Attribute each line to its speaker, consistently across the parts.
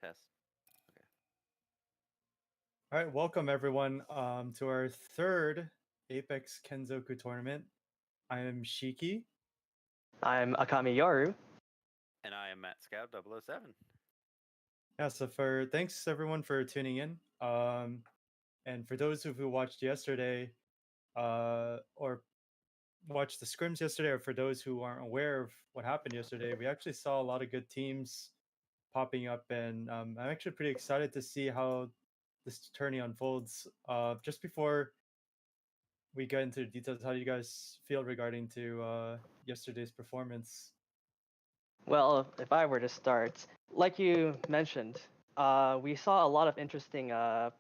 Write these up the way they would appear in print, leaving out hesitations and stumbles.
Speaker 1: Test. Okay.
Speaker 2: All right, welcome everyone to our third Apex Kenzoku tournament. I am Shiki.
Speaker 3: I'm Akami Yoru.
Speaker 1: And I am Matt Scout 007.
Speaker 2: Yeah, so thanks everyone for tuning in. And for those who watched yesterday, or watched the scrims yesterday, or for those who aren't aware of what happened yesterday, we actually saw a lot of good teams popping up, and I'm actually pretty excited to see how this tourney unfolds. Just before we get into the details, how do you guys feel regarding to yesterday's performance?
Speaker 3: Well, if I were to start, like you mentioned, we saw a lot of interesting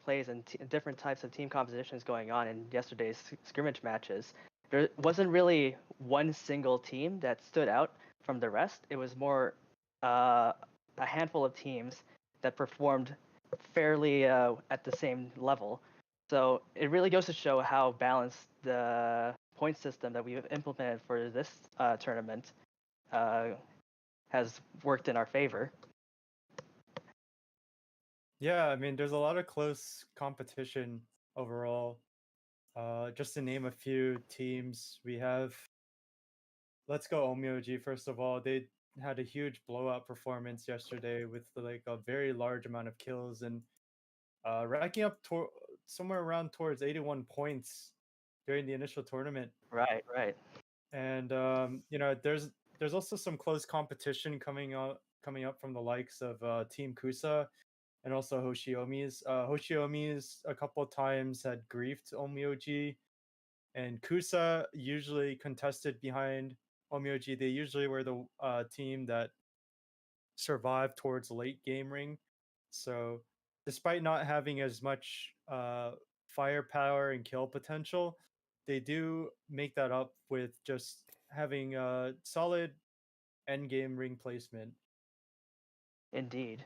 Speaker 3: plays and different types of team compositions going on in yesterday's scrimmage matches. There wasn't really one single team that stood out from the rest. It was more a handful of teams that performed fairly at the same level. So it really goes to show how balanced the point system that we've implemented for this tournament has worked in our favor.
Speaker 2: Yeah, I mean, there's a lot of close competition overall. Just to name a few teams, we have Let's Go Omyoji. First of all, they had a huge blowout performance yesterday with like a very large amount of kills and racking up somewhere around towards 81 points during the initial tournament.
Speaker 3: Right, right.
Speaker 2: And there's also some close competition coming up from the likes of Team Kusa and also Hoshiomi's. Hoshiomi's a couple of times had griefed Omyoji, and Kusa usually contested behind Omyoji. They usually were the team that survived towards late game ring. So despite not having as much firepower and kill potential, they do make that up with just having a solid end game ring placement.
Speaker 3: Indeed.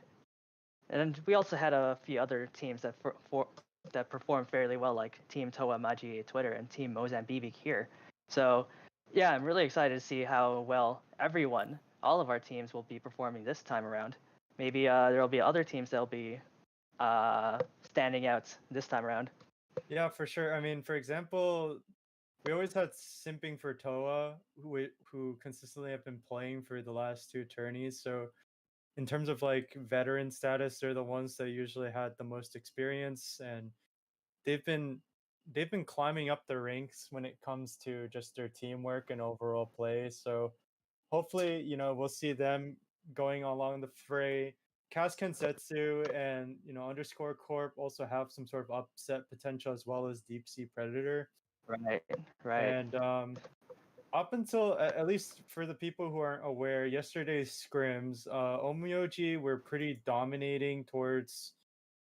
Speaker 3: And we also had a few other teams that performed fairly well, like Team Toa Magi Twitter and Team Mozambique here. So, yeah, I'm really excited to see how well all of our teams, will be performing this time around. Maybe there'll be other teams that'll be standing out this time around.
Speaker 2: Yeah, for sure. I mean, for example, we always had simping for Toa, who consistently have been playing for the last two tourneys. So in terms of like veteran status, they're the ones that usually had the most experience, and they've been they've been climbing up the ranks when it comes to just their teamwork and overall play. So hopefully, we'll see them going along the fray. Kaz Kensetsu and underscore Corp also have some sort of upset potential, as well as Deep Sea Predator.
Speaker 3: Right, right.
Speaker 2: And up until at least for the people who aren't aware, yesterday's scrims, Omyoji were pretty dominating towards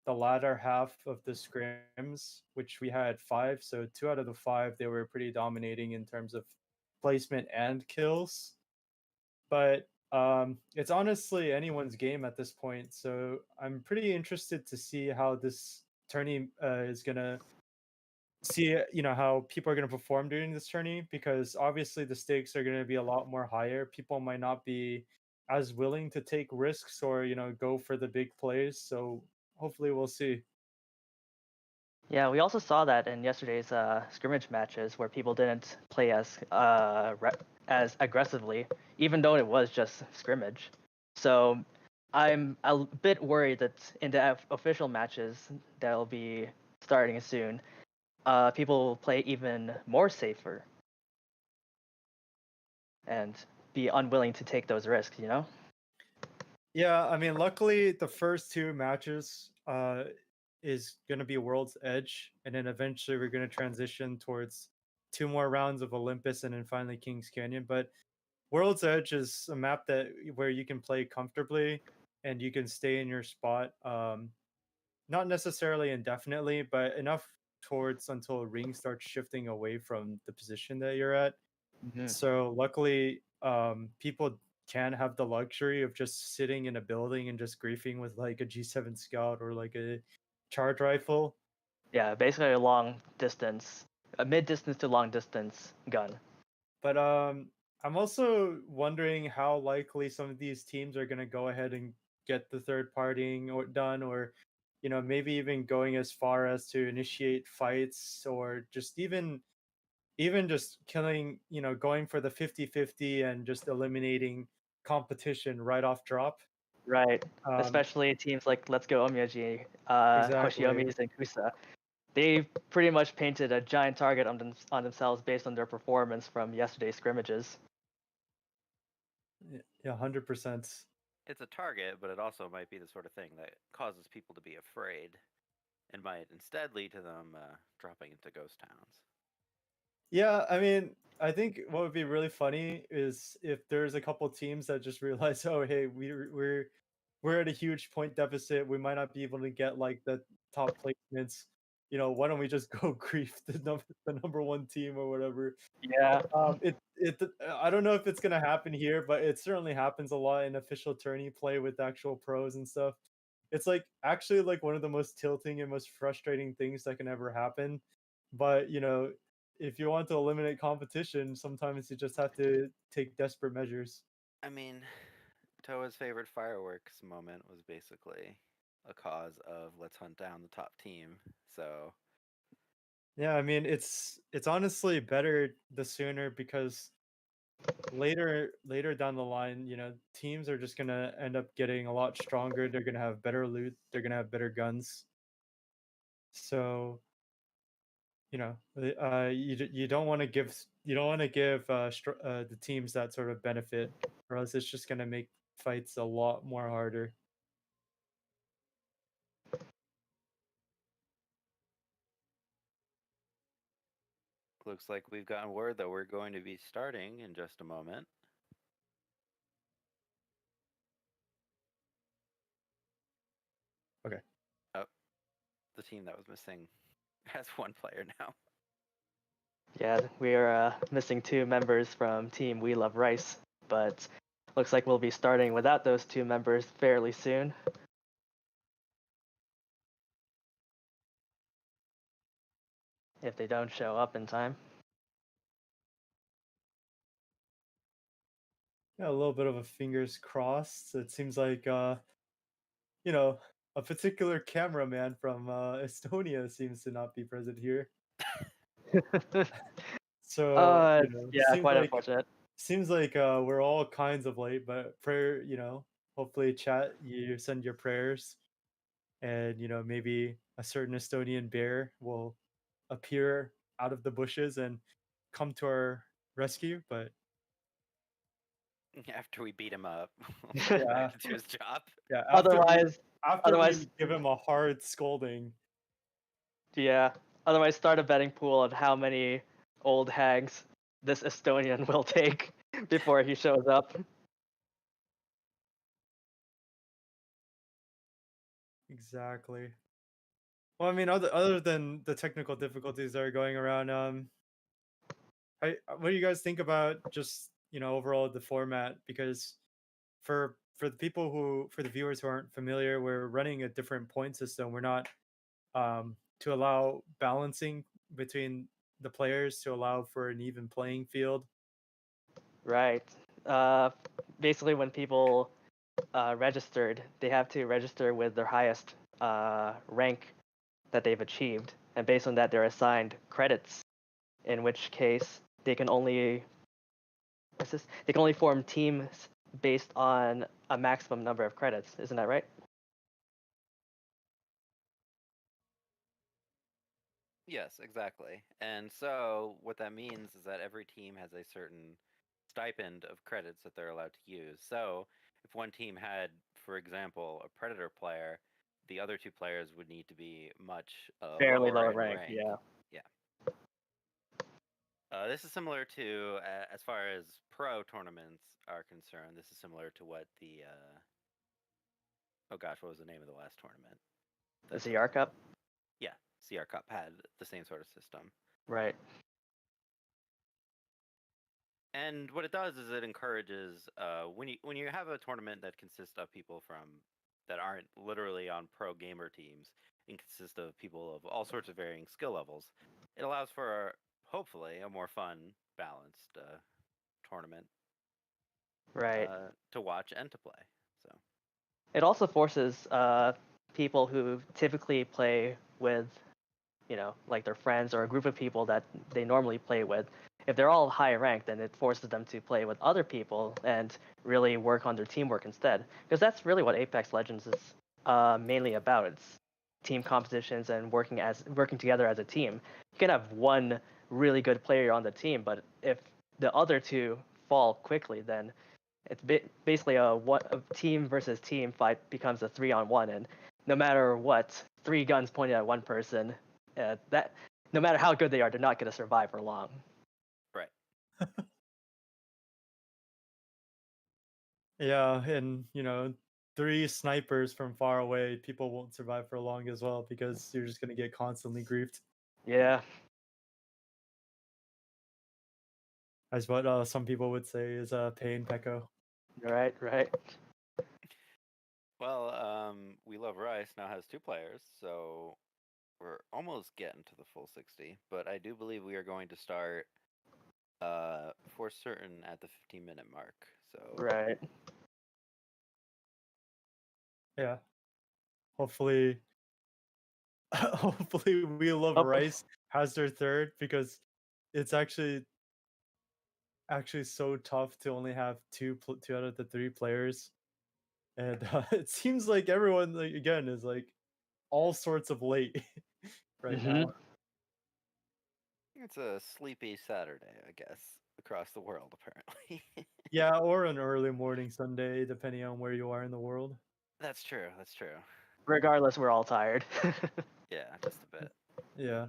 Speaker 2: the latter half of the scrims, which we had 5. So 2 out of the 5, they were pretty dominating in terms of placement and kills. But it's honestly anyone's game at this point. So I'm pretty interested to see how this tourney is gonna see how people are going to perform during this tourney, because obviously the stakes are going to be a lot more higher. People might not be as willing to take risks or go for the big plays. So hopefully we'll see.
Speaker 3: Yeah, we also saw that in yesterday's scrimmage matches where people didn't play as aggressively, even though it was just scrimmage. So I'm a bit worried that in the official matches that'll be starting soon, people will play even more safer and be unwilling to take those risks.
Speaker 2: Yeah, I mean, luckily the first 2 matches is going to be World's Edge, and then eventually we're going to transition towards 2 more rounds of Olympus and then finally Kings Canyon. But World's Edge is a map where you can play comfortably and you can stay in your spot, not necessarily indefinitely, but enough towards until ring starts shifting away from the position that you're at.
Speaker 3: Mm-hmm.
Speaker 2: So luckily, people can have the luxury of just sitting in a building and just griefing with like a G7 Scout or like a charge rifle.
Speaker 3: Yeah, basically a mid-distance to long-distance gun.
Speaker 2: But I'm also wondering how likely some of these teams are going to go ahead and get the third partying or done, or maybe even going as far as to initiate fights, or just even just killing, going for the 50-50 and just eliminating competition right off drop.
Speaker 3: Right, especially teams like Let's Go Omyoji,
Speaker 2: Exactly.
Speaker 3: Hoshiyomi's, and Kusa. They pretty much painted a giant target on themselves based on their performance from yesterday's scrimmages.
Speaker 2: Yeah, 100%.
Speaker 1: It's a target, but it also might be the sort of thing that causes people to be afraid and might instead lead to them dropping into ghost towns.
Speaker 2: Yeah, I mean, I think what would be really funny is if there's a couple teams that just realize, oh, hey, we're at a huge point deficit. We might not be able to get like the top placements. Why don't we just go grief the number 1 team or whatever?
Speaker 3: Yeah.
Speaker 2: I don't know if it's gonna happen here, but it certainly happens a lot in official tourney play with actual pros and stuff. It's like actually like one of the most tilting and most frustrating things that can ever happen. But if you want to eliminate competition, sometimes you just have to take desperate measures.
Speaker 1: I mean, Toa's favorite fireworks moment was basically a cause of let's hunt down the top team. So
Speaker 2: Yeah, I mean it's honestly better the sooner, because later down the line, teams are just gonna end up getting a lot stronger. They're gonna have better loot. They're gonna have better guns. So you don't want to give the teams that sort of benefit, or else it's just gonna make fights a lot more harder.
Speaker 1: Looks like we've gotten word that we're going to be starting in just a moment.
Speaker 2: Okay.
Speaker 1: Oh, the team that was missing has one player now.
Speaker 3: Yeah, we are missing 2 members from Team We Love Rice, but looks like we'll be starting without those 2 members fairly soon. If they don't show up in time.
Speaker 2: Yeah, a little bit of a fingers crossed. It seems like a particular cameraman from Estonia seems to not be present here. So,
Speaker 3: Yeah, quite unfortunate.
Speaker 2: seems like we're all kinds of late, but hopefully chat, you send your prayers, and maybe a certain Estonian bear will appear out of the bushes and come to our rescue. But
Speaker 1: After we beat him up, we'll get
Speaker 2: yeah,
Speaker 1: back to do his job.
Speaker 2: yeah.
Speaker 3: Otherwise,
Speaker 2: After we give him a hard scolding.
Speaker 3: yeah. Otherwise, start a betting pool of how many old hags this Estonian will take before he shows up.
Speaker 2: Exactly. Well, I mean, other than the technical difficulties that are going around, what do you guys think about just overall the format? Because for the viewers who aren't familiar, we're running a different point system. We're not to allow balancing between the players to allow for an even playing field.
Speaker 3: Right. Uh, Basically, when people registered, they have to register with their highest rank that they've achieved, and based on that, they're assigned credits. In which case, they can only they can only form teams based on a maximum number of credits. Isn't that right?
Speaker 1: Yes, exactly. And so what that means is that every team has a certain stipend of credits that they're allowed to use. So if one team had, for example, a predator player, the other 2 players would need to be much
Speaker 3: Fairly
Speaker 1: lower
Speaker 3: low
Speaker 1: in
Speaker 3: rank.
Speaker 1: rank.
Speaker 3: Yeah.
Speaker 1: Yeah. This is similar to, as far as pro tournaments are concerned, this is similar to what the, oh gosh, what was the name of the last tournament?
Speaker 3: The CR Cup.
Speaker 1: Yeah, CR Cup had the same sort of system.
Speaker 3: Right.
Speaker 1: And what it does is it encourages when you have a tournament that consists of people from that aren't literally on pro gamer teams and consists of people of all sorts of varying skill levels, it allows for hopefully a more fun, balanced tournament
Speaker 3: Right.
Speaker 1: to watch and to play. So
Speaker 3: It also forces people who typically play with, like their friends or a group of people that they normally play with. If they're all high ranked, then it forces them to play with other people and really work on their teamwork instead. Because that's really what Apex Legends is mainly about. It's team competitions and working together as a team. You can have one really good player on the team, but if the other 2 fall quickly, then it's basically a team versus team fight becomes a 3-on-1, and no matter what, 3 guns pointed at one person, that no matter how good they are, they're not going to survive for long.
Speaker 1: right.
Speaker 2: Yeah, and 3 snipers from far away, people won't survive for long as well because you're just gonna get constantly griefed.
Speaker 3: Yeah.
Speaker 2: As what some people would say is pain Pecco.
Speaker 3: Right. Right.
Speaker 1: Well, We Love Rice now has 2 players, so we're almost getting to the full 60. But I do believe we are going to start for certain at the 15-minute mark. So
Speaker 3: Right.
Speaker 2: Yeah. Hopefully, hopefully, We Love
Speaker 3: Oh,
Speaker 2: Rice has their third, because it's actually so tough to only have two out of the 3 players, and it seems like everyone, like, again, is like all sorts of late right
Speaker 3: mhm.
Speaker 2: now.
Speaker 1: it's a sleepy Saturday, I guess, across the world, apparently.
Speaker 2: Yeah, or an early morning Sunday, depending on where you are in the world.
Speaker 1: That's true. That's true.
Speaker 3: Regardless, we're all tired.
Speaker 1: Yeah, just a bit.
Speaker 2: Yeah.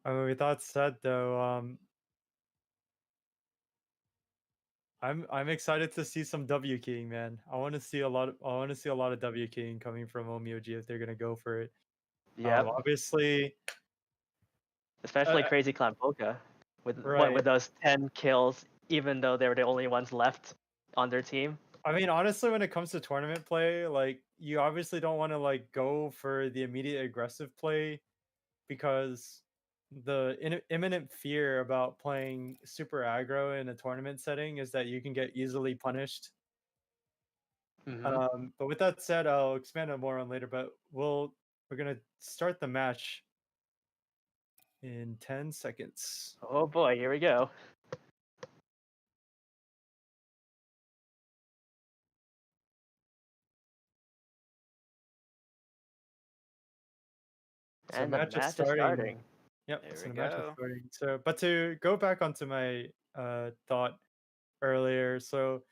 Speaker 2: With that said, though, I'm excited to see some W keying, man. I want to see a lot. I want to see a lot of W keying coming from Omyoji if they're gonna go for it.
Speaker 3: Yep.
Speaker 2: Obviously,
Speaker 3: Especially Crazy Clown Polka with
Speaker 2: right.
Speaker 3: with those 10 kills, even though they were the only ones left on their team.
Speaker 2: I mean, honestly, when it comes to tournament play, like you obviously don't want to like go for the immediate aggressive play because the imminent fear about playing super aggro in a tournament setting is that you can get easily punished.
Speaker 3: Hmm.
Speaker 2: But with that said, I'll expand on more on later. But we're gonna start the match in 10 seconds.
Speaker 3: Oh boy, here we go.
Speaker 2: So
Speaker 3: And the
Speaker 2: match is
Speaker 3: match is
Speaker 2: starting.
Speaker 3: starting.
Speaker 2: Yep.
Speaker 1: There
Speaker 2: So
Speaker 1: we
Speaker 2: the match is
Speaker 1: go.
Speaker 2: starting. So, but to go back onto my thought earlier, so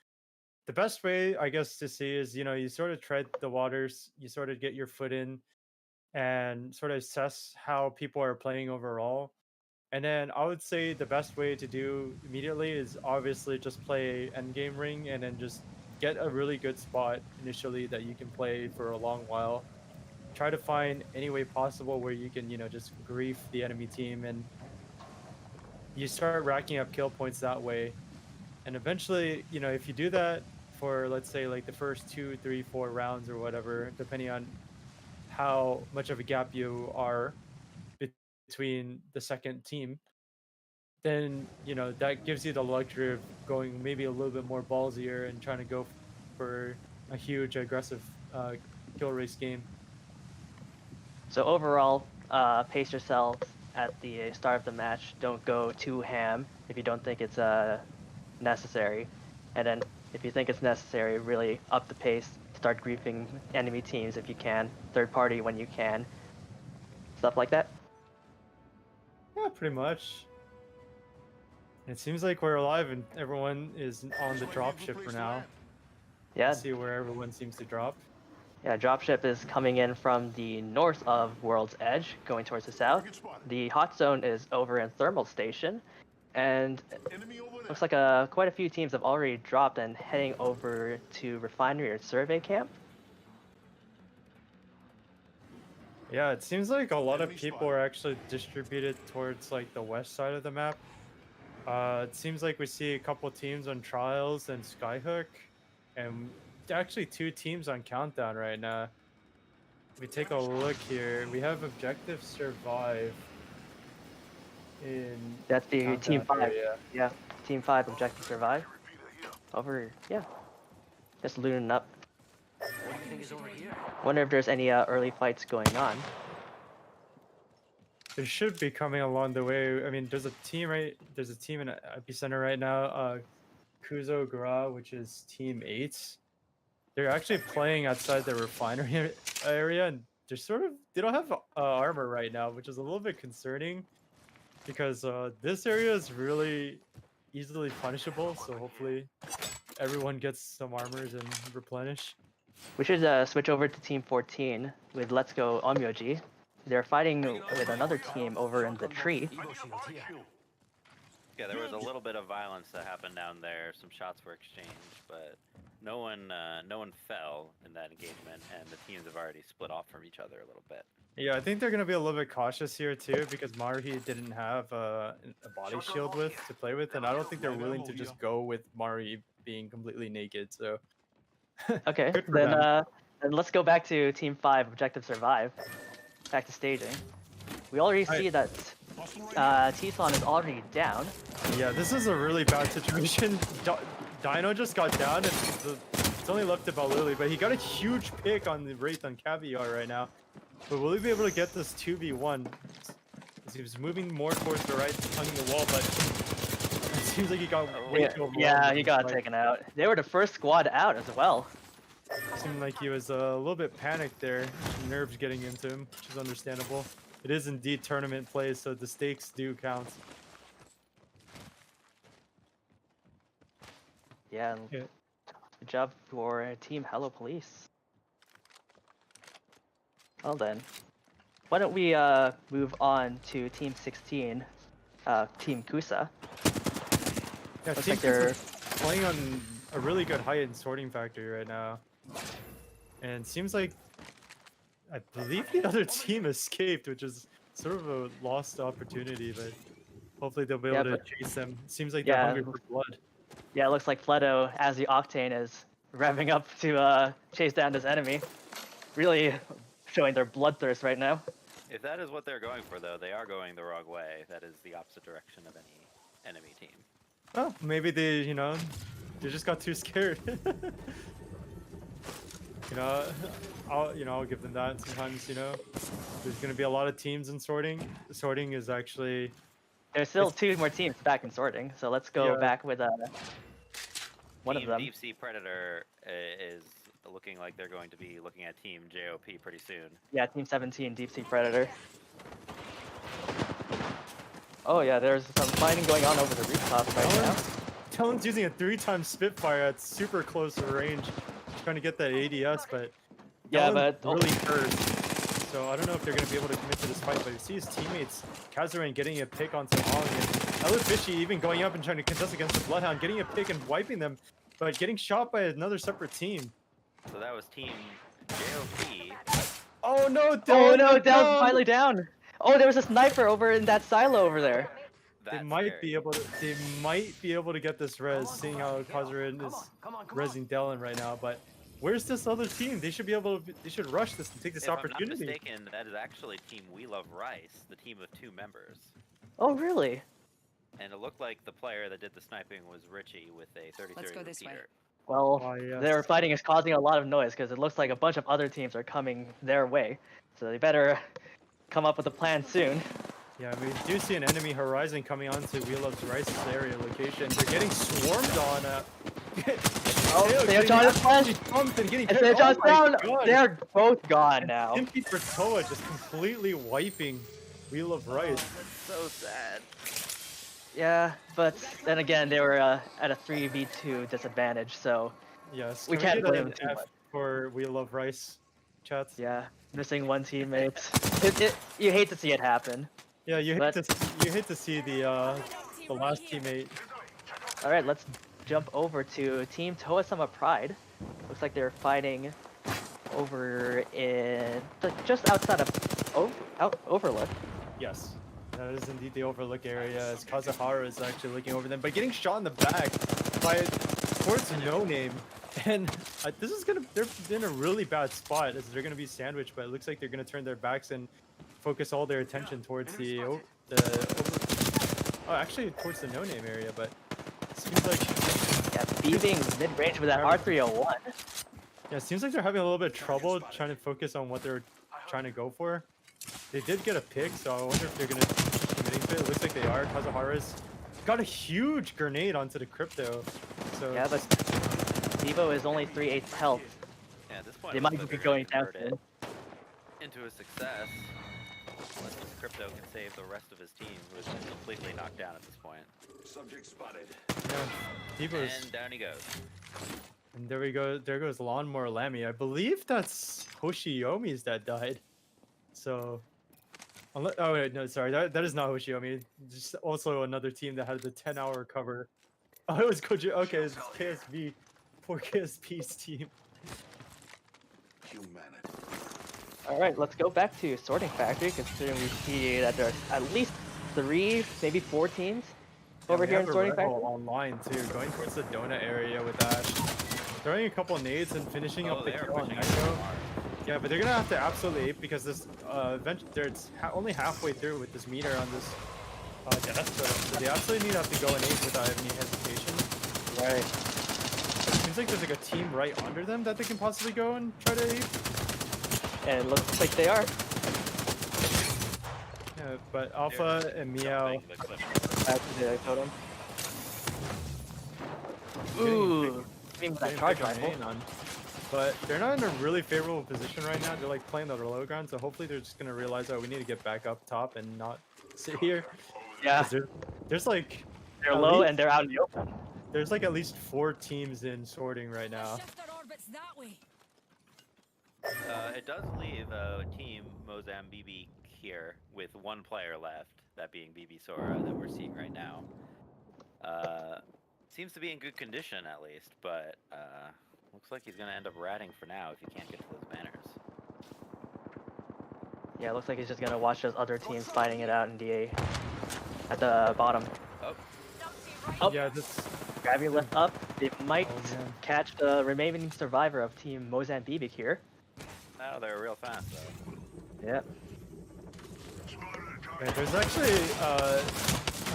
Speaker 2: the best way, I guess, to see is you sort of tread the waters, you sort of get your foot in, and sort of assess how people are playing overall. And then I would say the best way to do immediately is obviously just play endgame ring and then just get a really good spot initially that you can play for a long while. Try to find any way possible where you can, just grief the enemy team and you start racking up kill points that way. And eventually, if you do that for, let's say, like the first 2, 3, 4 rounds or whatever, depending on how much of a gap you are between the second team, then that gives you the luxury of going maybe a little bit more ballsier and trying to go for a huge aggressive kill race game.
Speaker 3: So overall, pace yourselves at the start of the match. Don't go too ham if you don't think it's necessary. And then if you think it's necessary, really up the pace. Start griefing enemy teams if you can. Third party when you can. Stuff like that.
Speaker 2: Yeah, pretty much. It seems like we're alive and everyone is on the dropship for now.
Speaker 3: Yeah.
Speaker 2: See where everyone seems to drop.
Speaker 3: Yeah, dropship is coming in from the north of World's Edge, going towards the south. The hot zone is over in Thermal Station, and looks like quite a few teams have already dropped and heading over to Refinery or Survey Camp.
Speaker 2: Yeah, it seems like a lot of people are actually distributed towards like the west side of the map. It seems like we see a couple teams on Trials and Skyhook, and actually 2 teams on Countdown right now. We take a look here. We have Objective Survive in
Speaker 3: That's the
Speaker 2: Countdown
Speaker 3: Team 5.
Speaker 2: area.
Speaker 3: Yeah, Team 5 Objective Survive. Over, yeah. Just looting up.
Speaker 4: What do you think is over here?
Speaker 3: Wonder if there's any early fights going on.
Speaker 2: There should be coming along the way. I mean, there's a team in Epicenter right now. Kuzo Gra, which is Team 8. They're actually playing outside the refinery area, and they don't have armor right now, which is a little bit concerning because this area is really easily punishable. So hopefully everyone gets some armors and replenish.
Speaker 3: We should switch over to Team 14 with Let's Go Omyoji. They're fighting with another team over in the tree.
Speaker 4: Eagle shield here.
Speaker 1: Yeah, there was a little bit of violence that happened down there. Some shots were exchanged, but no one fell in that engagement, and the teams have already split off from each other a little bit.
Speaker 2: Yeah, I think they're gonna be a little bit cautious here too because Maruhi didn't have a body shield to play with, and I don't think they're willing to just go with Maruhi being completely naked. So
Speaker 3: Okay,
Speaker 2: good for
Speaker 3: then
Speaker 2: them.
Speaker 3: then let's go back to Team 5 Objective Survive. Back to staging. We already see that T-Slon is already down.
Speaker 2: Yeah, this is a really bad situation. Dino just got down, and it's only left to Baluli, but he got a huge pick on the Wraith on Caviar right now. But will he be able to get this 2v1? He was moving more towards the right, hugging the wall, but it seems like he got way too overwhelmed.
Speaker 3: Yeah, he
Speaker 2: with
Speaker 3: got
Speaker 2: this fight.
Speaker 3: taken out. They were the first squad out as well.
Speaker 2: Seemed like he was a little bit panicked there. Nerves getting into him, which is understandable. It is indeed tournament play, so the stakes do count.
Speaker 3: Yeah,
Speaker 2: Yeah.
Speaker 3: good job for Team Hello Police. Well then, why don't we move on to Team 16, Team Kusa.
Speaker 2: Yeah,
Speaker 3: Looks
Speaker 2: Team
Speaker 3: like they're
Speaker 2: Kusa's playing on a really good height in sorting factory right now. And it seems like I believe the other team escaped, which is sort of a lost opportunity, but hopefully they'll be able to chase them. It seems like they're hungry for blood.
Speaker 3: Yeah, it looks like Fledo, as the Octane, is revving up to chase down this enemy. Really showing their bloodthirst right now.
Speaker 1: If that is what they're going for, though, they are going the wrong way. That is the opposite direction of any enemy team.
Speaker 2: Oh, maybe they, they just got too scared. I'll give them that. Sometimes, there's gonna be a lot of teams in sorting. Sorting is actually
Speaker 3: There's still 2 more teams back in sorting, so let's go back with one of them.
Speaker 1: Deep Sea Predator is looking like they're going to be looking at Team JOP pretty soon.
Speaker 3: Yeah, Team 17, Deep Sea Predator. Oh yeah, there's some fighting going on over the rooftop right now.
Speaker 2: Talon's using a 3-time Spitfire at super close range, trying to get that ADS, but really hurt. So I don't know if they're going to be able to commit to this fight, but you see his teammates, Kazuran getting a pick onto Ong, and Ella Fishy even going up and trying to contest against the Bloodhound, getting a pick and wiping them, but getting shot by another separate team.
Speaker 1: So that was Team JOP.
Speaker 2: Oh no,
Speaker 3: Down's finally down! Oh, there was a sniper over in that silo over there.
Speaker 2: They might be able to get this res, seeing how Kazuran is resing Dellen right now, but where's this other team? They should be able to. They should rush this and take this opportunity.
Speaker 1: If I'm not mistaken, that is actually Team We Love Rice, the team of 2 members.
Speaker 3: Oh, really?
Speaker 1: And it looked like the player that did the sniping was Richie with a 33
Speaker 5: Let's go this way.
Speaker 1: repeater.
Speaker 3: Well, their fighting is causing a lot of noise because it looks like a bunch of other teams are coming their way. So they better come up with a plan soon.
Speaker 2: Yeah, we do see an enemy horizon coming onto We Love Rice's area location. They're getting swarmed on.
Speaker 3: They're trying to flash. They're just down. They're both gone now.
Speaker 2: Impy Toa just completely wiping We Love Rice.
Speaker 1: So sad.
Speaker 3: Yeah, but then again, they were at a 3v2 disadvantage, so
Speaker 2: yes,
Speaker 3: we can't blame them
Speaker 2: too much for We Love Rice, chats.
Speaker 3: Yeah, missing one teammate. You hate to see it happen.
Speaker 2: Yeah, you hate to see the last teammate.
Speaker 3: All right, let's jump over to Team Toa-sama Pride. Looks like they're fighting over in just outside of Overlook.
Speaker 2: Yes. That is indeed the Overlook area, as Kazuhara is actually looking over them, but getting shot in the back by towards No Name, and they're in a really bad spot as they're gonna be sandwiched, but it looks like they're gonna turn their backs and focus all their attention towards towards the No Name area, but it seems like
Speaker 3: being mid-range with that R301.
Speaker 2: Yeah, it seems like they're having a little bit of trouble trying to focus on what they're trying to go for. They did get a pick, so I wonder if they're gonna keep committing to it. It looks like they are. Kazuhara's got a huge grenade onto the crypto. So
Speaker 3: yeah, but Devo is only 3/8 health.
Speaker 1: Yeah, at this point,
Speaker 3: they might be going down soon.
Speaker 1: Into a success. Unless this crypto can save the rest of his team, who has been completely knocked down at this point.
Speaker 6: Subject spotted.
Speaker 2: Yeah, Devo's.
Speaker 1: And down he goes.
Speaker 2: And there we go. There goes Lawnmower Lammy. I believe that's Hoshiyomi's that died. So, oh wait, no, sorry, that is not Hoshiyomi. Just also another team that had the 10-hour cover. Oh, it was Koji. Okay, it's KSV. Poor KSP's team.
Speaker 6: Humanity.
Speaker 3: All right, let's go back to Sorting Factory, considering we see that there's at least 3, maybe 4 teams over here in Sorting Factory.
Speaker 2: Online too, going towards the donut area with Ash, throwing a couple nades and finishing up the kill on Echo. Yeah, but they're gonna have to absolutely ape because this it's only halfway through with this meter on this death, so they absolutely need to have to go and ape without any hesitation.
Speaker 3: Right.
Speaker 2: It seems like there's like a team right under them that they can possibly go and try to ape.
Speaker 3: And it looks like they are.
Speaker 2: Yeah, but Alpha and Meow.
Speaker 3: Back to the totem. Ooh, that charge rifle.
Speaker 2: But they're not in a really favorable position right now. They're like playing the low ground, so hopefully they're just gonna realize that we need to get back up top and not sit here.
Speaker 3: Yeah.
Speaker 2: There's like
Speaker 3: they're low and they're out in the open.
Speaker 2: There's like at least 4 teams in sorting right now.
Speaker 1: It does leave Team Mozambique here with one player left, that being BB Sora that we're seeing right now. Seems to be in good condition at least, but looks like he's gonna end up ratting for now if he can't get to those banners.
Speaker 3: Yeah, it looks like he's just gonna watch those other teams fighting it out in DA at the bottom.
Speaker 1: Oh,
Speaker 3: Oh.
Speaker 2: Yeah, this.
Speaker 3: Gravity lift up. They might
Speaker 2: Oh, man.
Speaker 3: catch the remaining survivor of Team Mozambique here.
Speaker 1: no, they're real fast though.
Speaker 3: Yeah.
Speaker 2: Yeah, there's actually a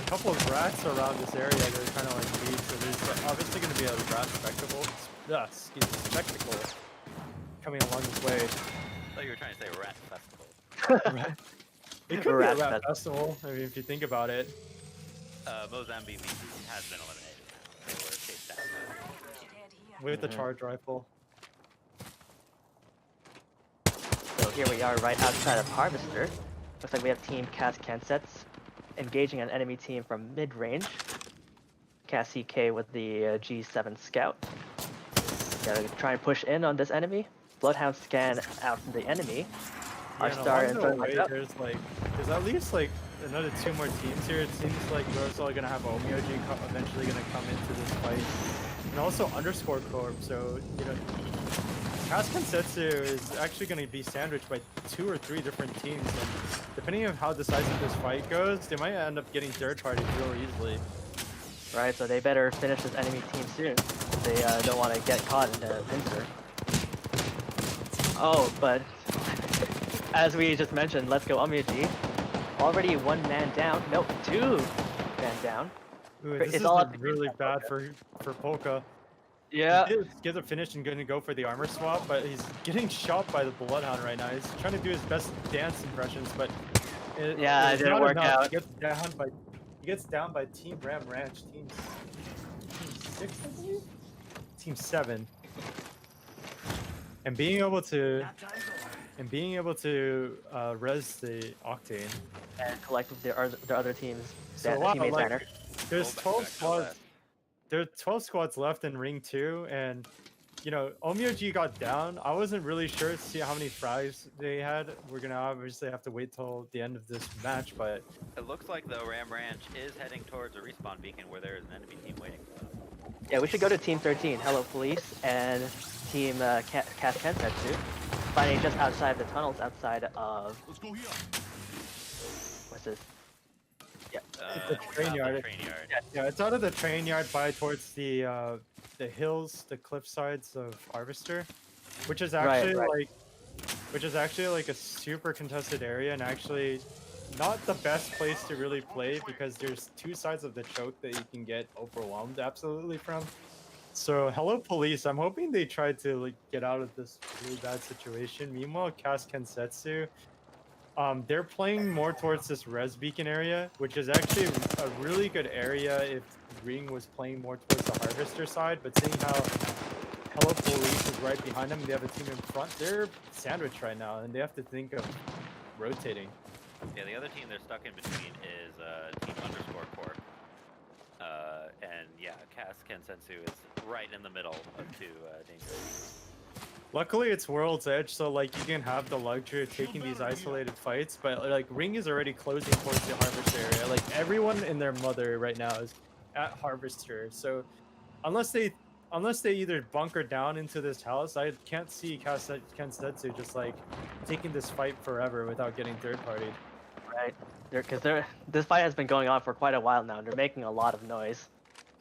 Speaker 2: couple of rats around this area that are kind of like weed, so there's obviously going to be a rat spectacle coming along this way.
Speaker 1: I thought you were trying to say rat festival.
Speaker 2: Right? It could
Speaker 3: Rat
Speaker 2: be a rat festival. I mean, if you think about it.
Speaker 1: Mozambique has been eliminated. They were chased down.
Speaker 2: With the charge rifle.
Speaker 3: So here we are right outside of Harvester. Looks like we have Team Cass Kensets engaging an enemy team from mid-range. Cass CK with the G7 Scout. Gotta try and push in on this enemy. Bloodhound scan out from the enemy. Our star in front of
Speaker 2: there's at least like another 2 more teams here. It seems like we're also gonna have Omyoji eventually gonna come into this fight, and also underscore Corp. So you know, Cass Kensetsu is actually gonna be sandwiched by 2 or 3 different teams, and depending on how decisive this fight goes, they might end up getting third party real easily.
Speaker 3: Right, so they better finish this enemy team soon. They don't want to get caught in the pincer. Oh, but as we just mentioned, let's go Omyoji. Already 1 man down. Nope, 2 man down.
Speaker 2: Ooh,
Speaker 3: It's
Speaker 2: this is
Speaker 3: all up to
Speaker 2: really
Speaker 3: Polka.
Speaker 2: bad for Polka.
Speaker 3: Yeah.
Speaker 2: He did get a finish and going to go for the armor swap, but he's getting shot by the Bloodhound right now. He's trying to do his best dance impressions, but
Speaker 3: It
Speaker 2: it's
Speaker 3: didn't
Speaker 2: not
Speaker 3: work
Speaker 2: enough.
Speaker 3: out.
Speaker 2: He gets down by Team Ram Ranch, team 6, I believe? Team 7. And being able to res the Octane.
Speaker 3: And collect with their other teams.
Speaker 2: So wow,
Speaker 3: teammates
Speaker 2: like,
Speaker 3: banner.
Speaker 2: there's
Speaker 1: Go back,
Speaker 2: 12
Speaker 1: go back.
Speaker 2: squads. There are 12 squads left in Ring 2, and you know, Omyoji got down. I wasn't really sure to see how many frags they had. We're gonna obviously have to wait till the end of this match, but
Speaker 1: It looks like the Ram Ranch is heading towards a respawn beacon where there is an enemy team waiting for them.
Speaker 3: Yeah, we should go to Team 13, Hello Police, and Team Cass Kensetsu, fighting just outside the tunnels outside of...
Speaker 5: Let's go here.
Speaker 3: What's this?
Speaker 2: the train
Speaker 1: south of
Speaker 2: yard.
Speaker 1: Train yard.
Speaker 2: yeah, it's out of the train yard by towards the hills, the cliff sides of Harvester, which is actually like a super contested area, and actually not the best place to really play because there's 2 sides of the choke that you can get overwhelmed absolutely from. So hello Police, I'm hoping they try to like get out of this really bad situation. Meanwhile, Cass Kensetsu, they're playing more towards this res beacon area, which is actually a really good area if Ring was playing more towards the Harvester side, but seeing how Hello Police is right behind them, they have a team in front, they're sandwiched right now, and they have to think of rotating.
Speaker 1: Yeah, the other team they're stuck in between is Team Underscore Corp. And yeah, Cass Kensetsu is right in the middle of 2 dangerous.
Speaker 2: Luckily, it's World's Edge, so like you can have the luxury of taking these isolated fights. But like Ring is already closing towards the Harvester area. Like everyone and their mother right now is at Harvester. So unless they either bunker down into this house, I can't see Kensetsu just like taking this fight forever without getting third partied.
Speaker 3: Right. Because this fight has been going on for quite a while now, and they're making a lot of noise,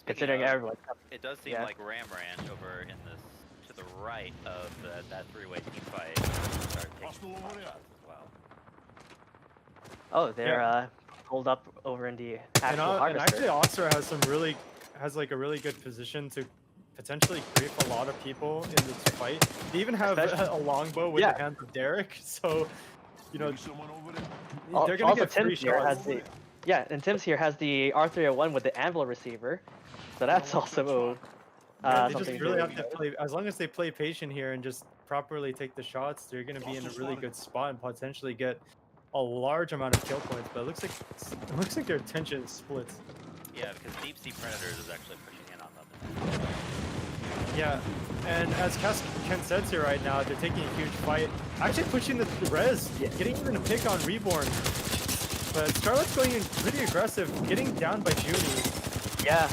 Speaker 3: considering
Speaker 1: of,
Speaker 3: everyone.
Speaker 1: It does seem
Speaker 3: Yeah.
Speaker 1: like Ram Ranch over in this to the right of that 3-way team fight is gonna start taking
Speaker 5: Hostile
Speaker 1: some
Speaker 5: over
Speaker 1: pot
Speaker 5: there.
Speaker 1: shots as well.
Speaker 3: Oh, they're pulled up over in the actual
Speaker 2: And
Speaker 3: Harvester.
Speaker 2: actually, Oxer has like a really good position to potentially creep a lot of people in this fight. They even have a longbow with the hands of Derek, so you know
Speaker 5: Maybe someone over there.
Speaker 2: they're gonna
Speaker 3: Also,
Speaker 2: get free
Speaker 3: Tim's here
Speaker 2: shots.
Speaker 3: has the and Tim's here has the R301 with the anvil receiver, so that's also
Speaker 2: Yeah, they just
Speaker 3: something
Speaker 2: really
Speaker 3: to-
Speaker 2: have to play. As long as they play patient here and just properly take the shots, they're going to be in a really good spot and potentially get a large amount of kill points. But it looks like their attention splits.
Speaker 1: Yeah, because Deep Sea Predators is actually pushing in on them.
Speaker 2: Yeah, and as Kensetsu right now, they're taking a huge fight. actually pushing the res, getting even a pick on Reborn. But Scarlet's going in pretty aggressive, getting down by Junie.
Speaker 3: Yeah.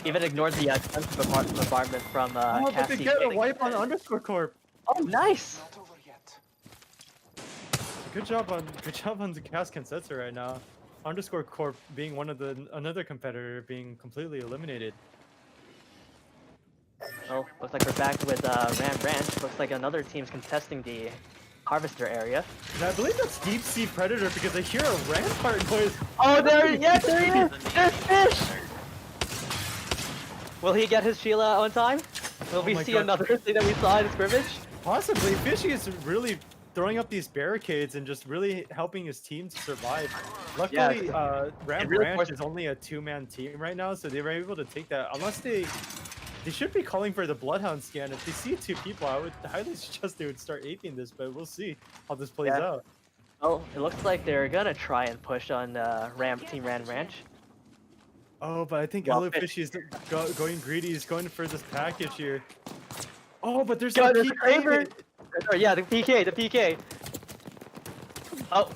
Speaker 3: Even ignored the defensive bombardment from
Speaker 2: Oh, but they
Speaker 3: Cassie.
Speaker 2: get a wipe on Underscore Corp.
Speaker 3: Oh, nice!
Speaker 2: Good job on the cast Kensetsu right now. Underscore Corp being another competitor being completely eliminated.
Speaker 3: Oh, looks like we're back with Ram Ranch. Looks like another team's contesting the Harvester area.
Speaker 2: And I believe that's Deep Sea Predator because I hear a rampart noise.
Speaker 3: Oh, there he is! There's Fish! Will he get his Sheila on time? Will we
Speaker 2: my
Speaker 3: see
Speaker 2: God.
Speaker 3: another thing that we saw in the scrimmage?
Speaker 2: Possibly. Fishy is really throwing up these barricades and just really helping his team to survive. Luckily, Ram
Speaker 3: really
Speaker 2: Ranch
Speaker 3: forced-
Speaker 2: is only a two-man team right now, so they were able to take that. Unless they should be calling for the Bloodhound scan. If they see two people, I would highly suggest they would start aping this, but we'll see how this plays out.
Speaker 3: Oh, it looks like they're gonna try and push on Team Ram Ranch.
Speaker 2: Oh, but I think
Speaker 3: Well,
Speaker 2: Hello Fishy is going greedy. He's going for this package here. Oh, but there's
Speaker 3: God,
Speaker 2: a
Speaker 3: there's a
Speaker 2: PK.
Speaker 3: Kraber! Oh, yeah, the PK. Oh,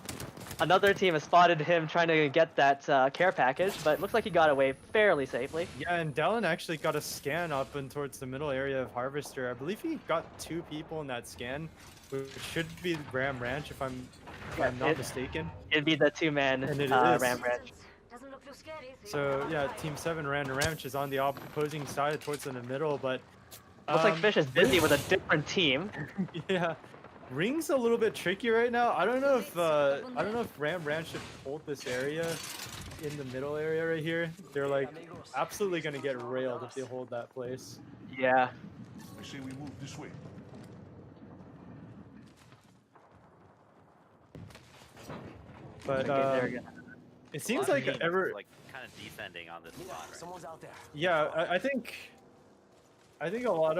Speaker 3: another team has spotted him trying to get that care package, but it looks like he got away fairly safely.
Speaker 2: Yeah, and Dallin actually got a scan up and towards the middle area of Harvester. I believe he got two people in that scan, which should be Ram Ranch if I'm not mistaken.
Speaker 3: It'd be the two-man
Speaker 2: And it is.
Speaker 3: Ram Ranch.
Speaker 5: Doesn't look too scary.
Speaker 2: So yeah, Team 7 Ram Ranch is on the opposing side towards the middle, but
Speaker 3: Looks like Fish is busy with a different team.
Speaker 2: yeah, Ring's a little bit tricky right now. I don't know if Ram Ranch should hold this area in the middle area right here. They're like absolutely gonna get railed if they hold that place.
Speaker 3: Yeah.
Speaker 6: I say we move this way.
Speaker 2: But
Speaker 3: Okay, they're gonna-
Speaker 2: it seems
Speaker 1: A lot
Speaker 2: like
Speaker 1: of teams,
Speaker 2: ever
Speaker 1: like kind of descending on this spot. Right?
Speaker 4: Someone's out there.
Speaker 2: yeah, I think a lot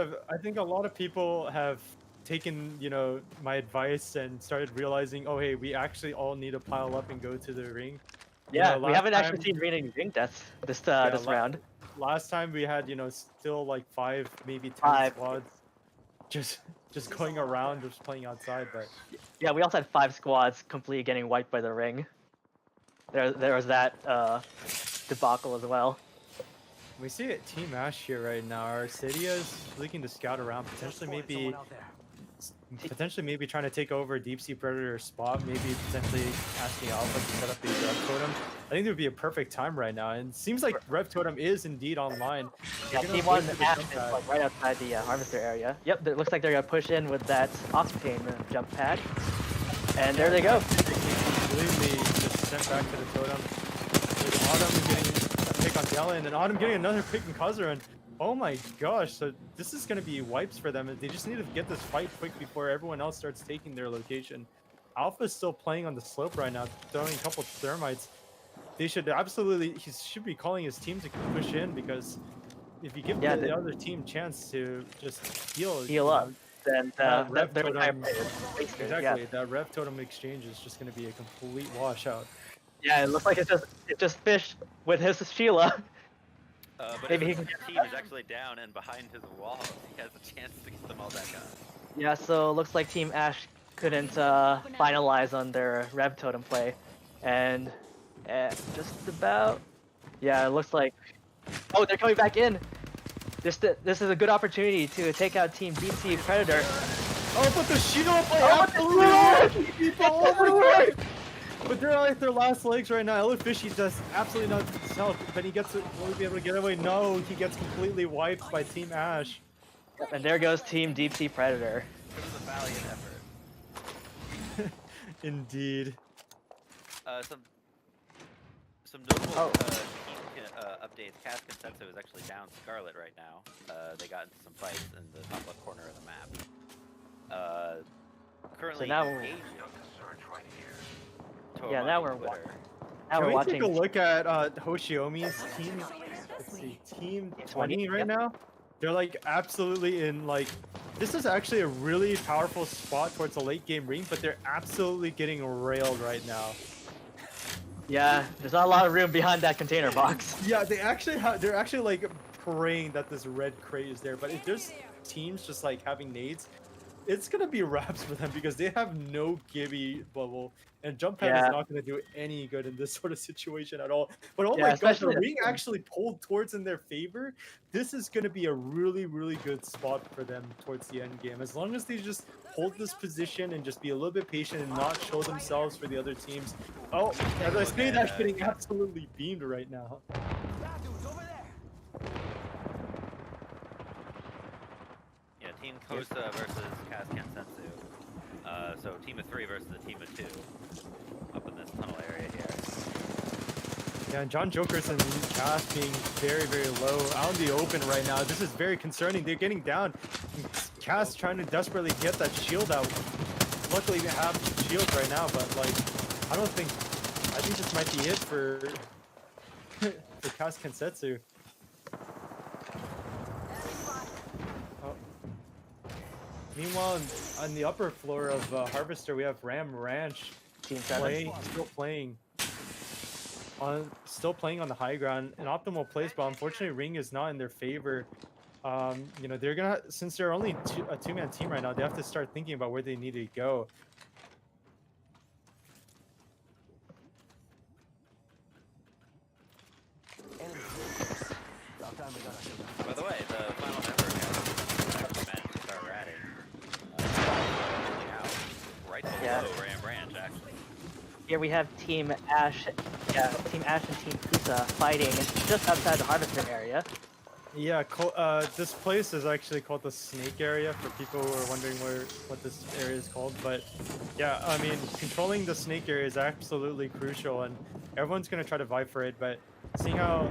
Speaker 2: of people have taken, you know, my advice and started realizing, oh hey, we actually all need to pile up and go to the ring. You
Speaker 3: Yeah,
Speaker 2: know,
Speaker 3: we
Speaker 2: last
Speaker 3: haven't actually
Speaker 2: time-
Speaker 3: seen ring deaths this
Speaker 2: Yeah,
Speaker 3: this round.
Speaker 2: Last time we had, you know, still like 5, maybe 10
Speaker 3: 5.
Speaker 2: squads just going around, just playing outside, but
Speaker 3: Yeah, we also had 5 squads completely getting wiped by the ring. There was that debacle as well.
Speaker 2: we see it Team Ash here right now. Arcadia is looking to scout around, potentially maybe trying to take over Deep Sea Predator's spot, maybe potentially asking Alpha to set up a Rev Totem. I think it would be a perfect time right now, and it seems like Rev Totem is indeed online.
Speaker 3: Yeah,
Speaker 2: They're
Speaker 3: Team
Speaker 2: gonna
Speaker 3: 1
Speaker 2: wait for the
Speaker 3: Ash
Speaker 2: jump
Speaker 3: is
Speaker 2: pad.
Speaker 3: like right outside the Harvester area. Yep, it looks like they're gonna push in with that Octane jump pad. And there they go.
Speaker 2: Completely just sent back to the totem. With Autumn getting a pick on Della, and then Autumn getting another pick on Kazaran. Oh my gosh, so this is going to be wipes for them. They just need to get this fight quick before everyone else starts taking their location. Alpha's still playing on the slope right now, throwing a couple thermites. They should absolutely, he should be calling his team to push in, because if you give the other team chance to just heal
Speaker 3: up, then
Speaker 2: that Rev
Speaker 3: their entire
Speaker 2: Totem,
Speaker 3: play is wasted.
Speaker 2: exactly,
Speaker 3: Yeah.
Speaker 2: that Rev Totem exchange is just going to be a complete washout.
Speaker 3: Yeah, it looks like it's just Fish with his Sheila.
Speaker 1: But
Speaker 3: Maybe
Speaker 1: his
Speaker 3: he can-
Speaker 1: team is actually down and behind his wall. He has a chance to get them all back up.
Speaker 3: Yeah, so it looks like Team Ash couldn't finalize on their Rev Totem play, and just about. Yeah, it looks like. Oh, they're coming back in. This is a good opportunity to take out Team Deep Sea Predator.
Speaker 2: Oh, but the Shield play
Speaker 3: Oh,
Speaker 2: absolutely people overwork! But they're like their last legs right now. Hello Fishy does absolutely not himself, but he gets will he be able to get away? No, he gets completely wiped by Team Ash.
Speaker 3: And there goes Team Deep Sea Predator.
Speaker 1: It was a valiant effort.
Speaker 2: Indeed.
Speaker 1: Some notable
Speaker 3: Oh.
Speaker 1: team updates. Cast Kensetsu is actually down Scarlet right now. They got into some fights in the top left corner of the map. Currently
Speaker 3: So now
Speaker 1: engaging.
Speaker 3: Yeah, now we're
Speaker 1: Twitter.
Speaker 3: Now
Speaker 2: Can
Speaker 3: we're
Speaker 2: we
Speaker 3: watching.
Speaker 2: take a look at Hoshiomi's team? Let's see, Team 20 right
Speaker 3: Yep.
Speaker 2: now. They're like absolutely in like. This is actually a really powerful spot towards the late game ring, but they're absolutely getting railed right now.
Speaker 3: Yeah, there's not a lot of room behind that container box.
Speaker 2: Yeah, they actually they're actually like praying that this red crate is there, but if there's teams just like having nades, it's gonna be wraps for them because they have no Gibby bubble, and jump pad
Speaker 3: Yeah.
Speaker 2: is not gonna do any good in this sort of situation at all. But oh
Speaker 3: Yeah,
Speaker 2: my gosh, the
Speaker 3: especially
Speaker 2: ring actually pulled towards in their favor. This is gonna be a really good spot for them towards the end game. As long as they just hold this position and just be a little bit patient and not show themselves for the other teams. Oh, as I say, that's getting absolutely beamed right now.
Speaker 1: Yeah, Team Kosa versus Kaz Kensensu. So team of 3 versus a team of 2 up in this tunnel area here.
Speaker 2: Yeah, and John Jokers and Cass being very low out in the open right now. This is very concerning. They're getting down. Cass trying to desperately get that shield out. Luckily, they have shields right now, but like, I think this might be it for for Cass Kensetsu. Oh. Meanwhile, on the upper floor of Harvester, we have Ram Ranch
Speaker 3: Team 7.
Speaker 2: still playing on the high ground. An optimal place, but unfortunately, Ring is not in their favor. You know, they're gonna, since they're only a two-man team right now, they have to start thinking about where they need to go.
Speaker 1: By the way, the final member here actually managed to start ratting. Out right below
Speaker 3: Yeah.
Speaker 1: Ram Branch, actually.
Speaker 3: Here we have Team Ash, Team Ash and Team Kusa fighting just outside the Harvester area.
Speaker 2: Yeah, this place is actually called the Snake Area for people who are wondering what this area is called. But yeah, I mean, controlling the Snake Area is absolutely crucial, and everyone's gonna try to vie for it. But seeing how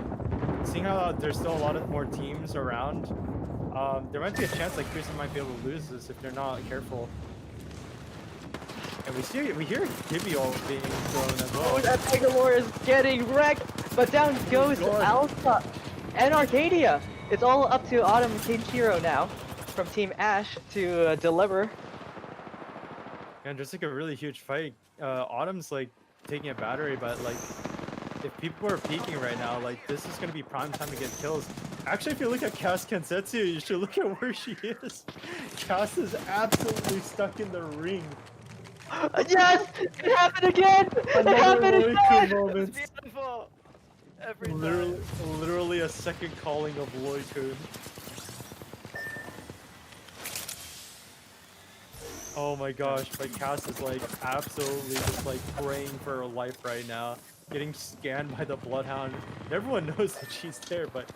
Speaker 2: there's still a lot of more teams around, there might be a chance like Kusa might be able to lose this if they're not careful. And we hear Gibby all being thrown as well.
Speaker 3: Oh, that Bangalore is getting wrecked, but down goes Alpha and Arcadia. It's all up to Autumn and Kenshiro now from Team Ash to deliver.
Speaker 2: And just like a really huge fight. Autumn's like taking a battery, but like if people are peeking right now, like this is gonna be prime time to get kills. Actually, if you look at Cass Kensetsu, you should look at where she is. Cass is absolutely stuck in the ring.
Speaker 3: Yes! It happened again! It
Speaker 2: Another
Speaker 3: happened
Speaker 2: Loiku
Speaker 3: again!
Speaker 2: moment.
Speaker 1: It's beautiful! Every time.
Speaker 2: Literally a second calling of Loiku. Oh my gosh, but Cass is like absolutely just like praying for her life right now. Getting scanned by the Bloodhound. Everyone knows that she's there, but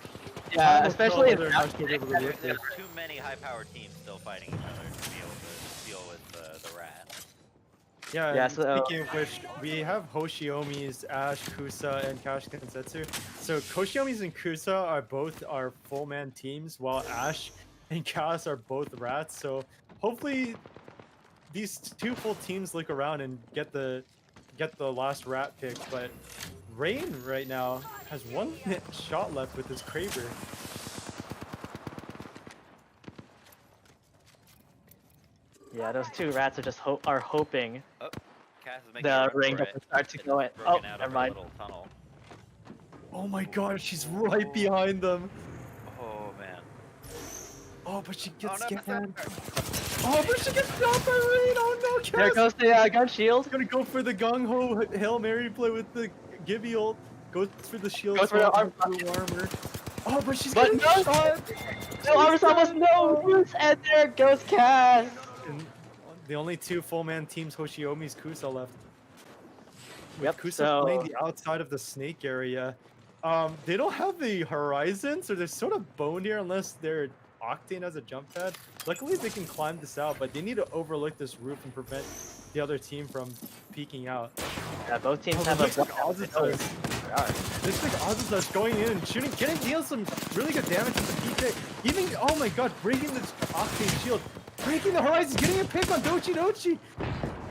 Speaker 3: Yeah, especially in
Speaker 2: whether or not she'll be able to do
Speaker 1: There's
Speaker 2: this.
Speaker 1: too many high-powered teams still fighting each other to be able to deal with the rat.
Speaker 2: Yeah,
Speaker 3: Yeah,
Speaker 2: and
Speaker 3: so-
Speaker 2: speaking of which, we have Hoshiomi's, Ash, Kusa, and Cash Kensetsu. So Hoshiomi's and Kusa are both our full-man teams, while Ash and Cass are both rats. So hopefully these two full teams look around and get the last rat pick. But Rain right now has one shot left with his Kraber.
Speaker 3: Yeah, those two rats are just hoping
Speaker 1: Oh, Cass is making a
Speaker 3: the
Speaker 1: run
Speaker 3: ring
Speaker 1: for
Speaker 3: doesn't
Speaker 1: it.
Speaker 3: start to
Speaker 1: It's
Speaker 3: go in. Oh,
Speaker 1: broken out
Speaker 3: never
Speaker 1: of a
Speaker 3: mind.
Speaker 1: little tunnel.
Speaker 2: Oh my god, she's right behind them.
Speaker 1: Oh man.
Speaker 2: Oh, but she gets
Speaker 1: no,
Speaker 2: scanned.
Speaker 1: that's
Speaker 2: Oh, but she gets shot by Rain. Oh no, Cass.
Speaker 3: There goes the gun shield.
Speaker 2: Gonna go for the gung ho Hail Mary play with the Gibby ult. Goes for the shield.
Speaker 3: Goes for the
Speaker 2: swap, blue armor. Oh, but she's
Speaker 3: But
Speaker 2: getting
Speaker 3: no!
Speaker 2: shot.
Speaker 3: No, almost no use, and there goes Cass.
Speaker 2: And the only two full man teams, Hoshiomi's Kusa left. With
Speaker 3: Yep,
Speaker 2: Kusa
Speaker 3: so-
Speaker 2: playing the outside of the snake area. They don't have the horizon, so they're sort of boned here unless they're Octane as a jump pad. Luckily, they can climb this out, but they need to overlook this roof and prevent the other team from peeking out.
Speaker 3: Yeah, both teams
Speaker 2: Oh,
Speaker 3: have
Speaker 2: looks
Speaker 3: a.
Speaker 2: like Ozazar's going in and shooting, deal some really good damage with the PK. Even, oh my god, breaking the Octane shield, breaking the horizon, getting a pick on Dochi.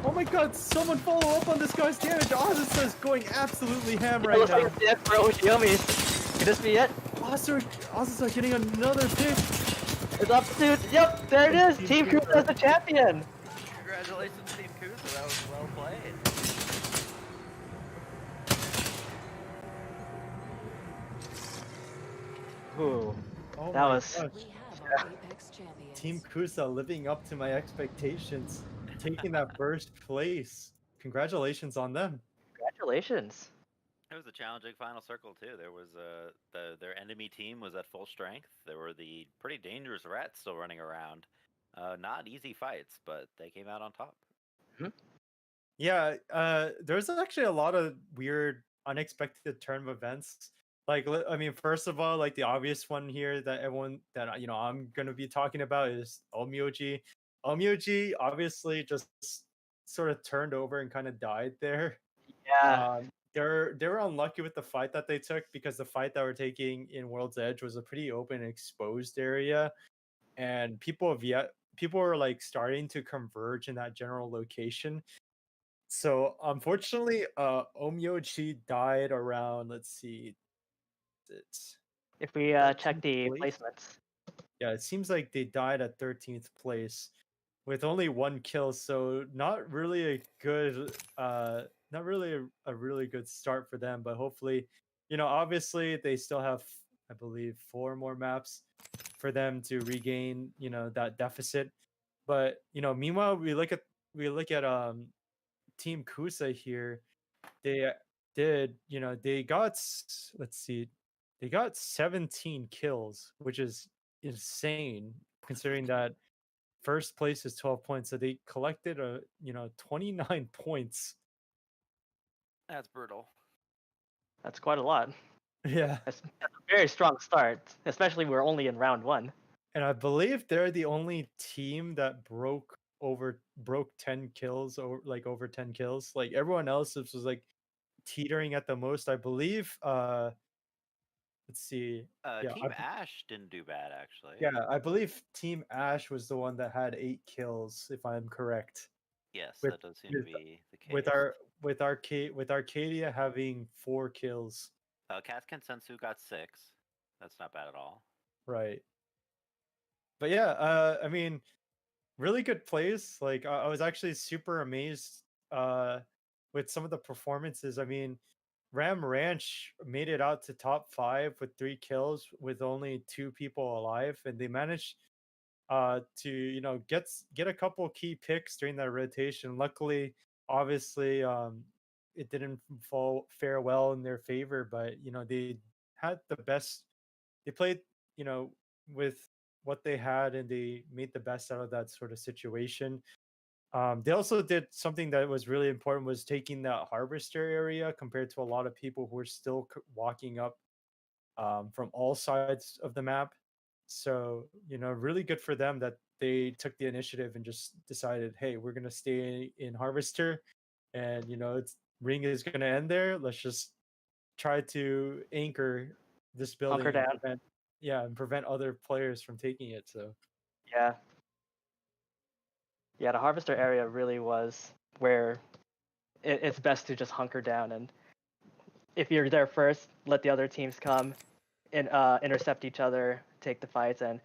Speaker 2: Oh my god, someone follow up on this guy's damage. Ozazar's going absolutely ham right
Speaker 3: Looks
Speaker 2: now.
Speaker 3: like it's it for Oshiomi's. Could this be it?
Speaker 2: Ozazar getting another pick.
Speaker 3: It's up to. Yep, there it is. Team Kusa is the champion.
Speaker 1: Congratulations, Team Kusa. That was well played.
Speaker 3: Ooh,
Speaker 2: Oh
Speaker 3: that
Speaker 2: my
Speaker 3: was.
Speaker 2: gosh.
Speaker 5: Apex champions.
Speaker 2: Team Kusa living up to my expectations, taking that first place. Congratulations on them.
Speaker 3: Congratulations.
Speaker 1: It was a challenging final circle too. There was their enemy team was at full strength. There were the pretty dangerous rats still running around. Not easy fights, but they came out on top.
Speaker 2: Yeah, there's actually a lot of weird, unexpected turn of events. Like, I mean, first of all, like the obvious one here that everyone that I'm gonna be talking about is Omyoji. Omyoji obviously just sort of turned over and kind of died there.
Speaker 3: Yeah.
Speaker 2: They were unlucky with the fight that they took because the fight that we're taking in World's Edge was a pretty open and exposed area, and people were like starting to converge in that general location. So unfortunately, Omyoji died around, let's see, it's
Speaker 3: If we check
Speaker 2: 13th
Speaker 3: the
Speaker 2: place.
Speaker 3: placements.
Speaker 2: Yeah, it seems like they died at 13th place with only one kill, so not really a good not really a really good start for them, but hopefully, obviously they still have, I believe, 4 more maps for them to regain, that deficit. But, meanwhile, we look at Team Kusa here. They they got let's see, they got 17 kills, which is insane considering that first place is 12 points. So they collected 29 points.
Speaker 1: That's brutal.
Speaker 3: That's quite a lot.
Speaker 2: Yeah.
Speaker 3: That's a very strong start, especially we're only in round 1.
Speaker 2: And I believe they're the only team that broke 10 kills, or like over 10 kills. Like everyone else was like teetering at the most. I believe let's see. Yeah,
Speaker 1: Team Ash didn't do bad actually.
Speaker 2: yeah, I believe Team Ash was the one that had 8 kills, if I'm correct.
Speaker 1: Yes,
Speaker 2: With-
Speaker 1: that does seem to
Speaker 2: with-
Speaker 1: be the case.
Speaker 2: With Arcadia having 4 kills.
Speaker 1: Cat Kensensu got 6. That's not bad at all.
Speaker 2: Right. But yeah, I mean, really good plays. Like I was actually super amazed with some of the performances. I mean, Ram Ranch made it out to top 5 with 3 kills with only 2 people alive, and they managed to get a couple key picks during that rotation. Luckily, obviously, it didn't fare well in their favor, but they had the best. They played with what they had, and they made the best out of that sort of situation. They also did something that was really important, was taking that harvester area compared to a lot of people who were still walking up from all sides of the map. So, really good for them that they took the initiative and just decided, hey, we're going to stay in Harvester, and, it's ring is going to end there. Let's just try to anchor this building
Speaker 3: Hunker
Speaker 2: and
Speaker 3: down.
Speaker 2: prevent other players from taking it. So,
Speaker 3: Yeah. Yeah, the harvester area really was where it's best to just hunker down, and if you're there first, let the other teams come and intercept each other, take the fights, and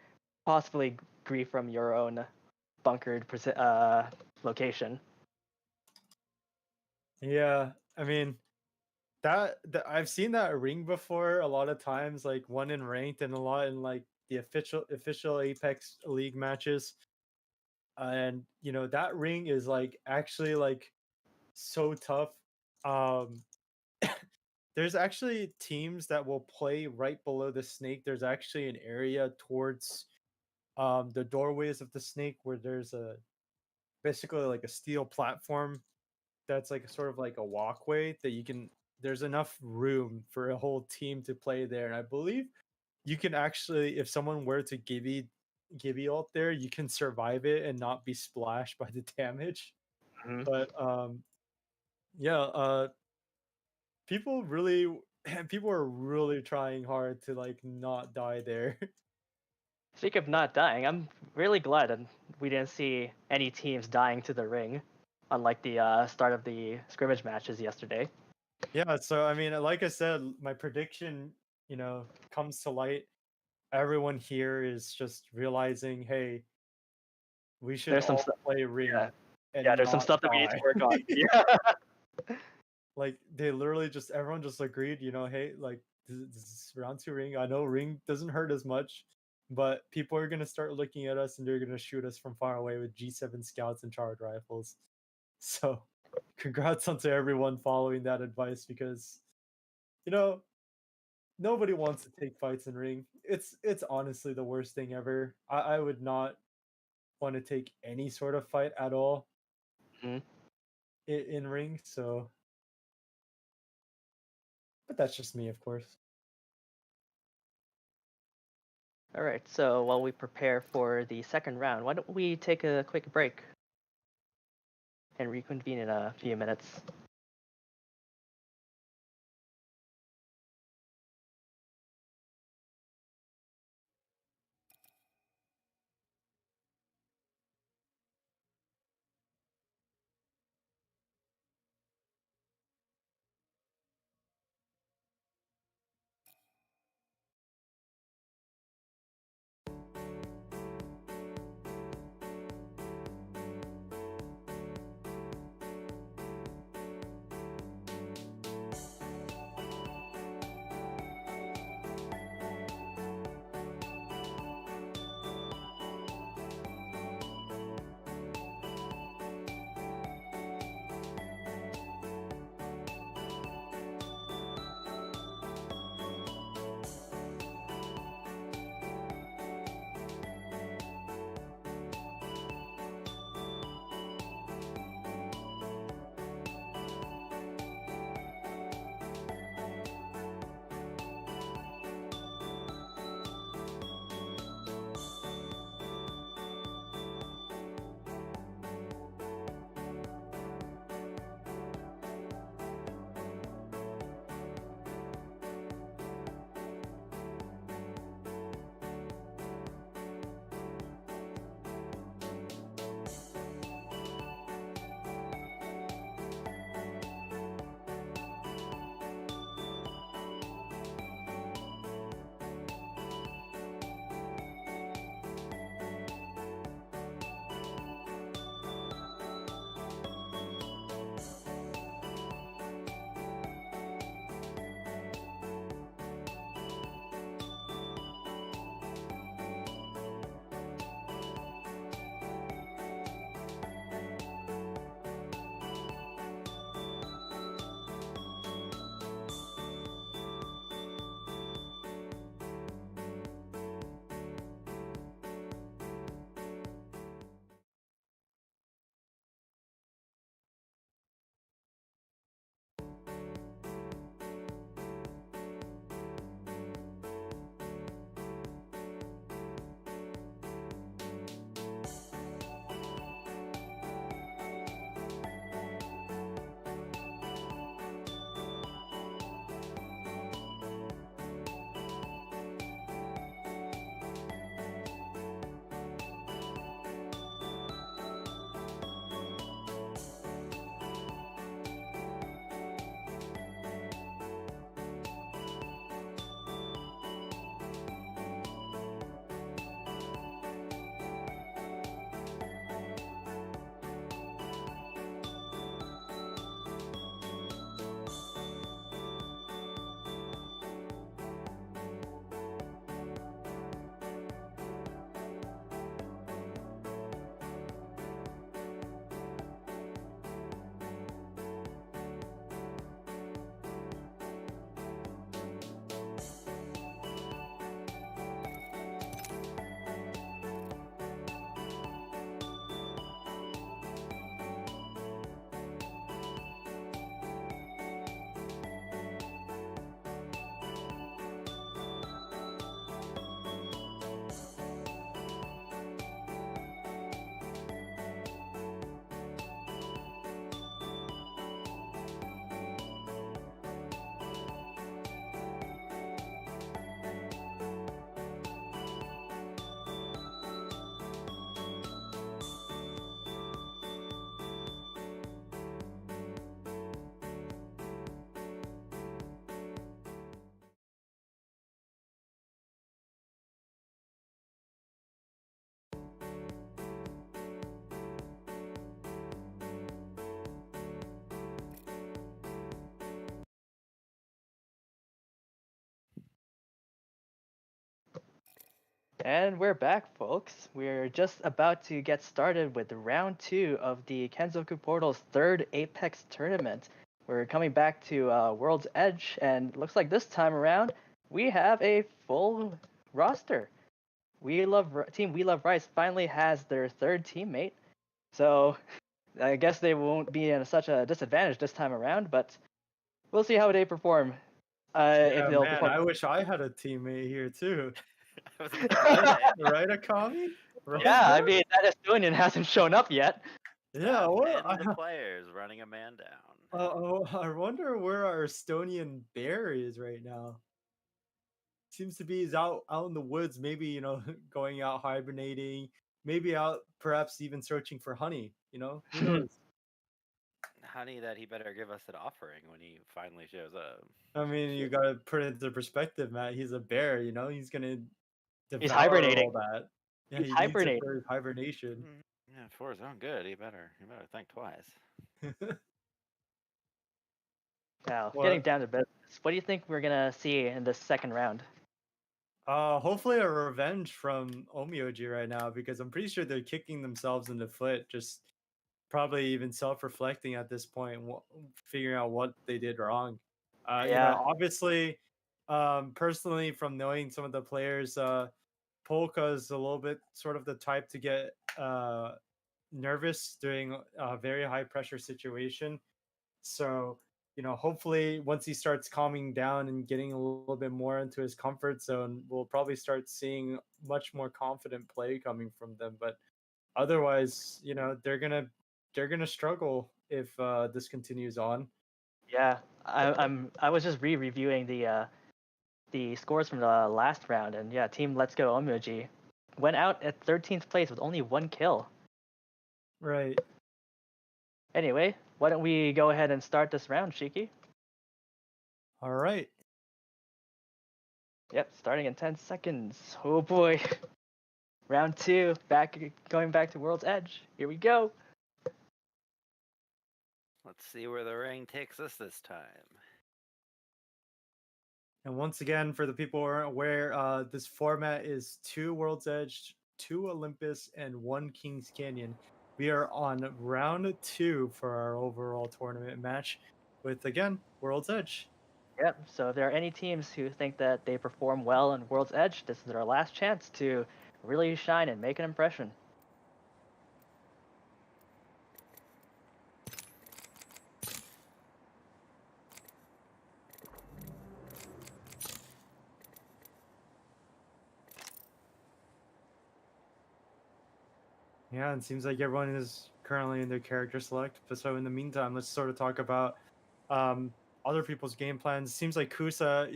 Speaker 3: possibly grief from your own bunkered location.
Speaker 2: yeah, I mean, that I've seen that ring before a lot of times, like one in ranked and a lot in like the official Apex League matches. And that ring is like actually like so tough. Um there's actually teams that will play right below the snake. There's actually an area towards the doorways of the snake where there's a basically like a steel platform that's like a sort of like a walkway that there's enough room for a whole team to play there. And I believe you can actually, if someone were to gibby ult there, you can survive it and not be splashed by the damage.
Speaker 3: Mhm.
Speaker 2: But yeah, people really people are really trying hard to like not die there.
Speaker 3: Speaking of not dying, I'm really glad that we didn't see any teams dying to the ring, unlike the start of the scrimmage matches yesterday.
Speaker 2: Yeah, so I mean, like I said, my prediction, comes to light. Everyone here is just realizing, hey, we should
Speaker 3: There's some
Speaker 2: all
Speaker 3: stuff.
Speaker 2: play ring.
Speaker 3: Yeah,
Speaker 2: And
Speaker 3: yeah. There's some
Speaker 2: not
Speaker 3: stuff that we need
Speaker 2: die.
Speaker 3: to work on. Yeah.
Speaker 2: Like they literally everyone just agreed, hey, like this is round 2 ring. I know ring doesn't hurt as much, but people are gonna start looking at us and they're gonna shoot us from far away with G7 scouts and charged rifles. So, congrats onto everyone following that advice because, you know, nobody wants to take fights in ring. It's honestly the worst thing ever. I would not want to take any sort of fight at all
Speaker 3: Mhm.
Speaker 2: in ring. So, but that's just me, of course.
Speaker 3: All right, so while we prepare for the second round, why don't we take a quick break and reconvene in a few minutes? And we're back, folks. We're just about to get started with round 2 of the Kenzoku Portal's third Apex tournament. We're coming back to World's Edge, and looks like this time around we have a full roster. Team We Love Rice finally has their third teammate, so I guess they won't be in such a disadvantage this time around. But we'll see how they perform. If
Speaker 2: Yeah,
Speaker 3: they'll
Speaker 2: man,
Speaker 3: perform.
Speaker 2: I wish I had a teammate here too.
Speaker 1: I was about to say,
Speaker 2: Right, Akami? Right?
Speaker 3: Yeah, I mean that Estonian hasn't shown up yet.
Speaker 2: Yeah,
Speaker 1: top
Speaker 2: what?
Speaker 1: 10 the players running a man down.
Speaker 2: I wonder where our Estonian bear is right now. Seems to be he's out in the woods, maybe, going out hibernating, maybe out perhaps even searching for honey, who knows?
Speaker 1: Honey, that he better give us an offering when he finally shows up.
Speaker 2: I mean, you gotta put it into perspective, Matt. He's a bear, he's gonna
Speaker 3: He's
Speaker 2: devour
Speaker 3: hibernating.
Speaker 2: all that. Yeah,
Speaker 3: He's
Speaker 2: he needs it
Speaker 3: hibernating.
Speaker 2: for his hibernation.
Speaker 1: Yeah, for his own good, he better think twice.
Speaker 3: Now,
Speaker 2: What?
Speaker 3: getting down to business, what do you think we're gonna see in this second round?
Speaker 2: Hopefully a revenge from Omyoji right now, because I'm pretty sure they're kicking themselves in the foot, just probably even self-reflecting at this point, figuring out what they did wrong.
Speaker 3: Yeah.
Speaker 2: Obviously, personally, from knowing some of the players, Polka's a little bit sort of the type to get nervous during a very high pressure situation. So, hopefully once he starts calming down and getting a little bit more into his comfort zone, we'll probably start seeing much more confident play coming from them. But otherwise, they're gonna struggle if this continues on.
Speaker 3: Yeah, I was just re-reviewing the scores from the last round, and yeah, Team Let's Go Omoji went out at 13th place with only 1 kill.
Speaker 2: Right.
Speaker 3: Anyway, why don't we go ahead and start this round, Shiki?
Speaker 2: All right.
Speaker 3: Yep, starting in 10 seconds. Oh boy. Round 2, going back to World's Edge. Here we go.
Speaker 1: Let's see where the ring takes us this time.
Speaker 2: And once again, for the people who aren't aware, this format is 2 World's Edge, 2 Olympus, and 1 Kings Canyon. We are on round 2 for our overall tournament match with, again, World's Edge.
Speaker 3: Yep, so if there are any teams who think that they perform well in World's Edge, this is their last chance to really shine and make an impression.
Speaker 2: Yeah, and it seems like everyone is currently in their character select. But so in the meantime, let's sort of talk about other people's game plans. Seems like Kusa,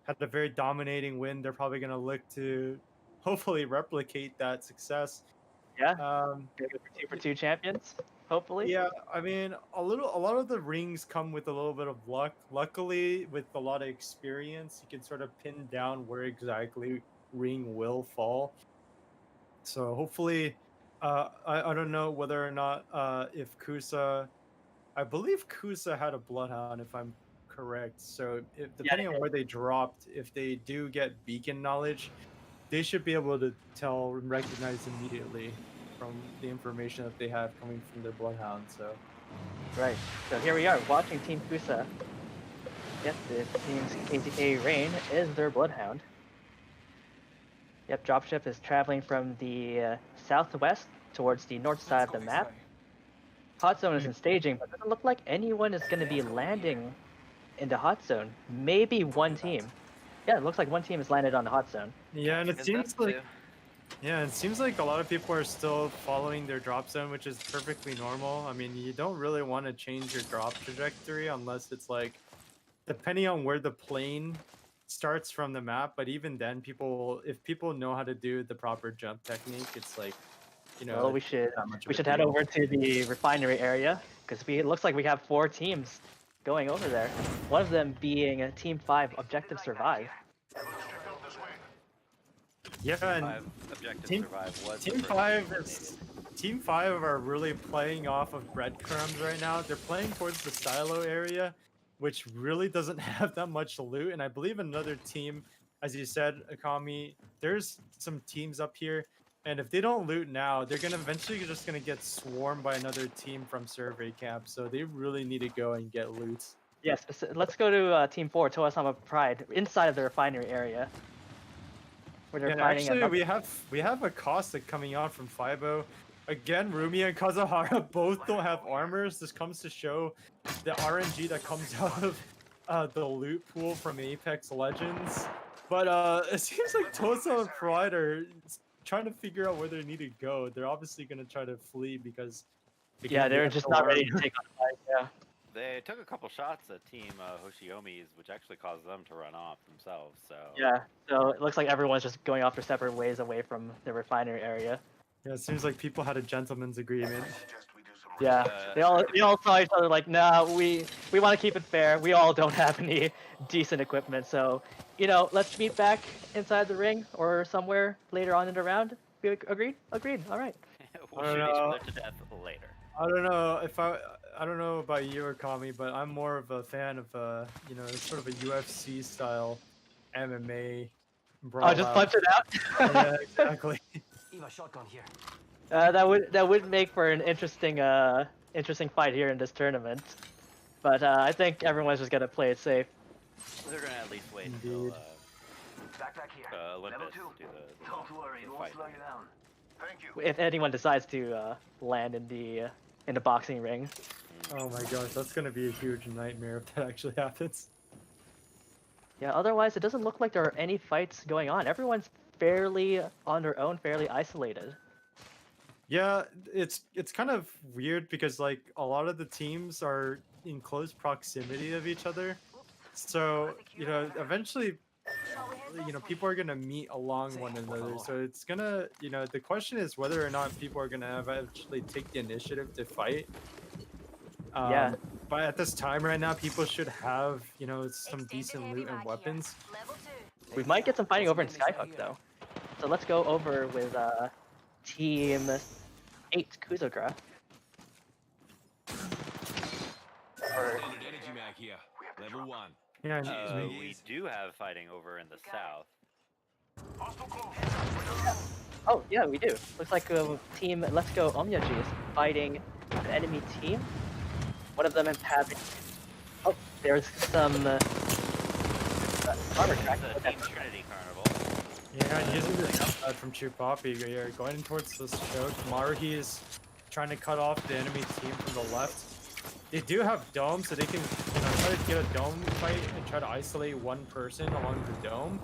Speaker 2: had a very dominating win. They're probably going to look to hopefully replicate that success.
Speaker 3: Yeah, 2-for-2 champions, hopefully.
Speaker 2: Yeah, I mean, a lot of the rings come with a little bit of luck. Luckily, with a lot of experience, you can sort of pin down where exactly ring will fall. So hopefully, I don't know whether or not if Kusa, I believe Kusa had a Bloodhound, if I'm correct. So depending on where they dropped, if they do get beacon knowledge, they should be able to tell and recognize immediately from the information that they have coming from their Bloodhound. So
Speaker 3: Right. So here we are watching Team Kusa. Yep, the team's KZK Rain is their Bloodhound. Yep, dropship is traveling from the southwest towards the north side of the map. Hot zone is in staging, but it doesn't look like anyone is going to be landing in the hot zone. Maybe one team. Yeah, it looks like one team has landed on the hot zone.
Speaker 2: yeah, and it
Speaker 1: Because
Speaker 2: seems
Speaker 1: that's
Speaker 2: like
Speaker 1: two.
Speaker 2: yeah, it seems like a lot of people are still following their drop zone, which is perfectly normal. I mean, you don't really want to change your drop trajectory unless it's like, depending on where the plane starts from the map. But even then, if people know how to do the proper jump technique, it's like,
Speaker 3: Well, we
Speaker 2: it's
Speaker 3: should
Speaker 2: not much of
Speaker 3: we
Speaker 2: a
Speaker 3: should head
Speaker 2: deal.
Speaker 3: over to the refinery area because it looks like we have 4 teams going over there. One of them being Team 5 Objective Survive.
Speaker 2: Yeah, and
Speaker 1: Objective
Speaker 2: Team-
Speaker 1: Survive was
Speaker 2: Team
Speaker 1: the first
Speaker 2: 5
Speaker 1: team
Speaker 2: is Team 5 are really playing off of breadcrumbs right now. They're playing towards the silo area, which really doesn't have that much loot. And I believe another team as you said, Akami, there's some teams up here, and if they don't loot now, they're gonna eventually just gonna get swarmed by another team from survey camp. So they really need to go and get loot.
Speaker 3: Yes, let's go to Team 4, Toasama Pride, inside of the refinery area. Where they're
Speaker 2: And
Speaker 3: fighting
Speaker 2: actually,
Speaker 3: another...
Speaker 2: we have a Caustic coming out from Fibo. Again, Rumi and Kazuhara both don't have armors. This comes to show the RNG that comes out of the loot pool from Apex Legends. But it seems like Tosa and Pride are trying to figure out where they need to go. They're obviously going to try to flee because...
Speaker 3: Yeah, they're just not ready to take on the fight, yeah.
Speaker 1: They took a couple shots at Team Hoshiomi's, which actually caused them to run off themselves. So
Speaker 3: Yeah, so it looks like everyone's just going off their separate ways away from the refinery area.
Speaker 2: Yeah, it seems like people had a gentleman's agreement.
Speaker 3: Yeah, they all saw each other like, nah, we want to keep it fair. We all don't have any decent equipment, so let's meet back inside the ring or somewhere later on in the round. We agreed? Agreed. All right.
Speaker 1: we'll shoot each other to death later.
Speaker 2: I don't know if I don't know about you or Kami, but I'm more of a fan of sort of a UFC style MMA brawl.
Speaker 3: Oh, just punch it out.
Speaker 2: Yeah, exactly.
Speaker 4: Eva, shotgun here.
Speaker 3: That would make for an interesting fight here in this tournament. But I think everyone's just gonna play it safe.
Speaker 1: They're gonna at least wait until
Speaker 2: Indeed.
Speaker 4: Backpack here.
Speaker 1: Olympus
Speaker 4: Level 2.
Speaker 1: do the
Speaker 4: Don't worry, it won't
Speaker 1: fight.
Speaker 4: slow you down. Thank you.
Speaker 3: If anyone decides to land in the boxing ring.
Speaker 2: Oh my gosh, that's gonna be a huge nightmare if that actually happens.
Speaker 3: Yeah, otherwise it doesn't look like there are any fights going on. Everyone's fairly on their own, fairly isolated.
Speaker 2: Yeah, it's kind of weird because like a lot of the teams are in close proximity of each other. So, eventually people are gonna meet along one another. So it's gonna, the question is whether or not people are gonna eventually take the initiative to fight.
Speaker 3: Yeah.
Speaker 2: But at this time right now, people should have, some decent loot and weapons.
Speaker 3: We might get some fighting over in Skyhook though. So let's go over with Team 8 Kuzogra.
Speaker 5: Standard energy mag here. Level 1.
Speaker 2: Yeah,
Speaker 1: we do have fighting over in the south.
Speaker 3: Oh yeah, we do. Looks like Team Let's Go Omyaji is fighting an enemy team. One of them is having... Oh, there's some armor track.
Speaker 1: It's a Team Trinity Carnival.
Speaker 2: yeah, and using this upside from Chupapi, you're going towards this choke. Maruhi is trying to cut off the enemy team from the left. They do have domes, so they can try to get a dome fight and try to isolate one person along the dome.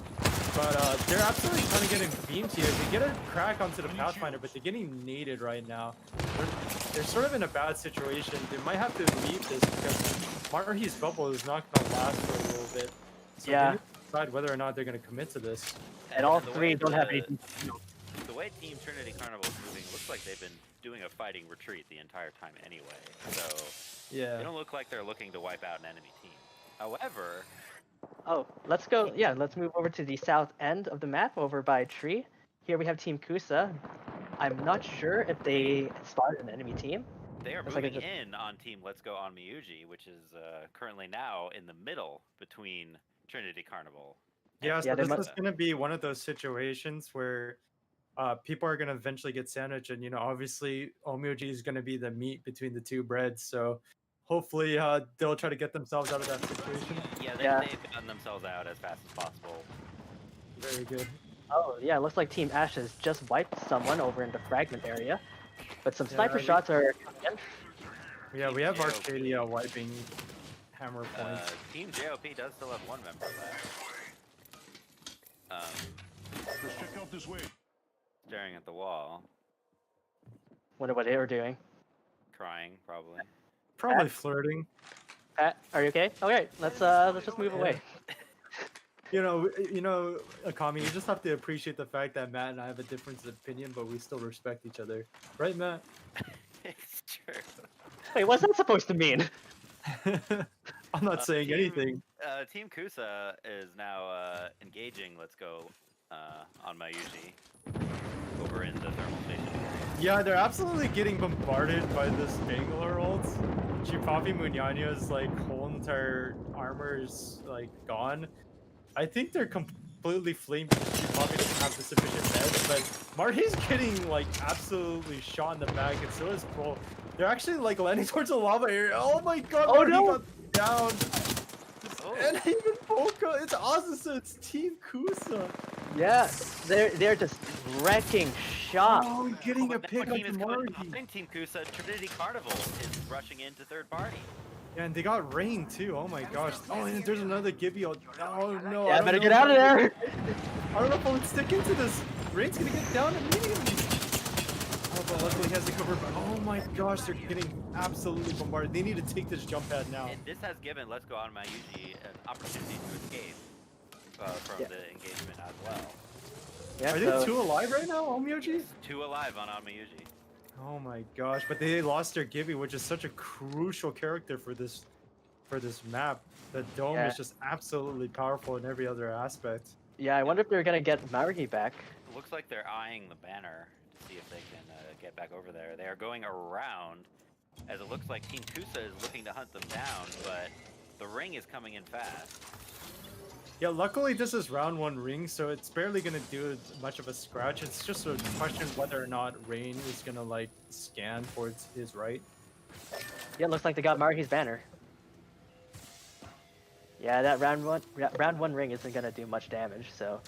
Speaker 2: But they're absolutely kind of getting beamed here. They get a crack onto the Pathfinder, but they're getting naded right now. They're sort of in a bad situation. They might have to leave this because Maruhi's bubble is not going to last for a little bit. So
Speaker 3: Yeah.
Speaker 2: they need to decide whether or not they're going to commit to this.
Speaker 3: And all
Speaker 1: The
Speaker 3: three
Speaker 1: way
Speaker 3: don't have
Speaker 1: the-
Speaker 3: anything.
Speaker 1: The way Team Trinity Carnival is moving, looks like they've been doing a fighting retreat the entire time anyway. So they
Speaker 2: Yeah.
Speaker 1: don't look like they're looking to wipe out an enemy team. However,
Speaker 3: Oh, let's go. Yeah, let's move over to the south end of the map, over by Tree. Here we have Team Kusa. I'm not sure if they spotted an enemy team.
Speaker 1: they are
Speaker 3: Looks like
Speaker 1: moving
Speaker 3: it just-
Speaker 1: in on Team Let's Go on Miyuji, which is currently now in the middle between Trinity Carnival.
Speaker 2: Yeah, so
Speaker 3: Yeah, they
Speaker 2: this
Speaker 3: must-
Speaker 2: is going to be one of those situations where people are going to eventually get sandwiched, and obviously Omyoji is going to be the meat between the two breads. So hopefully they'll try to get themselves out of that situation.
Speaker 1: Yeah,
Speaker 3: Yeah.
Speaker 1: they've gotten themselves out as fast as possible.
Speaker 2: Very good.
Speaker 3: Oh, yeah, looks like Team Ash has just wiped someone over in the fragment area. But some sniper
Speaker 2: Yeah,
Speaker 3: shots are coming in.
Speaker 2: Yeah, we have
Speaker 1: JOP.
Speaker 2: Arcadia wiping hammer points.
Speaker 1: Team JOP does still have one member left.
Speaker 6: Let's check out this way.
Speaker 1: Staring at the wall,
Speaker 3: Wonder what they were doing.
Speaker 1: crying probably.
Speaker 2: Probably flirting.
Speaker 3: Pat, are you okay? Okay, let's just move away.
Speaker 2: Akami, you just have to appreciate the fact that Matt and I have a difference of opinion, but we still respect each other. Right, Matt?
Speaker 1: It's true.
Speaker 3: Wait, what's that supposed to mean?
Speaker 2: I'm not saying
Speaker 1: Team-
Speaker 2: anything.
Speaker 1: Team Kusa is now engaging Let's Go on Mayuji over in the thermal station.
Speaker 2: Yeah, they're absolutely getting bombarded by this Bangalore ult. Chupapi Munyana's whole entire armor is gone. I think they're completely flamed because she probably doesn't have the sufficient meds, but Marty's getting like absolutely shot in the back, and so is Pro. They're actually like landing towards the lava area. Oh my god,
Speaker 3: Oh,
Speaker 2: Marty
Speaker 3: no!
Speaker 2: got down.
Speaker 1: Oh.
Speaker 2: And even Polka, it's Asusa, it's Team Kusa.
Speaker 3: Yeah, they're just wrecking shop.
Speaker 2: Oh, getting a
Speaker 1: But now
Speaker 2: pick
Speaker 1: a team
Speaker 2: on
Speaker 1: is coming
Speaker 2: Marty.
Speaker 1: behind Team Kusa. Trinity Carnival is rushing into third party.
Speaker 2: Yeah, and they got rain too. Oh my gosh. Oh, and there's another Gibby. Oh no.
Speaker 3: Yeah,
Speaker 2: I
Speaker 3: better
Speaker 2: don't
Speaker 3: get
Speaker 2: know
Speaker 3: out of
Speaker 2: if I-
Speaker 3: there.
Speaker 2: I don't know if I would stick into this. Rain's gonna get down immediately. Oh, but luckily he has the cover. But oh my gosh, they're getting absolutely bombarded. They need to take this jump pad now.
Speaker 1: And this has given Let's Go on Mayuji an opportunity to escape from
Speaker 3: Yeah.
Speaker 1: the engagement as well.
Speaker 3: Yeah,
Speaker 2: Are they 2 alive right now, Omyoji?
Speaker 1: 2 alive on Mayuji.
Speaker 2: Oh my gosh, but they lost their Gibby, which is such a crucial character for this map. The dome
Speaker 3: Yeah.
Speaker 2: is just absolutely powerful in every other aspect.
Speaker 3: Yeah, I wonder if they're gonna get Marugi back.
Speaker 1: It looks like they're eyeing the banner to see if they can get back over there. They are going around, as it looks like Team Kusa is looking to hunt them down, but the ring is coming in fast.
Speaker 2: Yeah, luckily this is round 1 ring, so it's barely gonna do much of a scratch. It's just a question whether or not Rain is gonna like scan towards his right.
Speaker 3: Yeah, looks like they got Marugi's banner. Yeah, that round one ring isn't gonna do much damage, so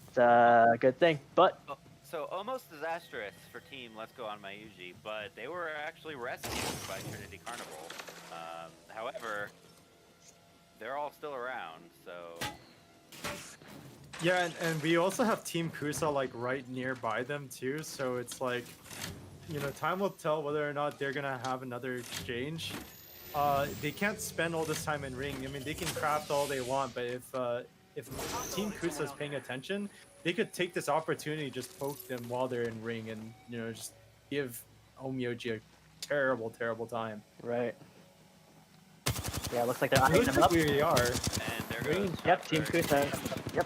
Speaker 3: it's a good thing. But
Speaker 1: So almost disastrous for Team Let's Go on Mayuji, but they were actually rescued by Trinity Carnival. However, they're all still around, so
Speaker 2: Yeah, and we also have Team Kusa like right nearby them too, so it's like, you know, time will tell whether or not they're gonna have another exchange. They can't spend all this time in ring. I mean, they can craft all they want, but if Team Kusa is paying attention, they could take this opportunity, just poke them while they're in ring, and you know, just give Omyoji a terrible, terrible time.
Speaker 3: right. Yeah, looks like they're eyeing
Speaker 2: Looks
Speaker 3: them
Speaker 2: like
Speaker 3: up.
Speaker 2: we are.
Speaker 1: and there goes.
Speaker 3: Yep, Team Kusa. Yep.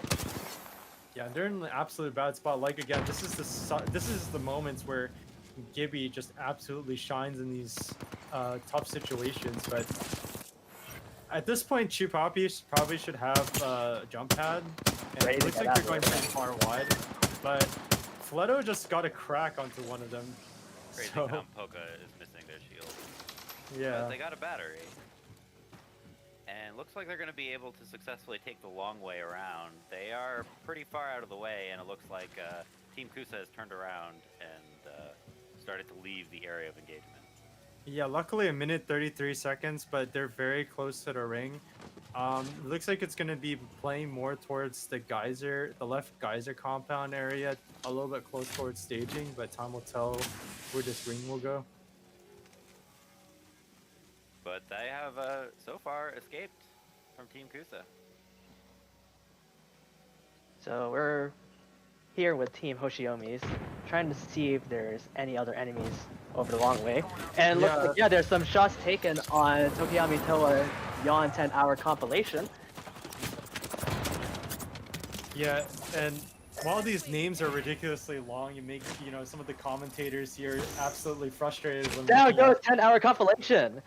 Speaker 2: Yeah, they're in an absolute bad spot. Like again, this is the moments where Gibby just absolutely shines in these tough situations. But at this point, Chupapi probably should have a jump pad. And
Speaker 3: Ready
Speaker 2: it
Speaker 3: to
Speaker 2: looks
Speaker 3: get
Speaker 2: like
Speaker 3: out
Speaker 2: they're going
Speaker 3: there.
Speaker 2: pretty far wide. But Fleto just got a crack onto one of them.
Speaker 1: Crazy
Speaker 2: So,
Speaker 1: Poka is missing their shield.
Speaker 2: yeah.
Speaker 1: But they got a battery. And looks like they're going to be able to successfully take the long way around. They are pretty far out of the way, and it looks like Team Kusa has turned around and started to leave the area of engagement.
Speaker 2: Yeah, luckily 1:33 seconds, but they're very close to the ring. It looks like it's going to be playing more towards the left geyser compound area, a little bit close towards staging, but time will tell where this ring will go.
Speaker 1: But they have so far escaped from Team Kusa.
Speaker 3: So we're here with Team Hoshiomi's, trying to see if there's any other enemies over the long way. And looks like, yeah, there's some shots taken on Tokiyami Toa Yawn 10-hour compilation.
Speaker 2: Yeah, and while these names are ridiculously long, you make, you know, some of the commentators here absolutely frustrated when
Speaker 3: Down
Speaker 2: looking
Speaker 3: goes
Speaker 2: at-
Speaker 3: 10-hour compilation.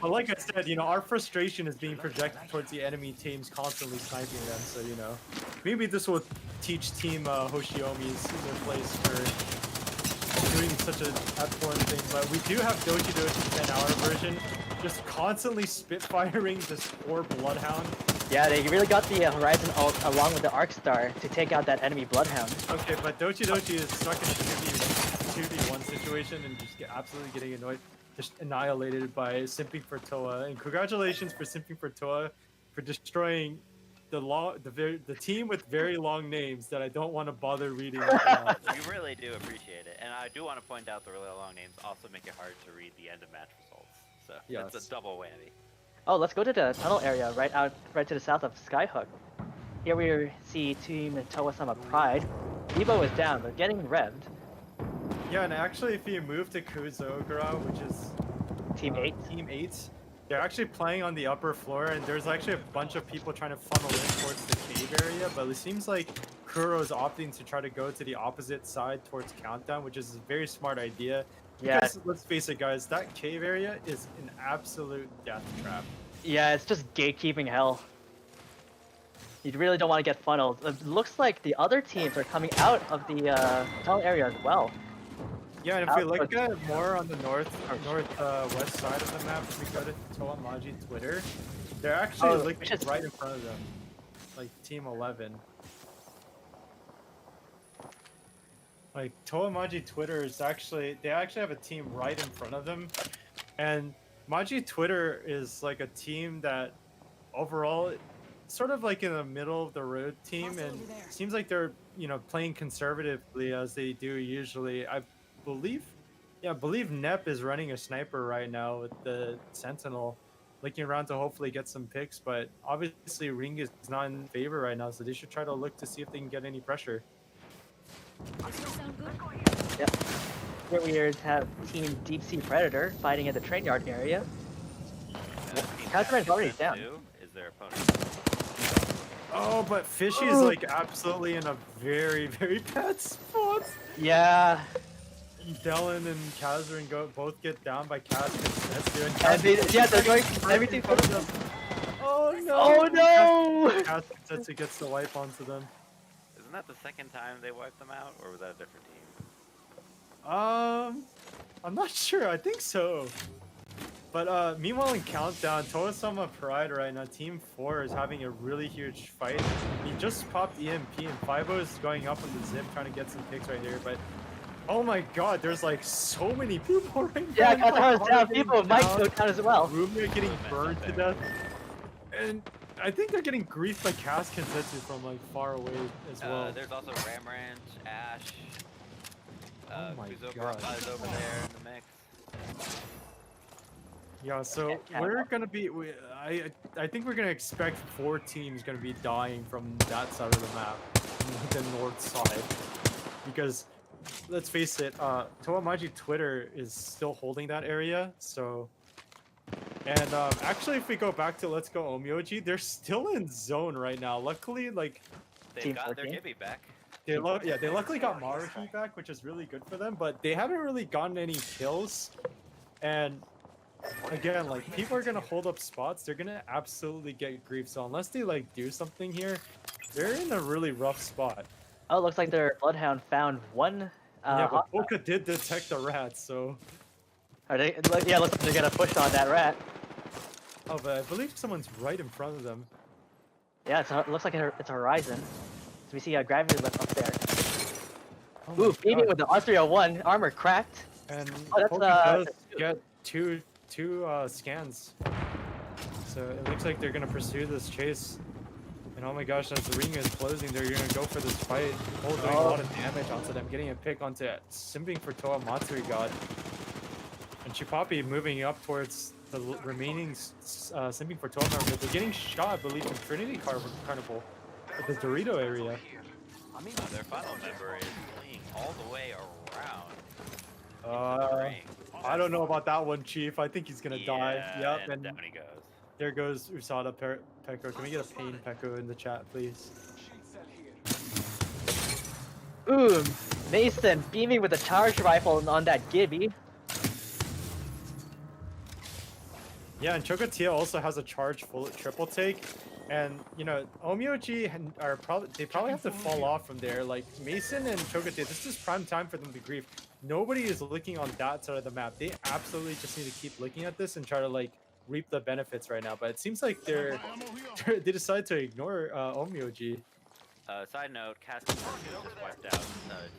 Speaker 2: But like I said, you know, our frustration is being projected towards the enemy teams constantly sniping them, so, you know, maybe this will teach Team Hoshiomi's their place for doing such an excellent thing. But we do have Doji Doji 10-hour version, just constantly spitfiring this poor Bloodhound.
Speaker 3: Yeah, they really got the Horizon ult along with the Arc Star to take out that enemy Bloodhound.
Speaker 2: Okay, but Doji Doji is stuck in a 2v1 situation and just absolutely getting annoyed, just annihilated by Simping for Toa. And congratulations for Simping for Toa for destroying the team with very long names that I don't want to bother reading.
Speaker 1: We really do appreciate it. And I do want to point out the really long names also make it hard to read the end of match results. So
Speaker 2: Yes.
Speaker 1: it's a double whammy.
Speaker 3: Oh, let's go to the tunnel area right to the south of Skyhook. Here we see Team Toa-sama Pride. Debo is down, but getting revved.
Speaker 2: Yeah, and actually, if you move to Kuzogura, which is
Speaker 3: Team 8.
Speaker 2: Team 8, they're actually playing on the upper floor, and there's actually a bunch of people trying to funnel in towards the cave area, but it seems like Kuro is opting to try to go to the opposite side towards Countdown, which is a very smart idea.
Speaker 3: Yeah.
Speaker 2: Because, let's face it, guys, that cave area is an absolute death trap.
Speaker 3: Yeah, it's just gatekeeping hell. You really don't want to get funneled. It looks like the other teams are coming out of the tunnel area as well.
Speaker 2: Yeah, and if we look at more on the west side of the map, if we go to Toamaji Twitter, they're actually looking right in front of them, like Team 11. Like Toamaji Twitter is they actually have a team right in front of them, and Maji Twitter is like a team that overall sort of like in the middle of the road team, and seems like they're playing conservatively as they do usually. I believe Nep is running a sniper right now with the Sentinel, looking around to hopefully get some picks, but obviously Ring is not in favor right now, so they should try to look to see if they can get any pressure.
Speaker 3: Yep. Here we have Team Deep Sea Predator fighting at the train yard area. Kazman's already down.
Speaker 1: Is their opponent?
Speaker 2: Oh, but Fishy is like absolutely in a very, very bad spot.
Speaker 3: Yeah.
Speaker 2: Dylan and Kazrin both get down by Kaz and
Speaker 3: Setsu. They're going everything for them.
Speaker 2: Oh no!
Speaker 3: Oh no!
Speaker 2: Kaz Setsu gets the wipe onto them.
Speaker 1: Isn't that the second time they wiped them out, or was that a different team?
Speaker 2: I'm not sure. I think so. But meanwhile in Countdown, Toasama Pride right now, Team 4 is having a really huge fight. He just popped EMP and Fibo is going up on the zip trying to get some picks right here, but oh my god, there's like so many people right now.
Speaker 3: Yeah, Katara's down. People might go down as well.
Speaker 2: Rumia getting burned to death. And I think they're getting griefed by Cass Kensetsu from like far away as well.
Speaker 1: There's also Ram Ranch, Ash.
Speaker 2: Oh my
Speaker 1: God. Is over there in the mix.
Speaker 2: Yeah, so we're gonna be. I think we're gonna expect 4 teams gonna be dying from that side of the map, the north side, because let's face it, Toamaji Twitter is still holding that area. So, and actually, if we go back to Let's Go Omyoji, they're still in zone right now. Luckily, like
Speaker 1: they got their Gibby back.
Speaker 2: They luckily got Maruki back, which is really good for them. But they haven't really gotten any kills, and again, like people are gonna hold up spots. They're gonna absolutely get grief. So unless they like do something here, they're in a really rough spot.
Speaker 3: Oh, it looks like their Bloodhound found one.
Speaker 2: Yeah, but Polka did detect the rat, so.
Speaker 3: Are they? Yeah, looks like they're gonna push on that rat.
Speaker 2: Oh, but I believe someone's right in front of them.
Speaker 3: Yeah, it looks like it's Horizon. So we see a gravity lift up there.
Speaker 2: Oh
Speaker 3: ooh, beaming with the R301 armor cracked.
Speaker 2: And
Speaker 3: that's
Speaker 2: Polka does get two scans. So it looks like they're gonna pursue this chase. And oh my gosh, as the ring is closing, they're gonna go for this fight. Cole doing a lot of damage onto them, getting a pick onto simping for Toa Matsuri God. And Chipapi moving up towards the remaining simping for Toa Matsuri. They're getting shot, I believe, from Trinity Carnival at the Dorito area.
Speaker 1: Their final member is fleeing all the way around.
Speaker 2: I don't know about that one, Chief. I think he's gonna die. Yep, and
Speaker 1: down he goes.
Speaker 2: There goes Usada Pekko. Can we get a pain Pekko in the chat, please?
Speaker 3: Ooh, Mason beaming with a charge rifle on that Gibby.
Speaker 2: Yeah, and Chocotia also has a charge full triple take. And Omyoji they probably have to fall off from there. Like Mason and Chocotia, this is prime time for them to grief. Nobody is looking on that side of the map. They absolutely just need to keep looking at this and try to like reap the benefits right now. But it seems like they decided to ignore Omyoji.
Speaker 1: Side note, Castle just wiped out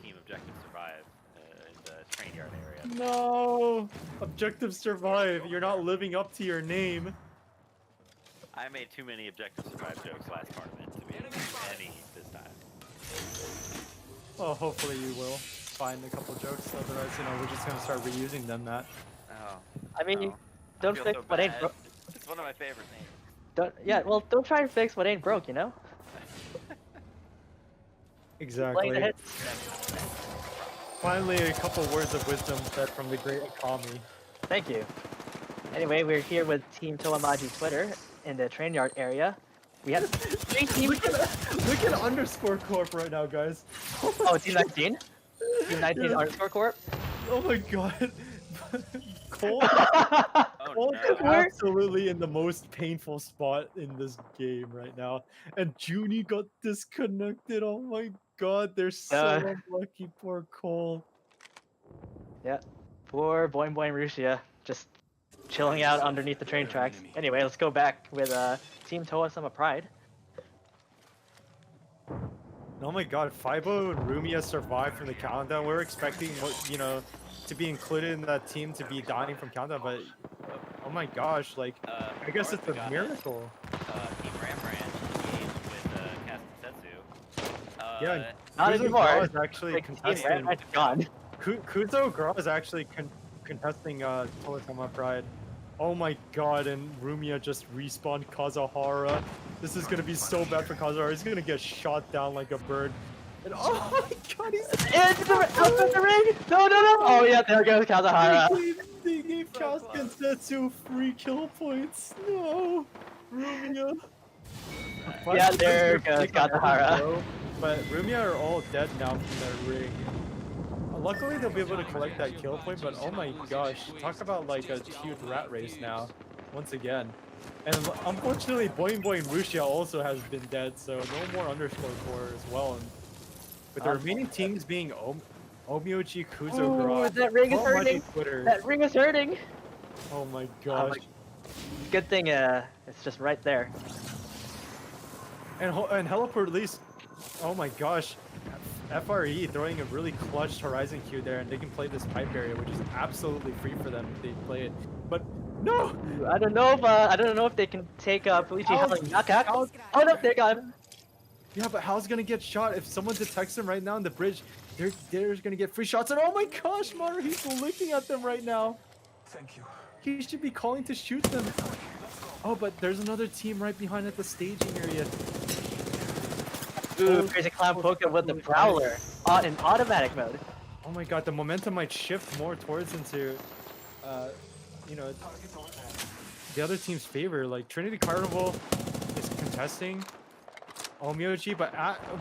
Speaker 1: Team Objective Survive in the train yard area.
Speaker 2: No! Objective Survive, you're not living up to your name.
Speaker 1: I made too many Objective Survive jokes last tournament to be any this time.
Speaker 2: Well, hopefully you will find a couple jokes, otherwise, we're just gonna start reusing them.
Speaker 3: I mean, don't fix what ain't broke.
Speaker 1: It's one of my favorite names.
Speaker 3: Don't try to fix what ain't broke,
Speaker 2: Exactly. Finally, a couple words of wisdom said from the great Akami.
Speaker 3: Thank you. Anyway, we're here with Team Toamaji Twitter in the train yard area. We have 3 teams.
Speaker 2: Look at underscore corp right now, guys.
Speaker 3: Oh, Team 19? Team 19 underscore corp?
Speaker 2: Oh my god. Cole? both
Speaker 1: no.
Speaker 2: are absolutely in the most painful spot in this game right now. And Junie got disconnected. Oh my god, they're so unlucky. Poor Cole.
Speaker 3: Yeah. Poor Boing Boing Rusia. Just chilling out underneath the train tracks. Anyway, let's go back with Team Toa Sama Pride.
Speaker 2: Oh my god, Fibo and Rumia survived from the countdown. We're expecting to be included in that team to be dying from countdown, but oh my gosh, like I guess
Speaker 1: North,
Speaker 2: it's
Speaker 1: we
Speaker 2: a
Speaker 1: got
Speaker 2: miracle.
Speaker 1: Team Ram Ranch engaged with Kasensetsu.
Speaker 2: Yeah,
Speaker 3: Not
Speaker 2: Kuzo
Speaker 3: anymore.
Speaker 2: Gra is actually
Speaker 3: Like, Team
Speaker 2: contesting.
Speaker 3: Ram Ranch gone.
Speaker 2: Kuzo Gra is actually contesting Toa Pride. Oh my god, and Rumia just respawned Kazuhara. This is gonna be so bad for Kazuhara. He's gonna get shot down like a bird. And oh my god, he's
Speaker 3: Into the ring! No, no, no! Oh yeah, there goes Kazuhara.
Speaker 2: They gave Kasensetsu free kill points. No, Rumia.
Speaker 3: Yeah, there goes Kazuhara.
Speaker 2: But Rumia are all dead now from their ring. Luckily, they'll be able to collect that kill point, but oh my gosh, talk about like a huge rat race now, once again. And unfortunately, Boing Boing Rusia also has been dead, so no more underscore core as well. And with the remaining teams being Omioji, Kuzo, Gra,
Speaker 3: that ring is
Speaker 2: Pro Money
Speaker 3: hurting.
Speaker 2: Twitter.
Speaker 3: That ring is hurting.
Speaker 2: Oh my gosh.
Speaker 3: Good thing it's just right there.
Speaker 2: And Heliport at least, oh my gosh. FRE throwing a really clutched Horizon Q there, and they can play this pipe area, which is absolutely free for them if they play it. But no,
Speaker 3: I don't know if they can take Felici Howling knockout. Oh no, they got him.
Speaker 2: Yeah, but how's gonna get shot if someone detects him right now in the bridge? They're gonna get free shots, and oh my gosh, Maru, he's looking at them right now.
Speaker 4: Thank you.
Speaker 2: He should be calling to shoot them. Oh, but there's another team right behind at the staging area.
Speaker 3: Ooh, Crazy Clown Poké with the Prowler in automatic mode.
Speaker 2: Oh my god, the momentum might shift more towards into, the other team's favor. Like, Trinity Carnival is contesting Omioji, but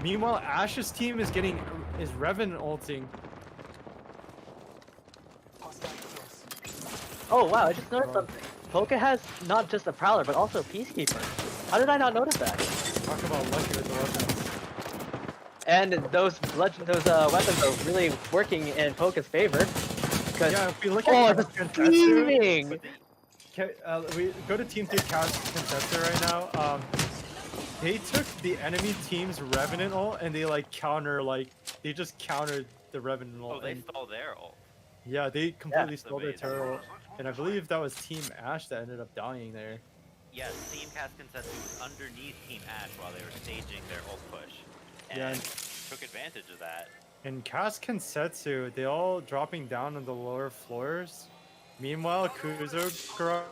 Speaker 2: meanwhile, Ash's team is Revan ulting.
Speaker 3: Oh wow, I just noticed something. Poké has not just a Prowler, but also Peacekeeper. How did I not notice that?
Speaker 2: Talk about lucky with the weapons.
Speaker 3: And those weapons are really working in Poké's favor.
Speaker 2: Yeah, if we look at
Speaker 3: the
Speaker 2: Kentetsu,
Speaker 3: steaming!
Speaker 2: we go to Team 3 Cast Kentetsu right now. They took the enemy team's Revenant ult and they they just countered the Revenant ult.
Speaker 1: Oh, they stole their ult.
Speaker 2: Yeah, they completely stole their
Speaker 1: amazing.
Speaker 2: turret ult. And I believe that was Team Ash that ended up dying there.
Speaker 1: Yes, Team Kasensetsu was underneath Team Ash while they were staging their ult push. And
Speaker 2: Yeah.
Speaker 1: took advantage of that.
Speaker 2: In Cast Kensetsu, they all dropping down on the lower floors. Meanwhile, Kuzo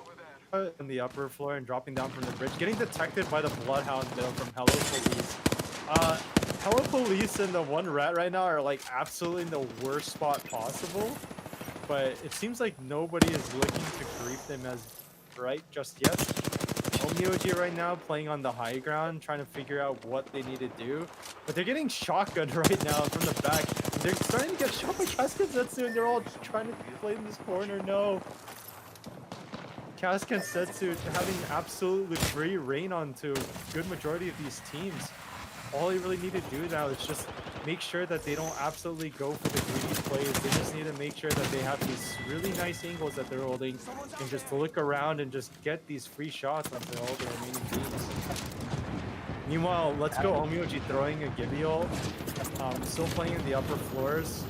Speaker 2: on the upper floor and dropping down from the bridge, getting detected by the Bloodhound though from Hello Police. Hello Police and the one rat right now are like absolutely in the worst spot possible, but it seems like nobody is looking to grief them as right just yet. Omioji right now playing on the high ground, trying to figure out what they need to do, but they're getting shotgunned right now from the back. They're starting to get shot by Kasensetsu, and they're all trying to play in this corner. No. Kasensetsu having absolutely free reign onto a good majority of these teams. All they really need to do now is just make sure that they don't absolutely go for the greedy plays. They just need to make sure that they have these really nice angles that they're holding and just look around and just get these free shots onto all the remaining teams. Meanwhile, Let's Go Omioji throwing a Gibby ult. Still playing in the upper floors.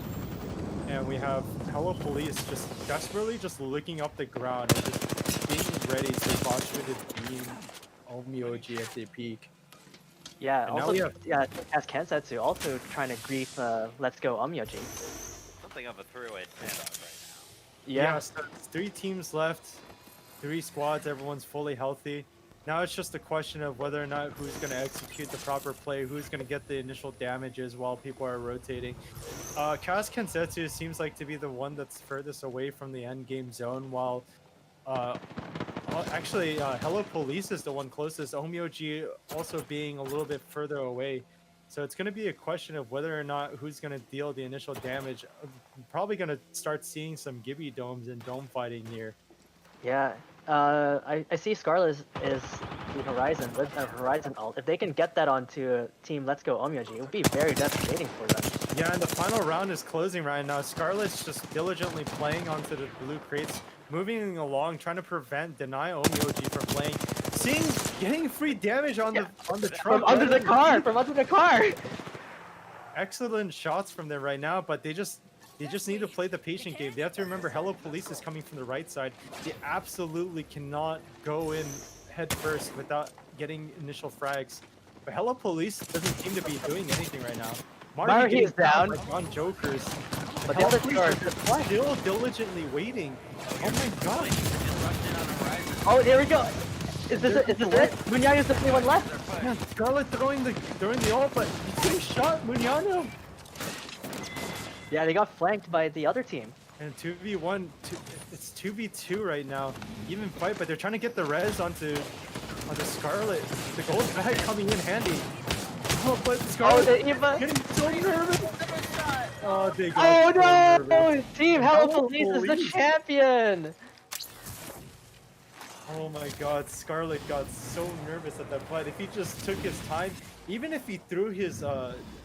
Speaker 2: And we have Hello Police just desperately just looking up the ground and just being ready to watch with the beam Omioji at the peak.
Speaker 3: Yeah,
Speaker 2: And now
Speaker 3: also,
Speaker 2: we have-
Speaker 3: as Kensetsu also trying to grief Let's Go Omioji.
Speaker 1: Something of a three-way standoff right
Speaker 2: Yeah, so it's 3 teams left, 3 squads, everyone's fully healthy. Now it's just a question of whether or not who's going to execute the proper play, who's going to get the initial damages while people are rotating. Kaz Kensetsu seems like to be the one that's furthest away from the end game zone, while actually Hello Police is the one closest, Omioji also being a little bit further away. So it's going to be a question of whether or not who's going to deal the initial damage. I'm probably going to start seeing some Gibby domes and dome fighting here.
Speaker 3: Yeah, I see Scarlet is the Horizon with a Horizon ult. If they can get that onto Team Let's Go Omyoji, it would be very devastating for them.
Speaker 2: Yeah, and the final round is closing right now. Scarlet's just diligently playing onto the blue crates, moving along, trying to deny Omyoji from playing. Getting free damage on the truck.
Speaker 3: From under the car! From under the car!
Speaker 2: Excellent shots from there right now, but they just need to play the patient game. They have to remember Hello Police is coming from the right side. They absolutely cannot go in head first without getting initial frags. But Hello Police doesn't seem to be doing anything right now.
Speaker 3: Maruhi is down.
Speaker 2: Like on Jokers.
Speaker 3: But the other two are
Speaker 2: still diligently waiting. Oh my god.
Speaker 3: Oh, there we go. Is this it? Munyano is the only one left.
Speaker 2: Yeah, Scarlet throwing the ult, but he's getting shot. Munyano.
Speaker 3: Yeah, they got flanked by the other team.
Speaker 2: And 2v1, it's 2v2 right now. Even fight, but they're trying to get the res onto Scarlet. The gold bag coming in handy. Oh, but Scarlet
Speaker 3: the Eva
Speaker 2: getting so nervous. Oh, they got so
Speaker 3: no!
Speaker 2: nervous.
Speaker 3: Team Hello Police is the champion!
Speaker 2: Oh my god, Scarlet got so nervous at that fight. If he just took his time, even if he threw his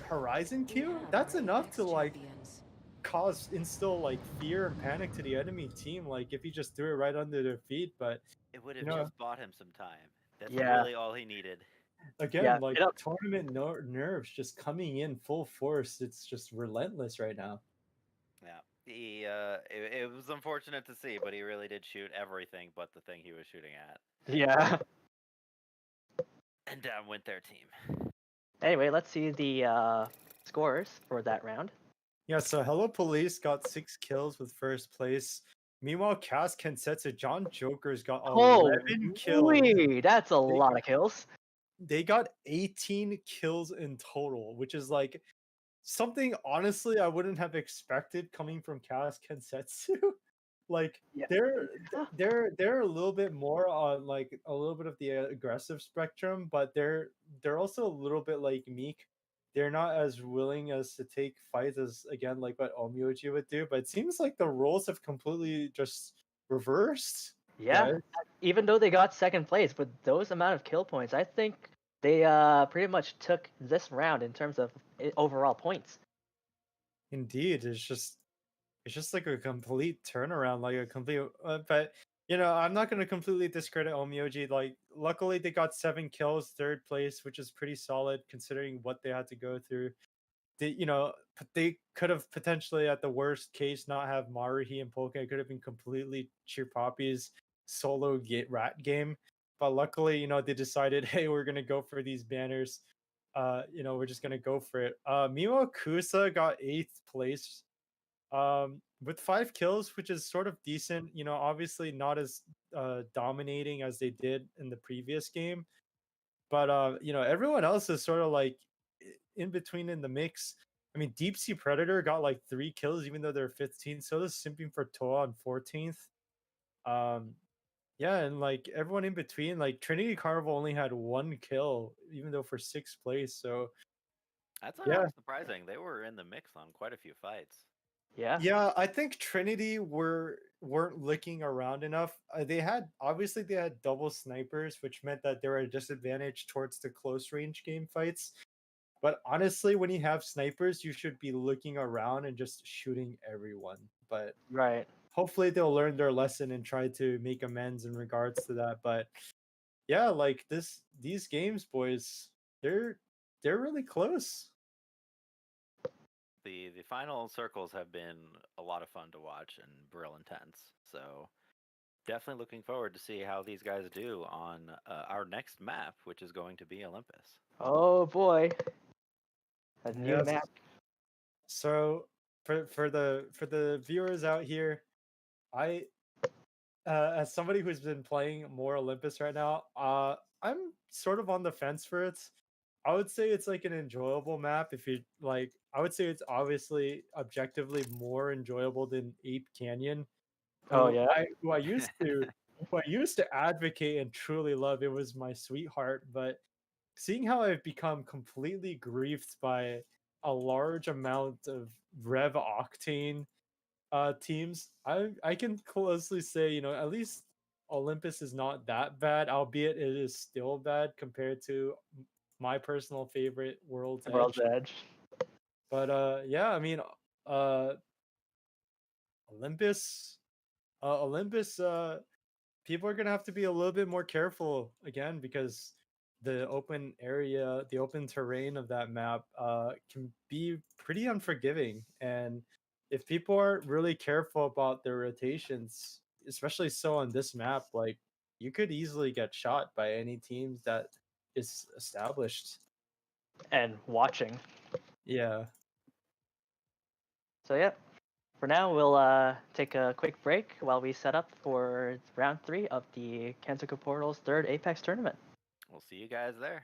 Speaker 2: Horizon Q, that's enough to like instill like fear and panic to the enemy team. Like if he just threw it right under their feet, but
Speaker 1: it would have just bought him some time. That's
Speaker 3: Yeah.
Speaker 1: really all he needed.
Speaker 2: Again,
Speaker 3: Yeah,
Speaker 2: like tournament nerves just coming in full force. It's just relentless right now.
Speaker 1: Yeah, it was unfortunate to see, but he really did shoot everything but the thing he was shooting at.
Speaker 3: Yeah.
Speaker 1: And down went their team.
Speaker 3: Anyway, let's see the scores for that round.
Speaker 2: Yeah, so Hello Police got 6 kills with first place. Meanwhile, Cass Kensetsu, John Joker's got 11 kills.
Speaker 3: Holy, that's a lot of kills.
Speaker 2: They got 18 kills in total, which is like something honestly I wouldn't have expected coming from Cass Kensetsu. Like
Speaker 3: Yeah.
Speaker 2: they're a little bit more on like a little bit of the aggressive spectrum, but they're also a little bit like meek. They're not as willing as to take fights as again like what Omyoji would do, but it seems like the roles have completely just reversed.
Speaker 3: Yeah.
Speaker 2: guys.
Speaker 3: Even though they got second place with those amount of kill points, I think they pretty much took this round in terms of overall points.
Speaker 2: Indeed, it's just like a complete turnaround, like a complete. But you know, I'm not going to completely discredit Omyoji. Like, luckily they got 7 kills, third place, which is pretty solid considering what they had to go through. They could have potentially, at the worst case, not have Maruhi and Polka. It could have been completely Cheer Poppy's solo rat game. But luckily, they decided, hey, we're gonna go for these banners. We're just gonna go for it. Meanwhile, Kusa got 8th place. With 5 kills, which is sort of decent. Obviously not as dominating as they did in the previous game. But everyone else is sort of like in between in the mix. I mean, Deep Sea Predator got like 3 kills, even though they're 15th. So does Simping for Toa on 14th. Yeah, and like everyone in between, like Trinity Carnival only had 1 kill, even though for 6th place. So
Speaker 1: That's
Speaker 2: Yeah.
Speaker 1: not surprising. They were in the mix on quite a few fights.
Speaker 3: Yeah.
Speaker 2: I think Trinity weren't looking around enough. They had double snipers, which meant that they were at a disadvantage towards the close range game fights. But honestly, when you have snipers, you should be looking around and just shooting everyone. But
Speaker 3: Right.
Speaker 2: hopefully they'll learn their lesson and try to make amends in regards to that. But yeah, like these games, boys, they're really close.
Speaker 1: The final circles have been a lot of fun to watch and real intense. So definitely looking forward to see how these guys do on our next map, which is going to be Olympus.
Speaker 3: Oh boy. A new
Speaker 2: Yes.
Speaker 3: map.
Speaker 2: So for the viewers out here, I as somebody who's been playing more Olympus right now, I'm sort of on the fence for it. I would say it's like an enjoyable map. If you like, I would say it's obviously objectively more enjoyable than Ape Canyon.
Speaker 3: Oh
Speaker 2: who
Speaker 3: yeah.
Speaker 2: who I used to advocate and truly love. It was my sweetheart, but seeing how I've become completely griefed by a large amount of Rev Octane teams, I can closely say, at least Olympus is not that bad, albeit it is still bad compared to my personal favorite, World's
Speaker 3: World's
Speaker 2: Edge.
Speaker 3: Edge.
Speaker 2: But yeah, I mean, uh, Olympus, Olympus, people are gonna have to be a little bit more careful again because the open area, the open terrain of that map, can be pretty unforgiving. And if people aren't really careful about their rotations, especially so on this map, like you could easily get shot by any teams that is established.
Speaker 3: And watching.
Speaker 2: Yeah.
Speaker 3: So yeah, for now we'll take a quick break while we set up for round 3 of the Kenzoku Portal's third Apex tournament.
Speaker 1: We'll see you guys there.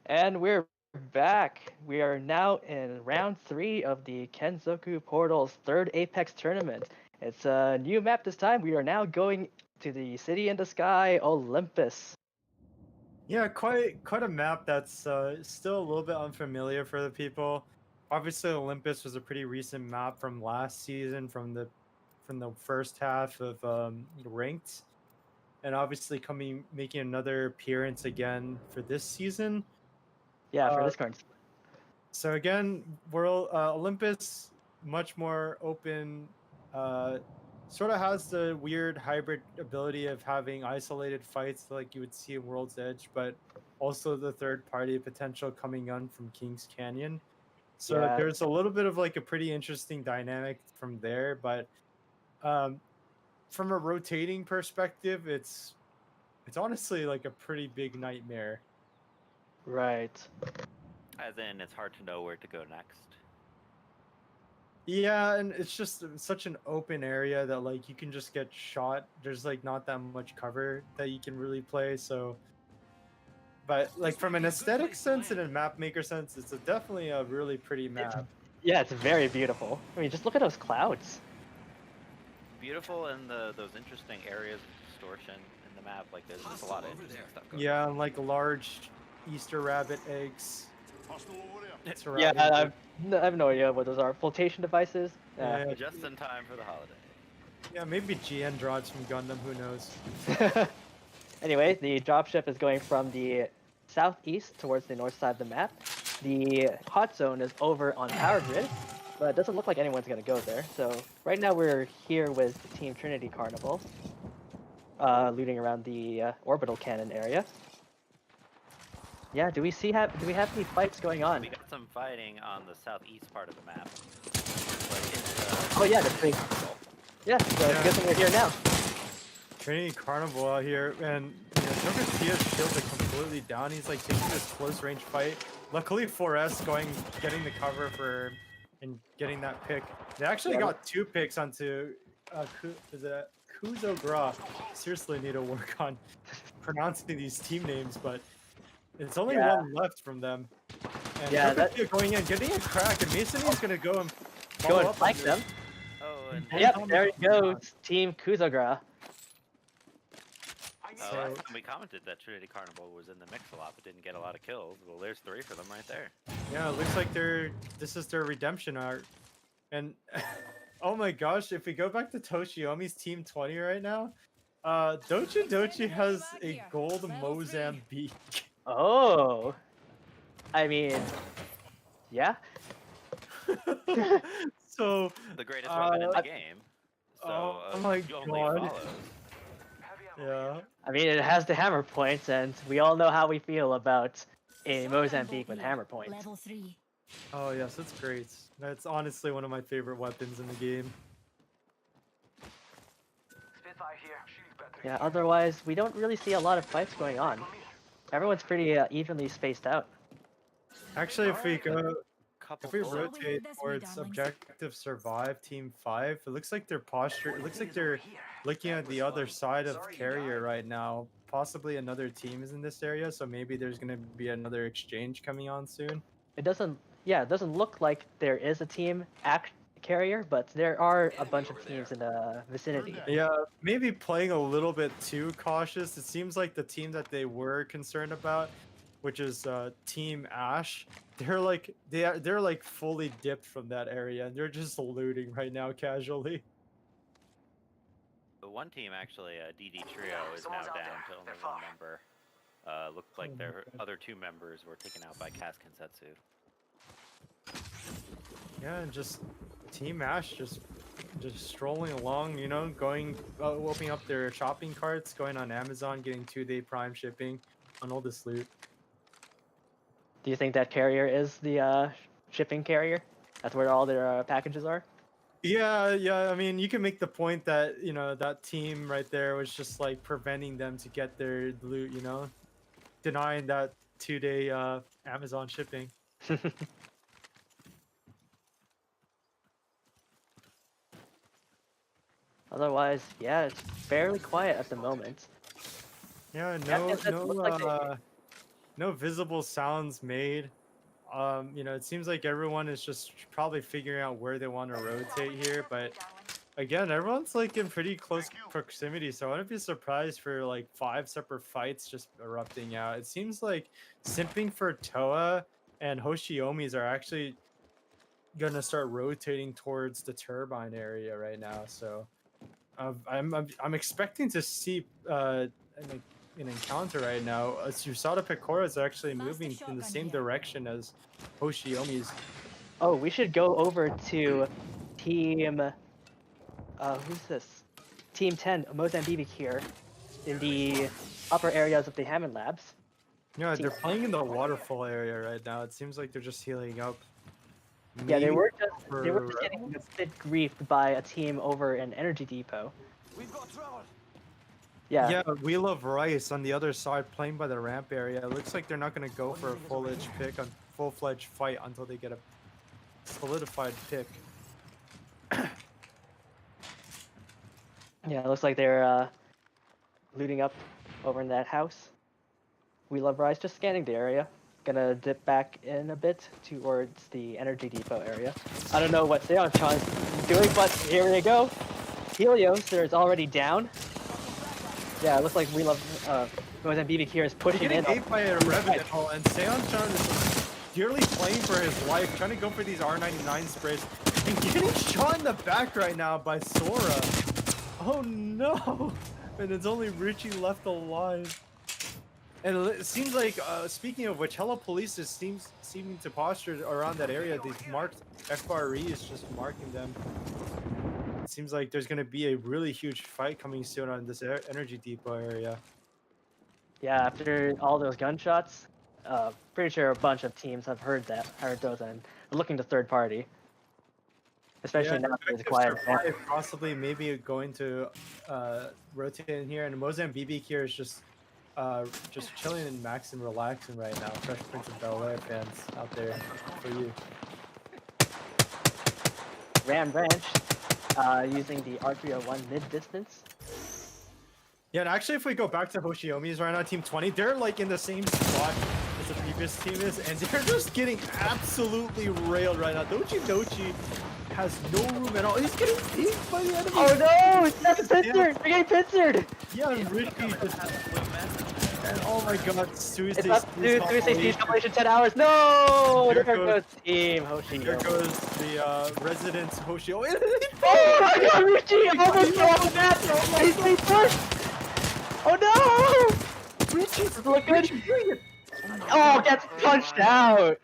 Speaker 3: And we're back. We are now in round 3 of the Kenzoku Portal's third Apex tournament. It's a new map this time. We are now going to the city in the sky, Olympus.
Speaker 2: Yeah, quite a map that's still a little bit unfamiliar for the people. Obviously, Olympus was a pretty recent map from last season, from the first half of ranked, and obviously making another appearance again for this season.
Speaker 3: Yeah, for
Speaker 2: Uh,
Speaker 3: this current.
Speaker 2: So again, World Olympus, much more open. Sort of has the weird hybrid ability of having isolated fights like you would see in World's Edge, but also the third party potential coming on from King's Canyon. So
Speaker 3: Yeah.
Speaker 2: there's a little bit of like a pretty interesting dynamic from there, but um, from a rotating perspective, it's honestly like a pretty big nightmare.
Speaker 3: Right.
Speaker 1: As in, it's hard to know where to go next.
Speaker 2: Yeah, and it's just such an open area that like you can just get shot. There's like not that much cover that you can really play. So, but like from an aesthetic sense and a map maker sense, it's definitely a really pretty map.
Speaker 3: Yeah, it's very beautiful. I mean, just look at those clouds.
Speaker 1: Beautiful in those interesting areas of distortion in the map. Like there's just a lot of interesting stuff going on.
Speaker 2: Yeah, and like large Easter rabbit eggs.
Speaker 6: Hostile over there.
Speaker 3: Yeah,
Speaker 2: surrounding
Speaker 3: I have no idea what those are. Flotation devices?
Speaker 2: Yeah,
Speaker 1: Just in time for the holiday.
Speaker 2: yeah, maybe GN drops from Gundam. Who knows?
Speaker 3: Anyway, the dropship is going from the southeast towards the north side of the map. The hot zone is over on Power Grid, but it doesn't look like anyone's going to go there. So right now we're here with Team Trinity Carnival, looting around the orbital cannon area. Yeah, do we have any fights going on?
Speaker 1: We got some fighting on the southeast part of the map.
Speaker 3: Oh yeah, that's big. Yeah, so it's a good thing we're here now.
Speaker 2: Trinity Carnival out here, and you know, Joker Tia's shields are completely down. He's like taking this close range fight. Luckily, 4S getting the cover for and getting that pick. They actually got 2 picks onto is it Kuzo Gra. Seriously, need to work on pronouncing these team names, but it's only one left from them. And
Speaker 3: Yeah,
Speaker 2: Joker Tia going in, getting a crack, and Mason is gonna go and
Speaker 3: Go
Speaker 2: follow
Speaker 3: and
Speaker 2: up
Speaker 3: flank
Speaker 2: on
Speaker 3: them.
Speaker 1: Oh, and
Speaker 3: Yep, there he goes, Team Kuzogra.
Speaker 1: last time we commented that Trinity Carnival was in the mix a lot, but didn't get a lot of kills. Well, there's 3 for them right there.
Speaker 2: Yeah, it looks like this is their redemption arc. And oh my gosh, if we go back to Toshiomi's Team 20 right now, Dochi has a gold Mozambique.
Speaker 3: Oh. I mean, yeah.
Speaker 2: So
Speaker 1: The greatest weapon in the game. So,
Speaker 2: oh my
Speaker 1: only
Speaker 2: God.
Speaker 1: follows.
Speaker 2: yeah.
Speaker 3: I mean, it has the hammer points, and we all know how we feel about a Mozambique with hammer points.
Speaker 7: Level 3.
Speaker 2: Oh yes, it's great. That's honestly one of my favorite weapons in the game.
Speaker 4: Spitfire here. Shield battery.
Speaker 3: Yeah, otherwise, we don't really see a lot of fights going on. Everyone's pretty evenly spaced out.
Speaker 2: Actually, if we
Speaker 1: Couple
Speaker 2: rotate towards objective survive Team 5, it looks like their posture. It looks like they're looking at the other side of carrier right now. Possibly another team is in this area, so maybe there's gonna be another exchange coming on soon.
Speaker 3: It doesn't look like there is a team carrier, but there are a bunch of teams in the vicinity.
Speaker 2: Yeah, maybe playing a little bit too cautious. It seems like the team that they were concerned about, which is Team Ash, they're like fully dipped from that area, and they're just looting right now casually.
Speaker 1: The one team actually, DD Trio, is now down to only 1 member. Looked like their other 2 members were taken out by Kaz Kensetsu.
Speaker 2: Yeah, and just Team Ash just strolling along, you know, going opening up their shopping carts, going on Amazon, getting 2-day Prime shipping on all this loot.
Speaker 3: Do you think that carrier is the shipping carrier? That's where all their packages are?
Speaker 2: Yeah. I mean, you can make the point that, you know, that team right there was just like preventing them to get their loot, you know, denying that 2-day Amazon shipping.
Speaker 3: Otherwise, yeah, it's fairly quiet at the moment.
Speaker 2: Yeah,
Speaker 3: it looks like
Speaker 2: no visible sounds made. You know, it seems like everyone is just probably figuring out where they want to rotate here, but again, everyone's like in pretty close proximity, so I wouldn't be surprised for like 5 separate fights just erupting out. It seems like simping for Toa and Hoshiomis are actually gonna start rotating towards the turbine area right now, so I'm expecting to see an encounter right now. Yusada Pecora is actually moving in the same direction as Hoshiomi's.
Speaker 3: Oh, we should go over to Team, who's this? Team 10, Mozambique here, in the upper areas of the Hammond Labs.
Speaker 2: Yeah, they're playing in the waterfall area right now. It seems like they're just healing up.
Speaker 3: Yeah, they
Speaker 2: Maybe
Speaker 3: were just
Speaker 2: for
Speaker 3: getting
Speaker 2: Rebel?
Speaker 3: a bit griefed by a team over in Energy Depot.
Speaker 5: We've got trouble.
Speaker 3: Yeah,
Speaker 2: Yeah, We Love Rice on the other side playing by the ramp area. It looks like they're not going to go for a full-fledged fight until they get a solidified pick.
Speaker 3: yeah, it looks like they're looting up over in that house. We Love Rise just scanning the area. Gonna dip back in a bit towards the Energy Depot area. I don't know what Seonchan's doing, but here they go. Helios is already down. Yeah, it looks like We Love Mozambique here is pushing
Speaker 2: Getting
Speaker 3: in.
Speaker 2: ate by a Revenant Hall, and Seonchan is dearly playing for his life, trying to go for these R99 sprays, and getting shot in the back right now by Sora. Oh no! And it's only Richie left alive. And it seems like, speaking of which, Hello Police is seeming to posture around that area. These marked FRE is just marking them. It seems like there's going to be a really huge fight coming soon on this Energy Depot area.
Speaker 3: Yeah, after all those gunshots, pretty sure a bunch of teams have heard those, and are looking to third party. Especially now that it's quiet.
Speaker 2: Possibly maybe going to rotate in here, and Mozambique here is just chilling and maxing, relaxing right now. Fresh Prince of Bel-Air fans out there for you.
Speaker 3: Ram Ranch, using the R301 mid distance.
Speaker 2: Yeah, and actually, if we go back to Hoshiomi's right now, Team 20, they're like in the same spot as the previous team is, and they're just getting absolutely railed right now. Dochi has no room at all. He's getting pinked by the enemy.
Speaker 3: Oh no! It's not pincered! They're getting pincered!
Speaker 2: Yeah, Richie just... And oh my god,
Speaker 3: It's up to 360 compilation 10 hours. No! There goes Team Hoshio.
Speaker 2: There goes the resident Hoshio.
Speaker 3: Oh my god, Richie! Almost got off the map! He's being pushed! Oh no!
Speaker 2: Richie,
Speaker 3: Does it look good? Oh, gets punched out!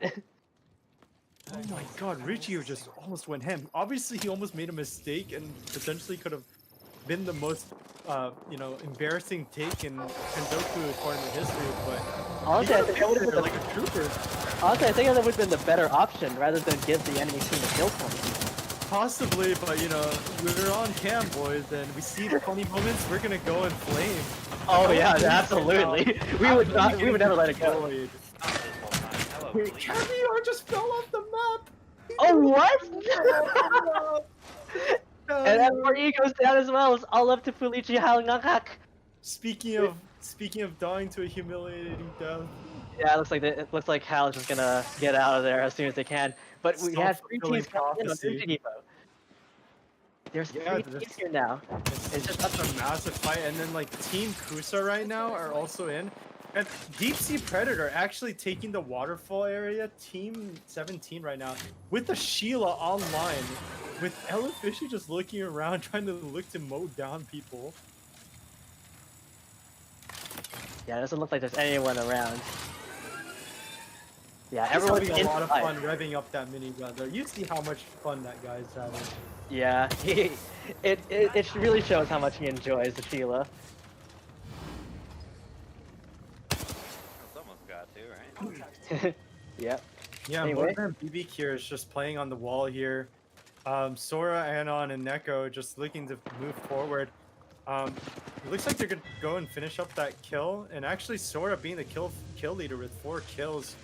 Speaker 2: Oh my god, Richie just almost went ham. Obviously, he almost made a mistake and potentially could have been the most, embarrassing take in Kenzoku tournament history, but
Speaker 3: Honestly, I think that would have been
Speaker 2: like a trooper.
Speaker 3: Honestly, I think that would have been the better option rather than give the enemy team a kill point.
Speaker 2: Possibly, but we're on cam, boys, and we see the funny moments. We're gonna go and flame.
Speaker 3: Oh yeah, absolutely. We would never let it go.
Speaker 2: Wait, Caviar just fell off the map.
Speaker 3: Oh what? And then FRE goes down as well. It's all up to Fulichi Halangak.
Speaker 2: Speaking of dying to a humiliating death.
Speaker 3: Yeah, it looks like Hal's just gonna get out of there as soon as they can. But we have 3 teams coming in on Energy Depot. There's 3 teams here now.
Speaker 2: It's just such a massive fight, and then like Team Kusa right now are also in. And Deep Sea Predator actually taking the waterfall area. Team 17 right now with the Sheila online, with Ella Fishy just looking around, trying to look to mow down people.
Speaker 3: Yeah, it doesn't look like there's anyone around. Yeah,
Speaker 2: He's
Speaker 3: everyone's
Speaker 2: having a lot of
Speaker 3: inside.
Speaker 2: fun revving up that minigun there. You see how much fun that guy's having.
Speaker 3: Yeah, it really shows how much he enjoys the Sheila.
Speaker 1: Someone's got to, right?
Speaker 3: Yep.
Speaker 2: Yeah,
Speaker 3: Anyway.
Speaker 2: Modan BB here is just playing on the wall here. Sora, Anon, and Neko just looking to move forward. It looks like they're gonna go and finish up that kill, and actually Sora being the kill leader with 4 kills,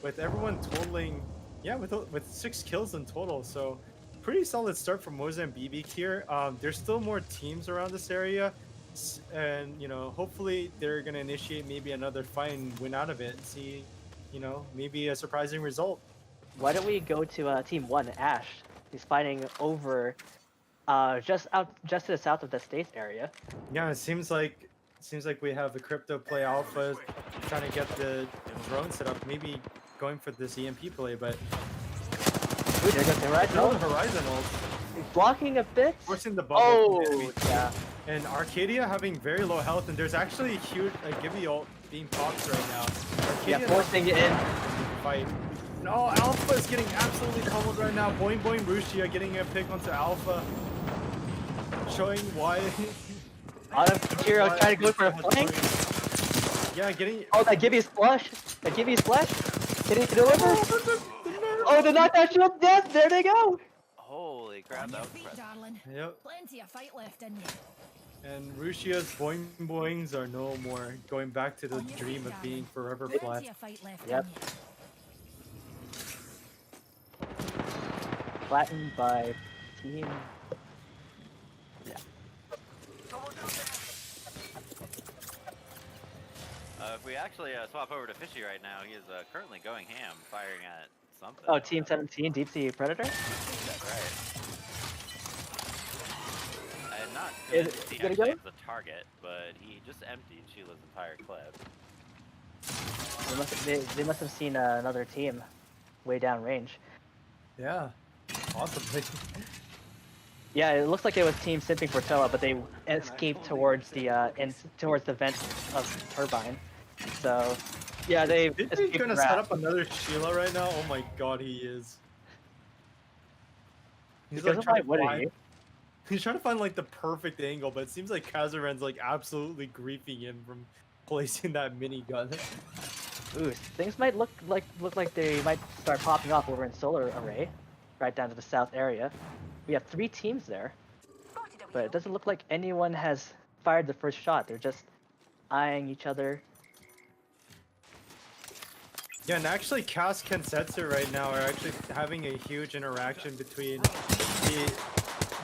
Speaker 2: with everyone totaling, with 6 kills in total. So pretty solid start from Mozambique here. There's still more teams around this area, and hopefully they're gonna initiate maybe another fight and win out of it and see, maybe a surprising result.
Speaker 3: Why don't we go to Team 1, Ash? He's fighting over just to the south of the States area.
Speaker 2: Yeah, it seems like we have the crypto play alpha trying to get the drone set up, maybe going for this EMP play, but
Speaker 3: Ooh, there goes the Horizon.
Speaker 2: no Horizon ult,
Speaker 3: He's blocking a bit.
Speaker 2: forcing the bubble.
Speaker 3: Oh, yeah.
Speaker 2: And Arcadia having very low health, and there's actually a huge Gibby ult being popped right now.
Speaker 3: Yeah,
Speaker 2: Arcadia
Speaker 3: forcing it in.
Speaker 2: fight. No, Alpha is getting absolutely pummeled right now. Boing Boing Rushia getting a pick onto Alpha. Showing why.
Speaker 3: Autumn Kichiro trying to go for a flank.
Speaker 2: Yeah, getting.
Speaker 3: Oh, that Gibby's flush. That Gibby's flush. Can he deliver? Oh, the knockdown shield. Yes, there they go.
Speaker 1: Holy crap, that was impressive.
Speaker 7: darling.
Speaker 2: Yep.
Speaker 7: Plenty of fight left in you.
Speaker 2: And Rushia's Boing Boings are no more. Going back to the dream of being forever flat.
Speaker 7: Plenty of fight left
Speaker 3: Yep.
Speaker 7: in you.
Speaker 3: Flattened by team.
Speaker 1: If we actually swap over to Fishy right now, he is currently going ham, firing at something.
Speaker 3: Oh, Team 17, Deep Sea Predator.
Speaker 1: That's right. I am not
Speaker 3: Is
Speaker 1: convinced he
Speaker 3: it gonna
Speaker 1: actually
Speaker 3: go?
Speaker 1: has the target, but he just emptied Sheila's entire clip.
Speaker 3: They must have seen another team way down range.
Speaker 2: Yeah, possibly.
Speaker 3: Yeah, it looks like it was Team Simping for Toa, but they escaped towards the towards the vent of Turbine. So, yeah, they
Speaker 2: Is he
Speaker 3: escaped
Speaker 2: gonna
Speaker 3: the
Speaker 2: set
Speaker 3: wrath.
Speaker 2: up another Sheila right now? Oh my god, he is. He's
Speaker 3: Because of my
Speaker 2: trying to
Speaker 3: what
Speaker 2: find, he's trying to find like the perfect angle, but it seems like Kazaren's like absolutely griefing him from placing that minigun.
Speaker 3: Ooh, things might look like they might start popping off over in Solar Array, right down to the south area. We have 3 teams there, but it doesn't look like anyone has fired the first shot. They're just eyeing each other.
Speaker 2: Yeah, and actually Cass Kensetsu right now are actually having a huge interaction between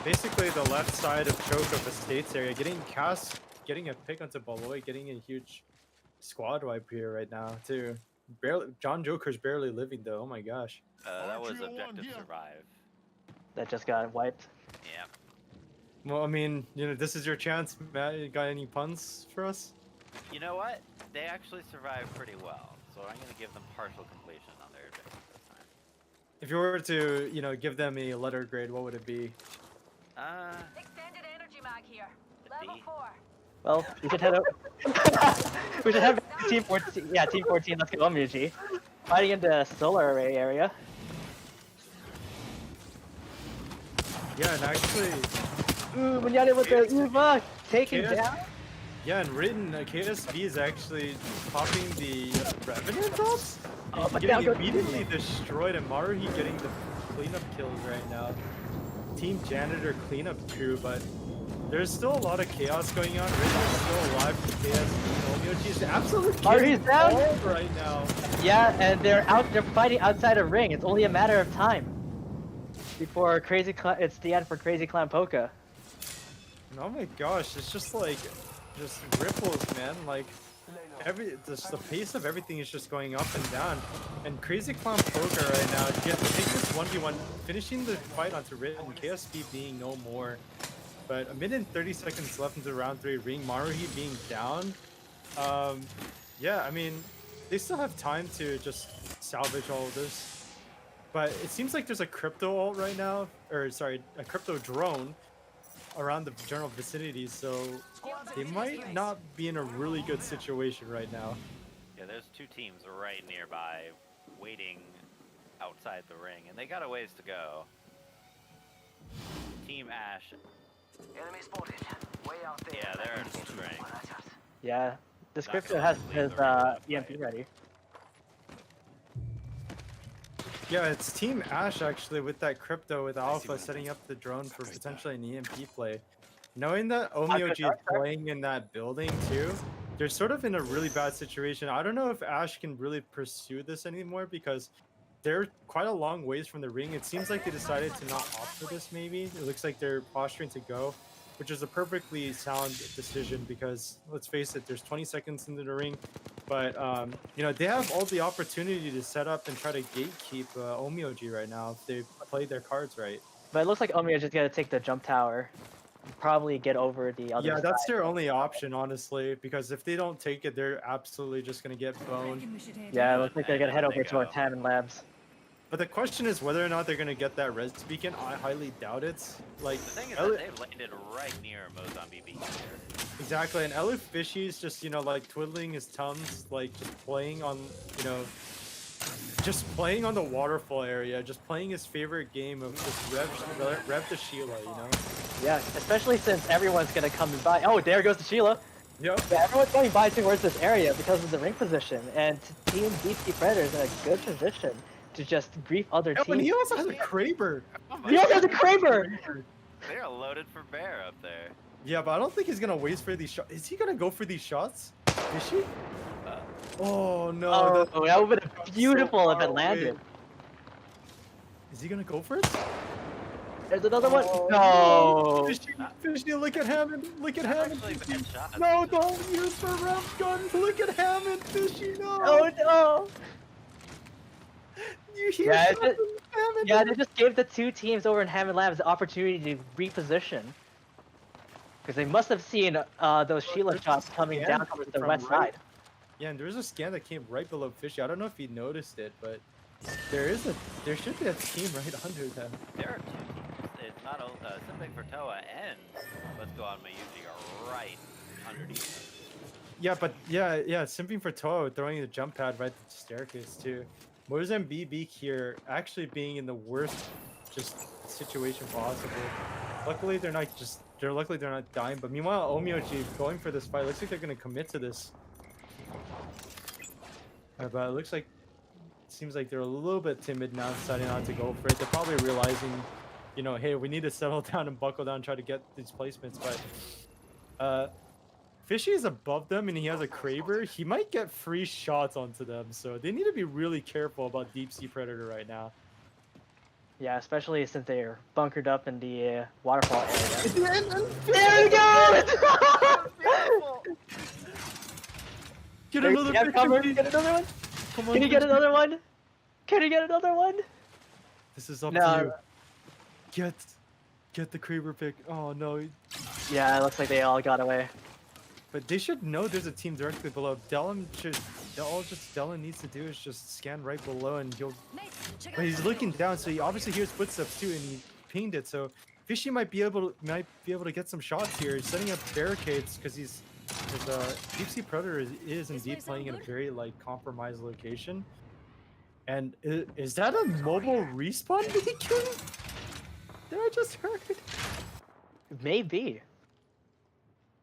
Speaker 2: basically the left side of Choke of Estates area, getting Cass getting a pick onto Baloy, getting a huge squad wipe here right now too. Barely, John Joker's barely living though. Oh my gosh.
Speaker 1: That was
Speaker 6: 301
Speaker 1: objective
Speaker 6: here.
Speaker 1: survive.
Speaker 3: That just got wiped.
Speaker 1: Yeah.
Speaker 2: Well, I mean, you know, this is your chance, Matt. You got any puns for us?
Speaker 1: You know what? They actually survived pretty well, so I'm gonna give them partial completion on their objective this time.
Speaker 2: If you were to, you know, give them a letter grade, what would it be?
Speaker 7: Extended energy mag here.
Speaker 1: A D.
Speaker 7: 4.
Speaker 3: Well, we should head over. We should have Team 14. Yeah, Team 14. Let's go, Omuji. Fighting in the Solar Array area.
Speaker 2: Yeah, and actually,
Speaker 3: Ooh, Manjani with the Uva taken
Speaker 2: Chaos-
Speaker 3: down.
Speaker 2: yeah, and written, KSB is actually popping the Revenant drops.
Speaker 3: Oh, but
Speaker 2: Getting
Speaker 3: now go-
Speaker 2: immediately destroyed, and Maruhi getting the cleanup kills right now. Team Janitor cleanup crew, but there's still a lot of chaos going on. Rin is still alive for KSB. Omiochi is absolutely
Speaker 3: Maruhi's
Speaker 2: getting
Speaker 3: down.
Speaker 2: mauled right now.
Speaker 3: Yeah, and they're fighting outside of ring. It's only a matter of time before it's the end for Crazy Clown Polka.
Speaker 2: And oh my gosh, it's just like, just ripples, man. Like, the pace of everything is just going up and down. And Crazy Clown Polka right now, taking this 1v1, finishing the fight onto Rit, and KSB being no more. But a minute and 30 seconds left into round 3, Ring Maruhi being down. Yeah, I mean, they still have time to just salvage all of this. But it seems like there's a crypto ult right now, or sorry, a crypto drone around the general vicinity, so they might not be in a really good situation right now.
Speaker 1: Yeah, there's 2 teams right nearby, waiting outside the ring, and they got a ways to go. Team Ash.
Speaker 4: Enemy spotted. Way out there.
Speaker 1: Yeah, they're in full strength.
Speaker 3: Yeah, the
Speaker 1: Not
Speaker 3: script
Speaker 1: gonna
Speaker 3: has
Speaker 1: leave
Speaker 3: his
Speaker 1: the ring without
Speaker 3: EMP
Speaker 1: fight.
Speaker 3: ready.
Speaker 2: Yeah, it's Team Ash actually with that crypto with Alpha setting up the drone for potentially an EMP play. Knowing that Omioji is playing in that building too, they're sort of in a really bad situation. I don't know if Ash can really pursue this anymore because they're quite a long ways from the ring. It seems like they decided to not opt for this maybe. It looks like they're posturing to go, which is a perfectly sound decision because let's face it, there's 20 seconds into the ring. But, you know, they have all the opportunity to set up and try to gatekeep Omioji right now if they play their cards right.
Speaker 3: But it looks like Omiya just gotta take the jump tower. Probably get over the other
Speaker 2: Yeah,
Speaker 3: side.
Speaker 2: that's their only option, honestly, because if they don't take it, they're absolutely just going to get boned.
Speaker 3: Yeah, it looks like they're gonna head
Speaker 1: There
Speaker 3: over
Speaker 1: they
Speaker 3: towards
Speaker 1: go.
Speaker 3: Hammond Labs.
Speaker 2: But the question is whether or not they're going to get that res beacon. I highly doubt it. Like,
Speaker 1: The thing is
Speaker 2: Ele-
Speaker 1: that they've landed right near Mozambique here.
Speaker 2: exactly, and Elif Fishy's just, you know, like twiddling his thumbs, like just playing on, you know, just playing on the waterfall area, just playing his favorite game of just rev the Sheila, you know?
Speaker 3: Yeah, especially since everyone's gonna come by. Oh, there goes the Sheila.
Speaker 2: Yep.
Speaker 3: Yeah, everyone's going by towards this area because of the ring position, and Team DC Predator is in a good position to just grief other
Speaker 2: Oh,
Speaker 3: teams.
Speaker 2: and he also has a Kraber.
Speaker 1: Oh my
Speaker 3: He also has a
Speaker 1: God.
Speaker 3: Kraber!
Speaker 1: They're loaded for bear up there.
Speaker 2: Yeah, but I don't think he's gonna waste for these shots. Is he gonna go for these shots? Is she? Oh no!
Speaker 3: Oh, that would have been
Speaker 2: so
Speaker 3: beautiful if
Speaker 2: far
Speaker 3: it landed.
Speaker 2: away. Is he gonna go for it?
Speaker 3: There's another one.
Speaker 2: Oh,
Speaker 3: No.
Speaker 2: Fishy, look at Hammond! Look at
Speaker 1: That's
Speaker 2: Hammond!
Speaker 1: actually bad shot.
Speaker 2: No, don't use the ref gun! Look at Hammond, Fishy, no!
Speaker 3: Oh no.
Speaker 2: You hear
Speaker 3: Yeah,
Speaker 2: something, Hammond?
Speaker 3: Yeah, they just gave the two teams over in Hammond Labs the opportunity to reposition. Because they must have seen those Sheila
Speaker 2: there's
Speaker 3: shots
Speaker 2: a
Speaker 3: coming
Speaker 2: scan
Speaker 3: down towards the
Speaker 2: from
Speaker 3: west
Speaker 2: right.
Speaker 3: side.
Speaker 2: Yeah, and there's a scan that came right below Fishy. I don't know if he noticed it, but there should be a team right under them.
Speaker 1: There are two teams. It's not something for Toa and Let's Go On Mayuji are right underneath.
Speaker 2: Yeah, but yeah, simping for Toho, throwing the jump pad right at the staircase too. Mozambique here actually being in the worst just situation possible. Luckily they're not dying, but meanwhile Omyoji going for this fight. Looks like they're gonna commit to this. But it looks like seems like they're a little bit timid now, deciding not to go for it. They're probably realizing, you know, hey, we need to settle down and buckle down and try to get these placements, but Fishy is above them and he has a Kraber. He might get free shots onto them, so they need to be really careful about Deep Sea Predator right now.
Speaker 3: Yeah, especially since they're bunkered up in the waterfall area.
Speaker 2: There
Speaker 3: we go!
Speaker 2: Get another
Speaker 3: Get another one?
Speaker 2: Come on,
Speaker 3: Can you get another one? Can you get another one?
Speaker 2: This is up
Speaker 3: No.
Speaker 2: to you. Get the Kraber pick. Oh no.
Speaker 3: Yeah, it looks like they all got away.
Speaker 2: But they should know there's a team directly below. Dylan needs to do is just scan right below and he'll. But he's looking down, so he obviously hears footsteps too, and he pinged it. So Fishy might be able to get some shots here. He's setting up barricades because Deep Sea Predator is indeed playing in a very like compromised location. And is that a mobile respawn beacon? Did I just heard?
Speaker 3: Maybe.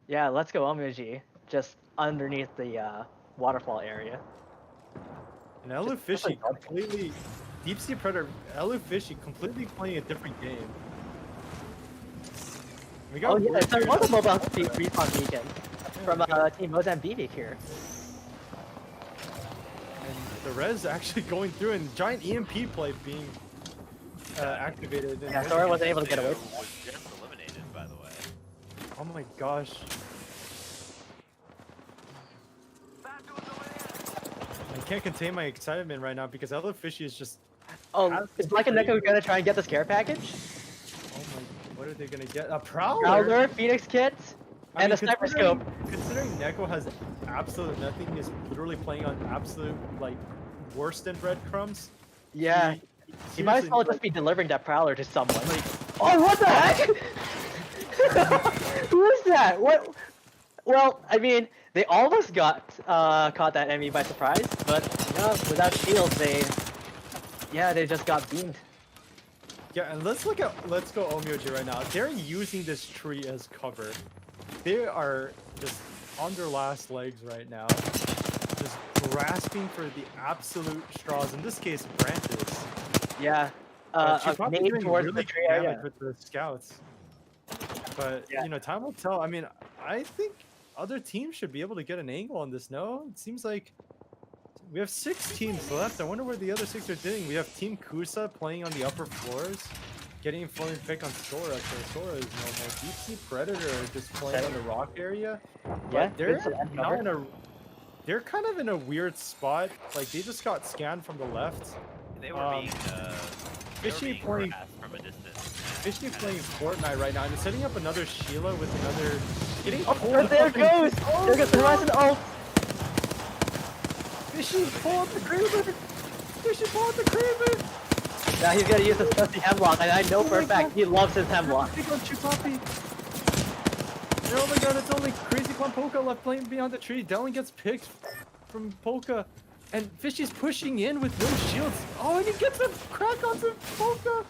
Speaker 3: Yeah, let's go Omyoji. Just underneath the waterfall area.
Speaker 2: And Elu Fishy completely, Deep Sea Predator, Elu Fishy completely playing a different game. We got
Speaker 3: Oh yeah, there
Speaker 2: Wood
Speaker 3: was a
Speaker 2: here.
Speaker 3: mobile respawn beacon from Team Mozambique here.
Speaker 2: And the res actually going through and giant EMP play being activated. And
Speaker 3: Yeah, Sora wasn't able to get away
Speaker 1: Was
Speaker 3: from
Speaker 1: just eliminated, by the way.
Speaker 2: oh my gosh. I can't contain my excitement right now because Elu Fishy is just,
Speaker 3: Oh, is Black and Neko gonna try and get this care package?
Speaker 2: oh my, what are they gonna get? A Prowler?
Speaker 3: Prowler, Phoenix Kit,
Speaker 2: I
Speaker 3: and
Speaker 2: mean,
Speaker 3: a sniper scope.
Speaker 2: Considering Neko has absolute nothing, he's literally playing on absolute, like, worse than breadcrumbs.
Speaker 3: Yeah, he might as
Speaker 2: seriously,
Speaker 3: well
Speaker 2: like,
Speaker 3: just be delivering that Prowler to someone. Oh, what the heck? Who is that? What? Well, I mean, they almost got caught that enemy by surprise, but you know, without shields, they just got beamed.
Speaker 2: Yeah, and let's go Omyoji right now. They're using this tree as cover. They are just on their last legs right now, just grasping for the absolute straws. In this case, branches.
Speaker 3: Yeah,
Speaker 2: She's
Speaker 3: a
Speaker 2: probably
Speaker 3: nade
Speaker 2: doing
Speaker 3: towards
Speaker 2: really
Speaker 3: the tree
Speaker 2: good
Speaker 3: area.
Speaker 2: damage with the scouts. But
Speaker 3: Yeah.
Speaker 2: you know, time will tell. I mean, I think other teams should be able to get an angle on this. No, it seems like we have 6 teams left. I wonder where the other 6 are doing. We have Team Kusa playing on the upper floors, getting a floating pick on Sora. So Sora is normal. Deep Sea Predator just playing on the rock area.
Speaker 3: Yeah,
Speaker 2: But they're
Speaker 3: good slam
Speaker 2: not
Speaker 3: cover.
Speaker 2: in a. They're kind of in a weird spot. Like they just got scanned from the left.
Speaker 1: They were being
Speaker 2: Fishy
Speaker 1: being
Speaker 2: playing.
Speaker 1: harassed from a distance.
Speaker 2: Fishy playing Fortnite right now and setting up another Sheila with another. Getting
Speaker 3: Oh,
Speaker 2: pulled
Speaker 3: there it
Speaker 2: fucking-
Speaker 3: goes!
Speaker 2: Oh,
Speaker 3: There goes the
Speaker 2: no!
Speaker 3: Horizon ult!
Speaker 2: Fishy pull up the Kraber! Fishy pull up the Kraber!
Speaker 3: Now he's gonna use his trusty Hemlock, and I know for a fact he loves his Hemlock.
Speaker 2: Pick on Chupapi! Oh my god, it's only Crazy Clown Polka left playing beyond the tree. Dellen gets picked from Polka. And Fishy's pushing in with no shields. Oh, and he gets a crack on some Polka.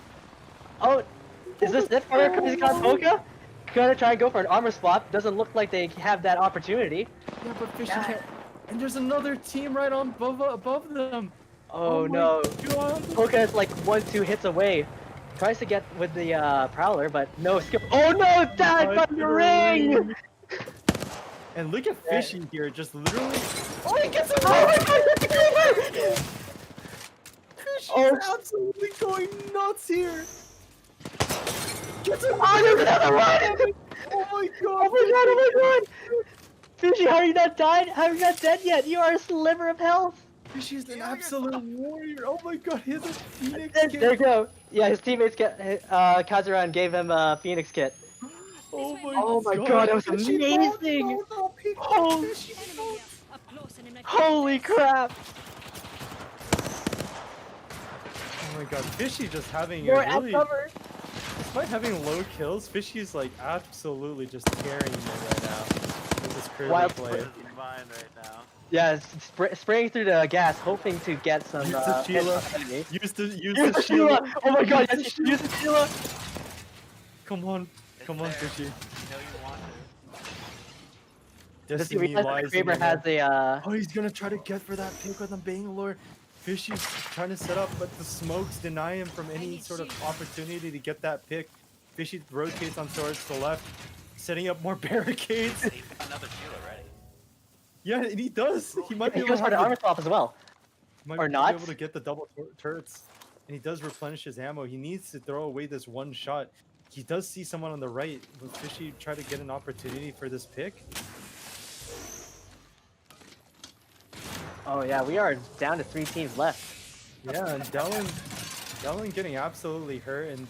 Speaker 3: Oh, is this it for Crazy Con Polka? Gonna try and go for an armor swap. Doesn't look like they have that opportunity.
Speaker 2: Yeah, but Fishy can't. And there's another team right on above them.
Speaker 3: Oh,
Speaker 2: my
Speaker 3: no.
Speaker 2: God.
Speaker 3: Polka is like 1-2 hits away. Tries to get with the Prowler, but no skill. Oh no, died by the ring!
Speaker 2: And look at Fishy here, just literally. Oh, he gets a
Speaker 3: Oh my god, that's a creeper!
Speaker 2: Fishy's absolutely going nuts here. Gets a
Speaker 3: Oh, there's another one!
Speaker 2: Oh my god!
Speaker 3: Oh my god, oh my god! Fishy, how are you not died? How are you not dead yet? You are a sliver of health!
Speaker 2: Fishy's an absolute warrior. Oh my god, he has a Phoenix
Speaker 3: There
Speaker 2: kit.
Speaker 3: you go. Yeah, his teammates Kazuran gave him a Phoenix kit.
Speaker 2: Oh
Speaker 3: my god, that was
Speaker 2: Fishy
Speaker 3: amazing!
Speaker 2: no,
Speaker 3: Oh.
Speaker 2: Fishy
Speaker 7: Enemy up close and in my
Speaker 3: Holy crap!
Speaker 2: Oh my god, Fishy just having
Speaker 3: More
Speaker 2: a really,
Speaker 3: cover.
Speaker 2: despite having low kills, Fishy's like absolutely just carrying it right now. With this curly
Speaker 3: Wild
Speaker 2: play.
Speaker 1: This is mine right now.
Speaker 3: Yeah, spraying through the gas, hoping to get some
Speaker 2: Use the Sheila.
Speaker 3: enemy.
Speaker 2: Use
Speaker 3: Use
Speaker 2: the Sheila.
Speaker 3: Oh my god, yes, use the Sheila!
Speaker 2: Come on, come on,
Speaker 1: there.
Speaker 2: Fishy.
Speaker 1: You know you want to.
Speaker 3: Does he
Speaker 2: Destiny
Speaker 3: realize
Speaker 2: lies
Speaker 3: that Kraber
Speaker 2: in the
Speaker 3: has a
Speaker 2: Oh, he's gonna try to get for that pick with the Bangalore. Fishy's trying to set up, but the smokes deny him from any sort of opportunity to get that pick. Fishy rotates on towards the left, setting up more barricades.
Speaker 1: He's got another shield already.
Speaker 2: Yeah, and he does. He might be
Speaker 3: He
Speaker 2: able
Speaker 3: goes
Speaker 2: to
Speaker 3: for
Speaker 2: have
Speaker 3: the armor swap as well.
Speaker 2: might
Speaker 3: or
Speaker 2: be
Speaker 3: not.
Speaker 2: able to get the double turrets. And he does replenish his ammo. He needs to throw away this one shot. He does see someone on the right. Will Fishy try to get an opportunity for this pick?
Speaker 3: Oh yeah, we are down to 3 teams left.
Speaker 2: Yeah, and Dallin getting absolutely hurt. And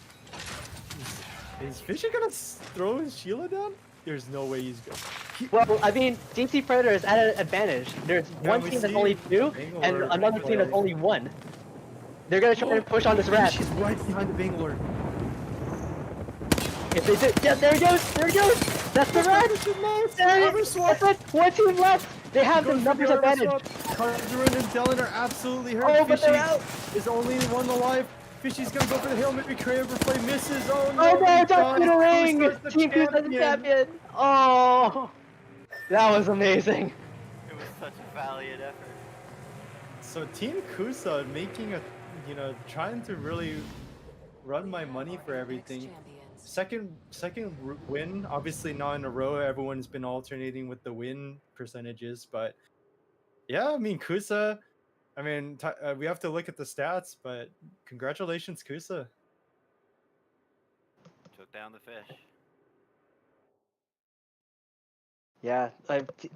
Speaker 2: is Fishy gonna throw his Sheila down? There's no way he's good.
Speaker 3: Well, I mean, DC Predator is at an advantage. There's one
Speaker 2: we
Speaker 3: team that's
Speaker 2: see
Speaker 3: only 2,
Speaker 2: Bangalore
Speaker 3: and
Speaker 2: right
Speaker 3: another team that's
Speaker 2: there.
Speaker 3: only 1. They're gonna try to push on this rat.
Speaker 2: Fishy's right behind the Bangalore.
Speaker 3: If they do, yeah, there he goes, there he goes. That's the rat. There it is. That's it. 1 team left. They have the numbers advantage.
Speaker 2: Conjurin and Dallin are absolutely hurt.
Speaker 3: Oh, but they're
Speaker 2: Fishy
Speaker 3: out.
Speaker 2: is only one alive. Fishy's gonna go for the Hail Mary Kraber play, misses. Oh no!
Speaker 3: Oh no,
Speaker 2: he
Speaker 3: don't do the
Speaker 2: dies.
Speaker 3: ring.
Speaker 2: Kusa's the
Speaker 3: Team Kusa's the champion. Oh, that was amazing.
Speaker 1: It was such a valiant effort.
Speaker 2: So Team Kusa making a, trying to really run my money for everything. Second win, obviously not in a row. Everyone's been alternating with the win percentages, but yeah, I mean Kusa. I mean, we have to look at the stats, but congratulations, Kusa.
Speaker 1: Took down the fish.
Speaker 3: Yeah,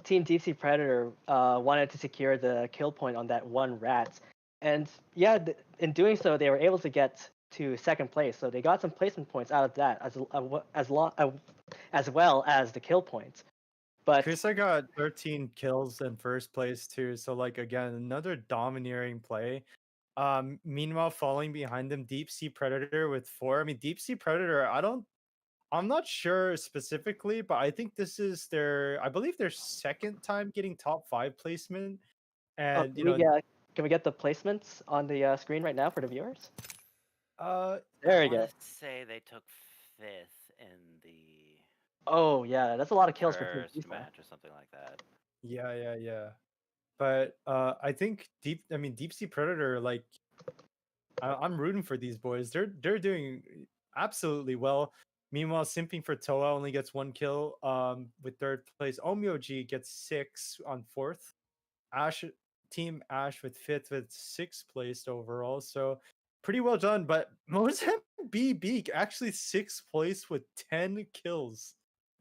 Speaker 3: Team DC Predator wanted to secure the kill point on that one rat, and yeah, in doing so, they were able to get to 2nd place. So they got some placement points out of that, as well as the kill points. But
Speaker 2: Kusa got 13 kills in first place too. So like again, another domineering play. Meanwhile, falling behind them, Deep Sea Predator with 4. I mean, Deep Sea Predator. I'm not sure specifically, but I think this is I believe their 2nd time getting top 5 placement. And
Speaker 3: can we get the placements on the screen right now for the viewers?
Speaker 2: uh,
Speaker 3: There
Speaker 1: I
Speaker 3: we go.
Speaker 1: wanna say they took 5th in the
Speaker 3: Oh yeah, that's a lot of kills for Team
Speaker 1: first
Speaker 3: DC.
Speaker 1: match or something like that.
Speaker 2: yeah. But I think Deep Sea Predator, like I'm rooting for these boys. They're doing absolutely well. Meanwhile, simping for Toa only gets 1 kill. With 3rd place, Omyoji gets 6 on 4th. Team Ash with 5th with 6th placed overall. So pretty well done. But Mozambique actually 6th place with 10 kills.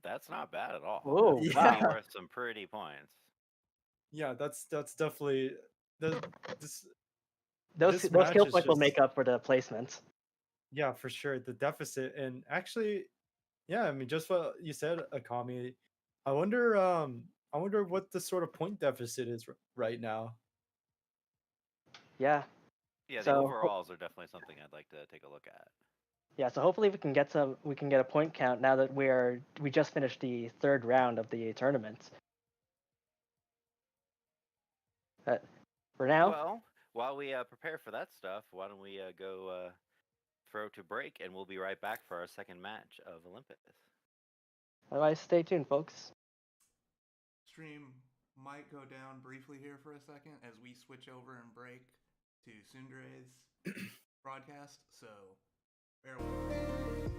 Speaker 1: That's not bad at all.
Speaker 3: Oh,
Speaker 1: That's
Speaker 2: wow.
Speaker 1: definitely worth some pretty points.
Speaker 2: Yeah, that's definitely this
Speaker 3: Those
Speaker 2: match
Speaker 3: kill
Speaker 2: is
Speaker 3: points will
Speaker 2: just-
Speaker 3: make up for the placements.
Speaker 2: Yeah, for sure. The deficit. And actually, yeah, I mean, just what you said, Akami. I wonder what the sort of point deficit is right now.
Speaker 3: Yeah.
Speaker 1: Yeah, the
Speaker 3: So-
Speaker 1: overalls are definitely something I'd like to take a look at.
Speaker 3: Yeah, so hopefully we can get a point count now that we just finished the 3rd round of the tournament. For now,
Speaker 1: Well, while we prepare for that stuff, why don't we go throw to break, and we'll be right back for our second match of Olympus.
Speaker 3: otherwise, stay tuned, folks.
Speaker 8: Stream might go down briefly here for a second as we switch over and break to Sundare's broadcast, so bear with us.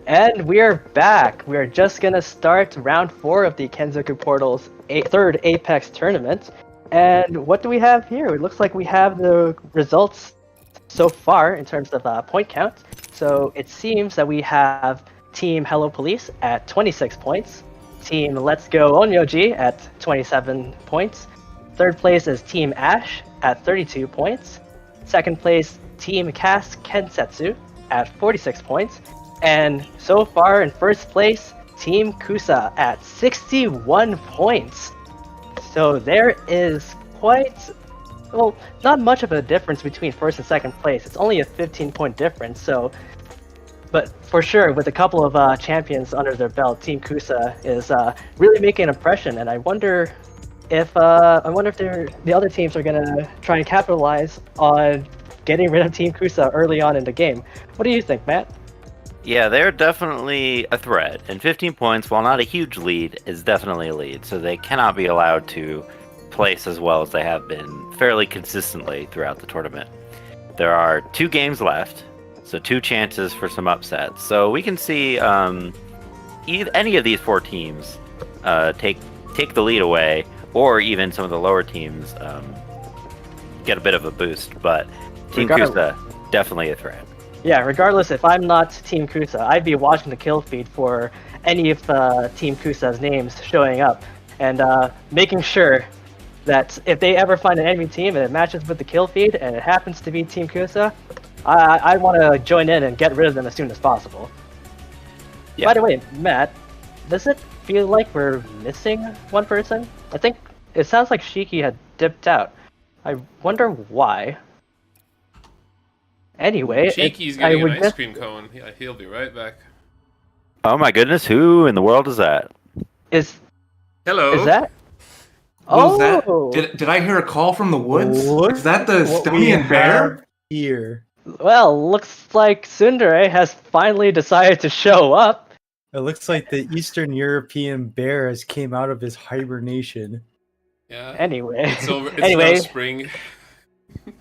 Speaker 3: And we're back. We're just gonna start round 4 of the Kenzoku Portal's third Apex tournament. And what do we have here? It looks like we have the results so far in terms of point count. So it seems that we have Team Hello Police at 26 points, Team Let's Go Onyoji at 27 points. Third place is Team Ash at 32 points. Second place, Team Cast Kensetsu at 46 points. And so far in first place, Team Kusa at 61 points. So there is quite, well, not much of a difference between first and second place. It's only a 15-point difference. So, but for sure, with a couple of champions under their belt, Team Kusa is really making an impression. And I wonder if the other teams are gonna try and capitalize on getting rid of Team Kusa early on in the game. What do you think, Matt?
Speaker 1: Yeah, they're definitely a threat, and 15 points, while not a huge lead, is definitely a lead, so they cannot be allowed to place as well as they have been fairly consistently throughout the tournament. There are 2 games left, so 2 chances for some upsets. So we can see any of these 4 teams take the lead away, or even some of the lower teams get a bit of a boost, but Team Kusa, definitely a threat.
Speaker 3: Yeah, regardless, if I'm not Team Kusa, I'd be watching the kill feed for any of Team Kusa's names showing up, and making sure that if they ever find an enemy team and it matches with the kill feed and it happens to be Team Kusa, I want to join in and get rid of them as soon as possible. Yeah. By the way, Matt, does it feel like we're missing one person? I think it sounds like Shiki had dipped out. I wonder why. Anyway,
Speaker 9: Shiki's getting an ice cream cone. Yeah, he'll be right back.
Speaker 1: Oh my goodness, who in the world is that?
Speaker 9: Hello.
Speaker 3: Is that?
Speaker 8: What was that? Did I hear a call from the woods? Is that the Stonian bear?
Speaker 2: Here.
Speaker 3: Well, looks like Tsundere has finally decided to show up.
Speaker 2: It looks like the Eastern European bear has came out of his hibernation.
Speaker 9: Yeah.
Speaker 3: Anyway.
Speaker 9: It's over. It's now spring.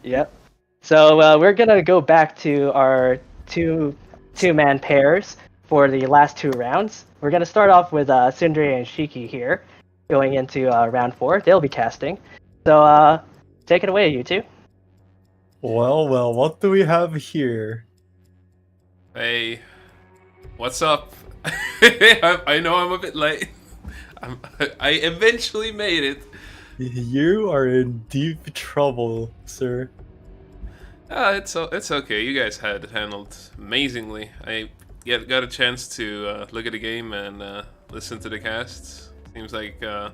Speaker 3: Yep. So we're gonna go back to our two-man pairs for the last 2 rounds. We're gonna start off with Tsundere and Shiki here, going into round 4. They'll be casting. So take it away, you two.
Speaker 2: Well, what do we have here?
Speaker 9: Hey, what's up? I know I'm a bit late. I eventually made it.
Speaker 2: You are in deep trouble, sir.
Speaker 9: It's okay. You guys had it handled amazingly. I got a chance to look at the game and listen to the casts. Seems like a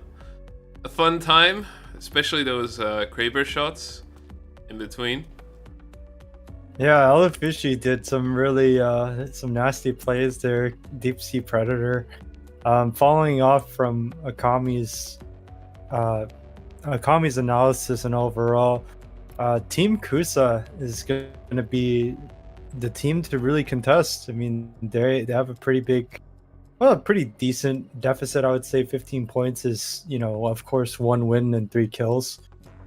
Speaker 9: fun time, especially those Kraber shots in between.
Speaker 2: Yeah, Elefishy did some really some nasty plays there. Deep Sea Predator, following off from Akami's analysis and overall. Team Kusa is going to be the team to really contest. I mean, they have a pretty decent deficit. I would say 15 points is, of course, 1 win and 3 kills.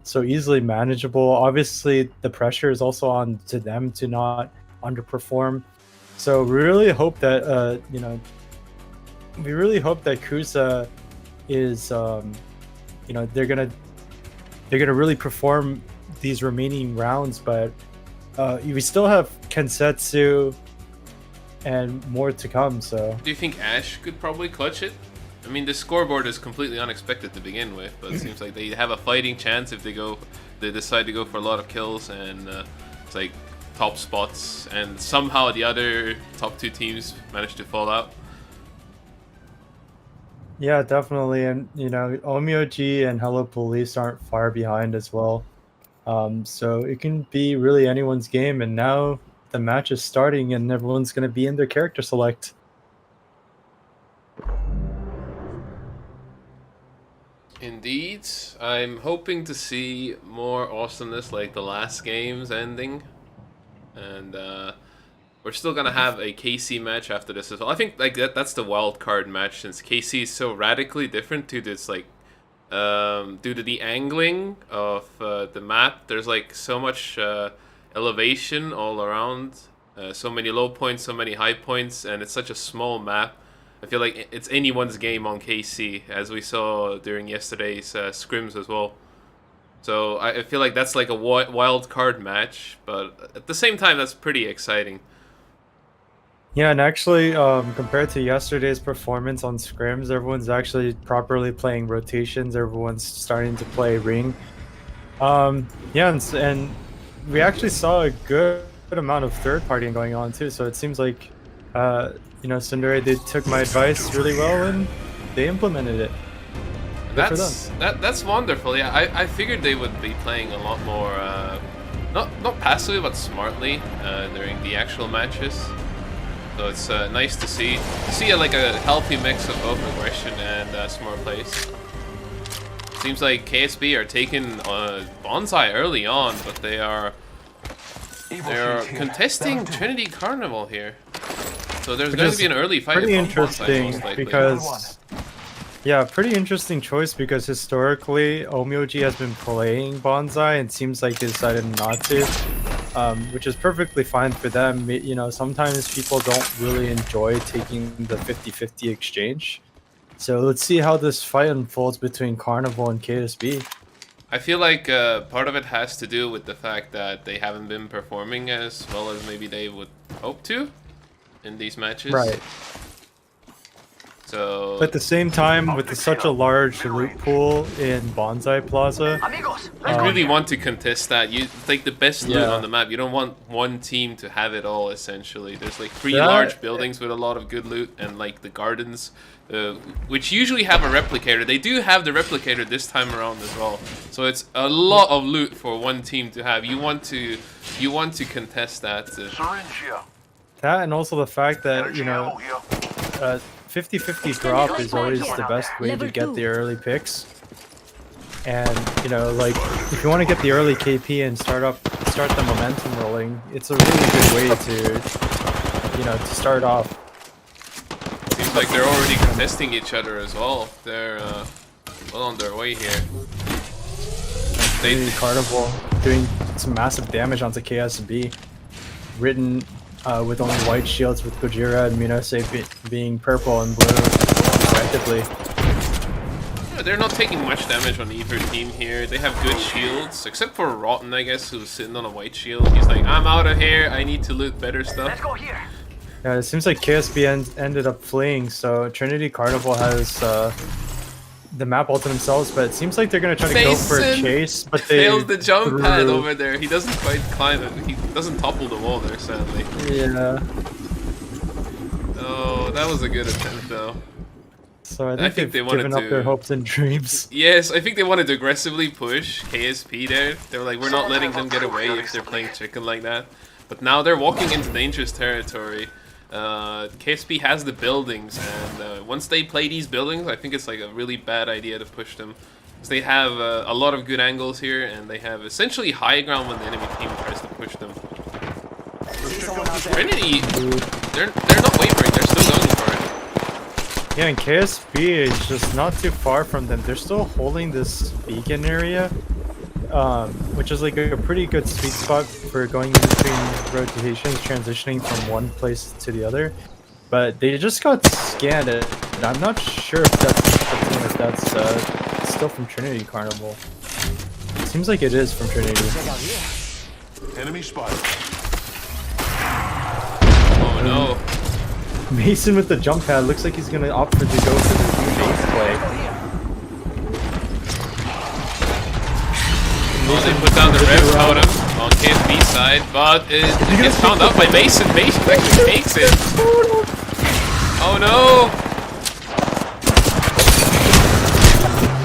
Speaker 2: So easily manageable. Obviously, the pressure is also on to them to not underperform. So we really hope that, Kusa is, they're gonna really perform these remaining rounds, but we still have Kensetsu and more to come. So
Speaker 9: do you think Ash could probably clutch it? I mean, the scoreboard is completely unexpected to begin with, but it seems like they have a fighting chance if they decide to go for a lot of kills and it's like top spots, and somehow the other top 2 teams manage to fall out.
Speaker 2: Yeah, definitely. And Omyoji and Hello Police aren't far behind as well. So it can be really anyone's game, and now the match is starting and everyone's going to be in their character select.
Speaker 9: Indeed. I'm hoping to see more awesomeness like the last game's ending. And we're still going to have a KC match after this as well. I think like that's the wild card match, since KC is so radically different to this, like, due to the angling of the map. There's like so much elevation all around So many low points, so many high points, and it's such a small map. I feel like it's anyone's game on KC, as we saw during yesterday's scrims as well. So I feel like that's like a wild card match, but at the same time, that's pretty exciting.
Speaker 2: Yeah, and actually, compared to yesterday's performance on scrims, everyone's actually properly playing rotations. Everyone's starting to play ring. Yeah, and we actually saw a good amount of third partying going on too. So it seems like, you know, Tsundere, they took my advice really well and they implemented it.
Speaker 9: That's wonderful. Yeah, I figured they would be playing a lot more, not passively but smartly during the actual matches. So it's nice to see like a healthy mix of both aggression and smart plays. Seems like KSB are taking Bonsai early on, but they're contesting Trinity Carnival here. So there's going to be an early fight.
Speaker 2: Pretty
Speaker 9: from Bonsai,
Speaker 2: interesting
Speaker 9: most likely.
Speaker 2: because, yeah, pretty interesting choice because historically Omyoji has been playing Bonsai and seems like they decided not to, which is perfectly fine for them. You know, sometimes people don't really enjoy taking the 50-50 exchange. So let's see how this fight unfolds between Carnival and KSB.
Speaker 9: I feel like part of it has to do with the fact that they haven't been performing as well as maybe they would hope to in these matches.
Speaker 2: Right.
Speaker 9: So
Speaker 2: But at the same time, with such a large loot pool in Bonsai Plaza,
Speaker 9: I really want to contest that. You take the best loot on the map. You don't want one team to have it all, essentially. There's like three large buildings with a lot of good loot and like the gardens, which usually have a replicator. They do have the replicator this time around as well. So it's a lot of loot for one team to have. You want to contest that.
Speaker 2: That and also the fact that, you know, 50-50 drop is always the best way to get the early picks. And, you know, like, if you want to get the early KP and start the momentum rolling, it's a really good way to, you know, to start off.
Speaker 9: Seems like they're already contesting each other as well. They're well on their way here.
Speaker 2: Carnival doing some massive damage onto KSB. Written with only white shields, with Gojira and Minase being purple and blue, respectively.
Speaker 9: Yeah, they're not taking much damage on either team here. They have good shields, except for Rotten, I guess, who's sitting on a white shield. He's like, I'm out of here. I need to loot better stuff.
Speaker 4: Let's go here.
Speaker 2: Yeah, it seems like KSB ended up fleeing, so Trinity Carnival has the map all to themselves, but it seems like they're gonna try to go for a chase, but they
Speaker 9: failed the jump pad over there. He doesn't quite climb it. He doesn't topple the wall there, sadly.
Speaker 2: Yeah.
Speaker 9: Oh, that was a good attempt, though.
Speaker 2: So I think they've given up their hopes and dreams.
Speaker 9: Yes, I think they wanted to aggressively push KSP there. They were like, we're not letting them get away if they're playing chicken like that. But now they're walking into dangerous territory. KSP has the buildings, and once they play these buildings, I think it's like a really bad idea to push them. Because they have a lot of good angles here, and they have essentially high ground when the enemy team tries to push them. Trinity, they're not wavering, they're still going for it.
Speaker 2: Yeah, and KSB is just not too far from them. They're still holding this beacon area, which is like a pretty good sweet spot for going in between rotations, transitioning from one place to the other. But they just got scanned, and I'm not sure if that's still from Trinity Carnival. It seems like it is from Trinity.
Speaker 6: Enemy spotted.
Speaker 9: Oh no.
Speaker 2: Mason with the jump pad looks like he's gonna opt to go for the base play.
Speaker 9: Oh, they put down the rev totem on KSB's side, but it gets found out by Mason. Mason actually takes it. Oh no!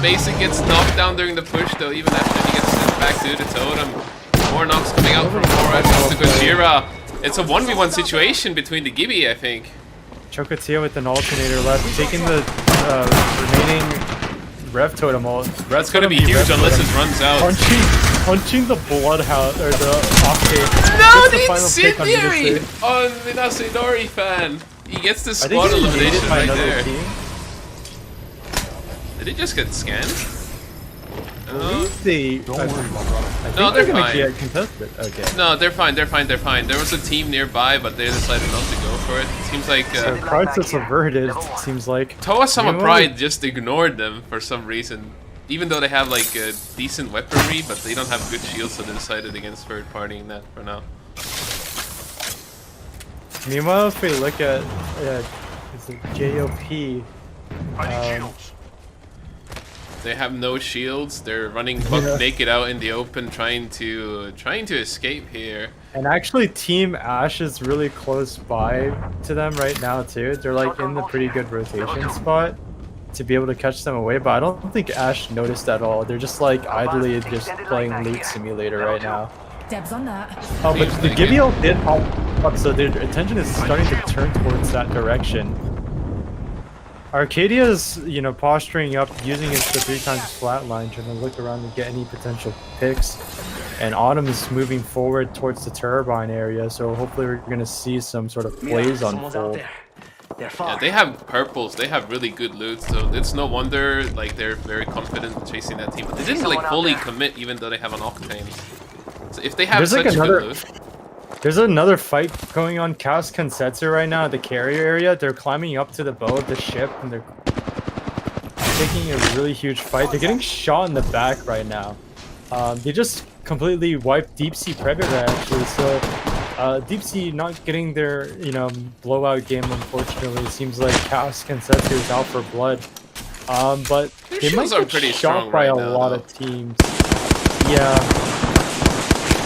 Speaker 9: Mason gets knocked down during the push, though, even after he gets sent back to the totem. More knocks coming out from Forest to Gojira. It's a 1v1 situation between the Gibby, I think.
Speaker 2: Chocotia with an alternator left, taking the remaining rev totem.
Speaker 9: That's gonna be huge unless it runs out.
Speaker 2: Punching the bloodhound or the octave.
Speaker 9: No, the incendiary on the Nasenori fan. He gets the squad elimination right there. Did he just get scanned?
Speaker 2: believe they.
Speaker 6: Don't worry, my brother.
Speaker 2: I think
Speaker 9: No, they're
Speaker 2: gonna
Speaker 9: fine.
Speaker 2: get contested. Okay.
Speaker 9: No, they're fine. They're fine. They're fine. There was a team nearby, but they decided not to go for it. Seems like
Speaker 2: So crisis averted. Seems like.
Speaker 9: Toa Sama
Speaker 2: Meanwhile-
Speaker 9: Pride just ignored them for some reason. Even though they have like a decent weaponry, but they don't have good shields, so they decided against third partying that for now.
Speaker 2: Meanwhile, if we look at is it JOP?
Speaker 9: They have no shields. They're running buck naked out in the open, trying to escape here.
Speaker 2: And actually, Team Ash is really close by to them right now too. They're like in the pretty good rotation spot to be able to catch them away. But I don't think Ash noticed at all. They're just like idly just playing Loot Simulator right now.
Speaker 7: Debs on that.
Speaker 2: Oh, but the Gibeon did pop up, so their attention is starting to turn towards that direction. Arcadia's, you know, posturing up, using it the 3x flatline, trying to look around and get any potential picks. And Autumn is moving forward towards the turbine area, so hopefully we're going to see some sort of plays unfold.
Speaker 9: Yeah, they have purples. They have really good loot, so it's no wonder like they're very confident chasing that team. But they didn't like fully commit, even though they have an Octane. So if they have
Speaker 2: There's
Speaker 9: such
Speaker 2: like
Speaker 9: good loot.
Speaker 2: There's another fight going on Cast Kensetsu right now at the carrier area. They're climbing up to the bow of the ship and they're taking a really huge fight. They're getting shot in the back right now. They just completely wiped Deep Sea Predator actually, so Deep Sea not getting their, you know, blowout game unfortunately. It seems like Cast Kensetsu is out for blood. But
Speaker 9: Their
Speaker 2: they might
Speaker 9: shields are
Speaker 2: get
Speaker 9: pretty
Speaker 2: shot
Speaker 9: strong
Speaker 2: by
Speaker 9: right
Speaker 2: a
Speaker 9: now,
Speaker 2: lot
Speaker 9: though.
Speaker 2: of teams. Yeah.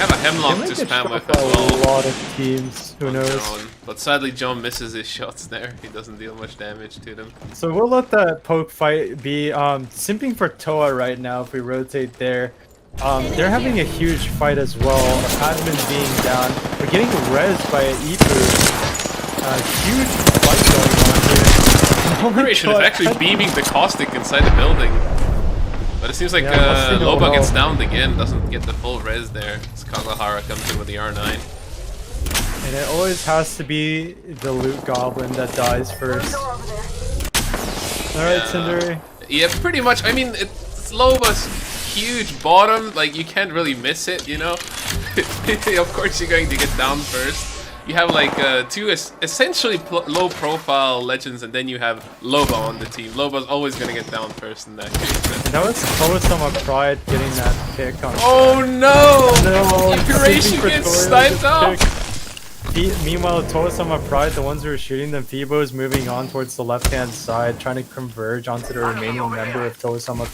Speaker 9: They have a
Speaker 2: They
Speaker 9: Hemlock
Speaker 2: might
Speaker 9: to
Speaker 2: get
Speaker 9: spam
Speaker 2: shot
Speaker 9: with
Speaker 2: by
Speaker 9: as well.
Speaker 2: a lot of teams. Who
Speaker 9: on
Speaker 2: knows?
Speaker 9: John. But sadly, John misses his shots there. He doesn't deal much damage to them.
Speaker 2: So we'll let that poke fight be. Simping for Toa right now if we rotate there. They're having a huge fight as well. Admin being down. We're getting rezzed by an Ipu. Huge fight going on here. Oh my
Speaker 9: Operation is
Speaker 2: God.
Speaker 9: actually beaming the caustic inside the building. But it seems like
Speaker 2: Yeah,
Speaker 9: Loba gets
Speaker 2: well.
Speaker 9: downed again, doesn't get the full res there. As Kagahara comes in with the R9.
Speaker 2: And it always has to be the loot goblin that dies first. Alright, Tsundere.
Speaker 9: Yeah, pretty much. I mean, it's Loba's huge bottom. Like, you can't really miss it, you know? Of course you're going to get down first. You have like two essentially low-profile legends, and then you have Loba on the team. Loba's always gonna get down first in that case.
Speaker 2: And that was Toa-sama Pride getting that pick on.
Speaker 9: Oh no!
Speaker 2: No!
Speaker 9: Epuration gets sniped off!
Speaker 2: Meanwhile, Toa-sama Pride, the ones who are shooting them, Phoebo is moving on towards the left-hand side, trying to converge onto the remaining member of Toa-sama.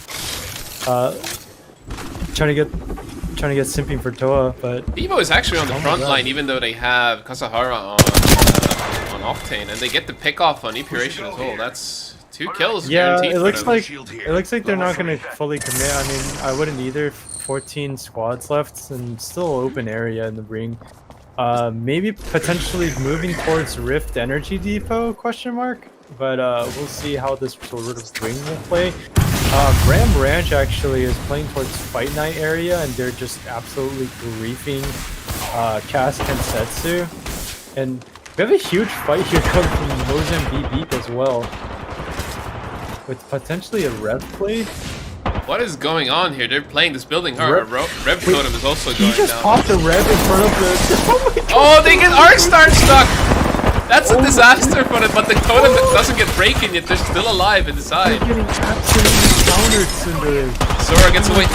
Speaker 2: Trying to get simping for Toa, but
Speaker 9: Evo is actually on the front line, even though they have Kasahara on Octane, and they get the pick off on Epuration as well. That's 2 kills
Speaker 2: yeah,
Speaker 9: guaranteed
Speaker 2: it looks
Speaker 9: for them.
Speaker 2: like they're not gonna fully commit. I mean, I wouldn't either. 14 squads left and still open area in the ring. Maybe potentially moving towards Rift Energy Depot? Question mark. But we'll see how this sort of ring will play. Ram Ranch actually is playing towards Fight Night area, and they're just absolutely griefing Cast Kensetsu. And we have a huge fight here coming from Mozambique as well, with potentially a rev play.
Speaker 9: What is going on here? They're playing this building hard. Rev Totem is also going
Speaker 2: He just
Speaker 9: down.
Speaker 2: popped a rev in front of the. Oh my God.
Speaker 9: Oh, they get Arcstar stuck! That's a disaster for them, but the totem doesn't get breaking yet. They're still alive inside.
Speaker 2: They're getting absolutely countered, Tsundere.
Speaker 9: Sora gets away.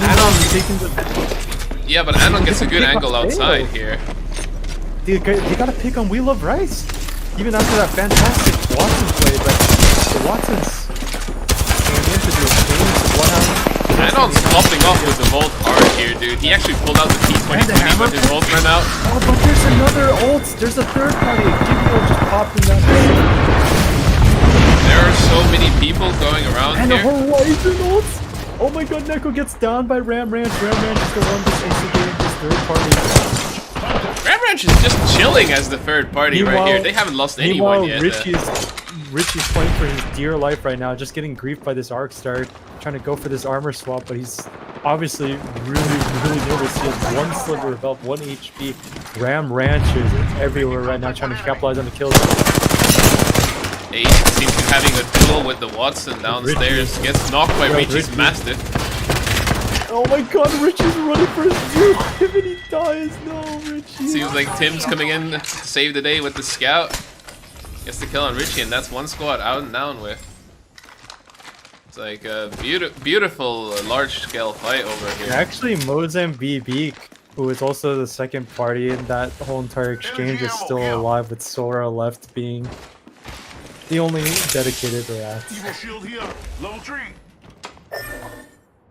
Speaker 2: Anon's taking the.
Speaker 9: Yeah, but Anon gets a good angle outside here.
Speaker 2: They got a pick on Wheel of Rice, even after that fantastic Watson play. But the Watsons came in to do a change. One out.
Speaker 9: Anon's popping off with the Volt hard here, dude. He actually pulled out the T-20 when his Volt ran out.
Speaker 2: Oh, but there's another ult. There's a third party. People just popped in that.
Speaker 9: There are so many people going around
Speaker 2: And
Speaker 9: here.
Speaker 2: the Horizon ults. Oh my God, Neko gets down by Ram Ranch. Ram Ranch is the one that's instigating this third party.
Speaker 9: Ram Ranch is just chilling as the third party right here. They haven't lost anyone yet.
Speaker 2: Richie's playing for his dear life right now, just getting griefed by this Arcstar, trying to go for this armor swap, but he's obviously really nervous. He has 1 sliver of health, 1 HP. Ram Ranch is everywhere right now, trying to capitalize on the kills.
Speaker 9: Ace seems to be having a duel with the Watson downstairs. Gets knocked by Richie's Mastiff.
Speaker 2: Oh my god, Richie's running for his dude, and he dies. No, Richie.
Speaker 9: Seems like Tim's coming in to save the day with the scout. Gets the kill on Richie, and that's one squad out and down with. It's like a beautiful large-scale fight over here.
Speaker 2: Actually, Mozambique, who is also the second party in that whole entire exchange, is still alive, with Sora left being the only dedicated rat.
Speaker 6: Evil shield here. Level 3.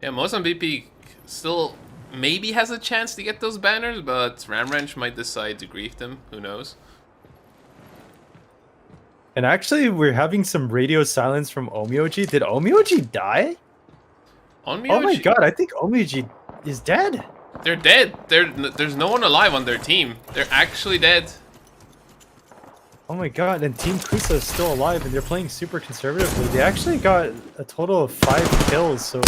Speaker 9: Yeah, Mozambique still maybe has a chance to get those banners, but Ramranch might decide to grief them. Who knows?
Speaker 2: And actually, we're having some radio silence from Omioji. Did Omioji die?
Speaker 9: Onmyoji?
Speaker 2: Oh my god, I think Omioji is dead.
Speaker 9: They're dead. There's no one alive on their team. They're actually dead.
Speaker 2: Oh my god, and Team Kusa is still alive, and they're playing super conservatively. They actually got a total of 5 kills, so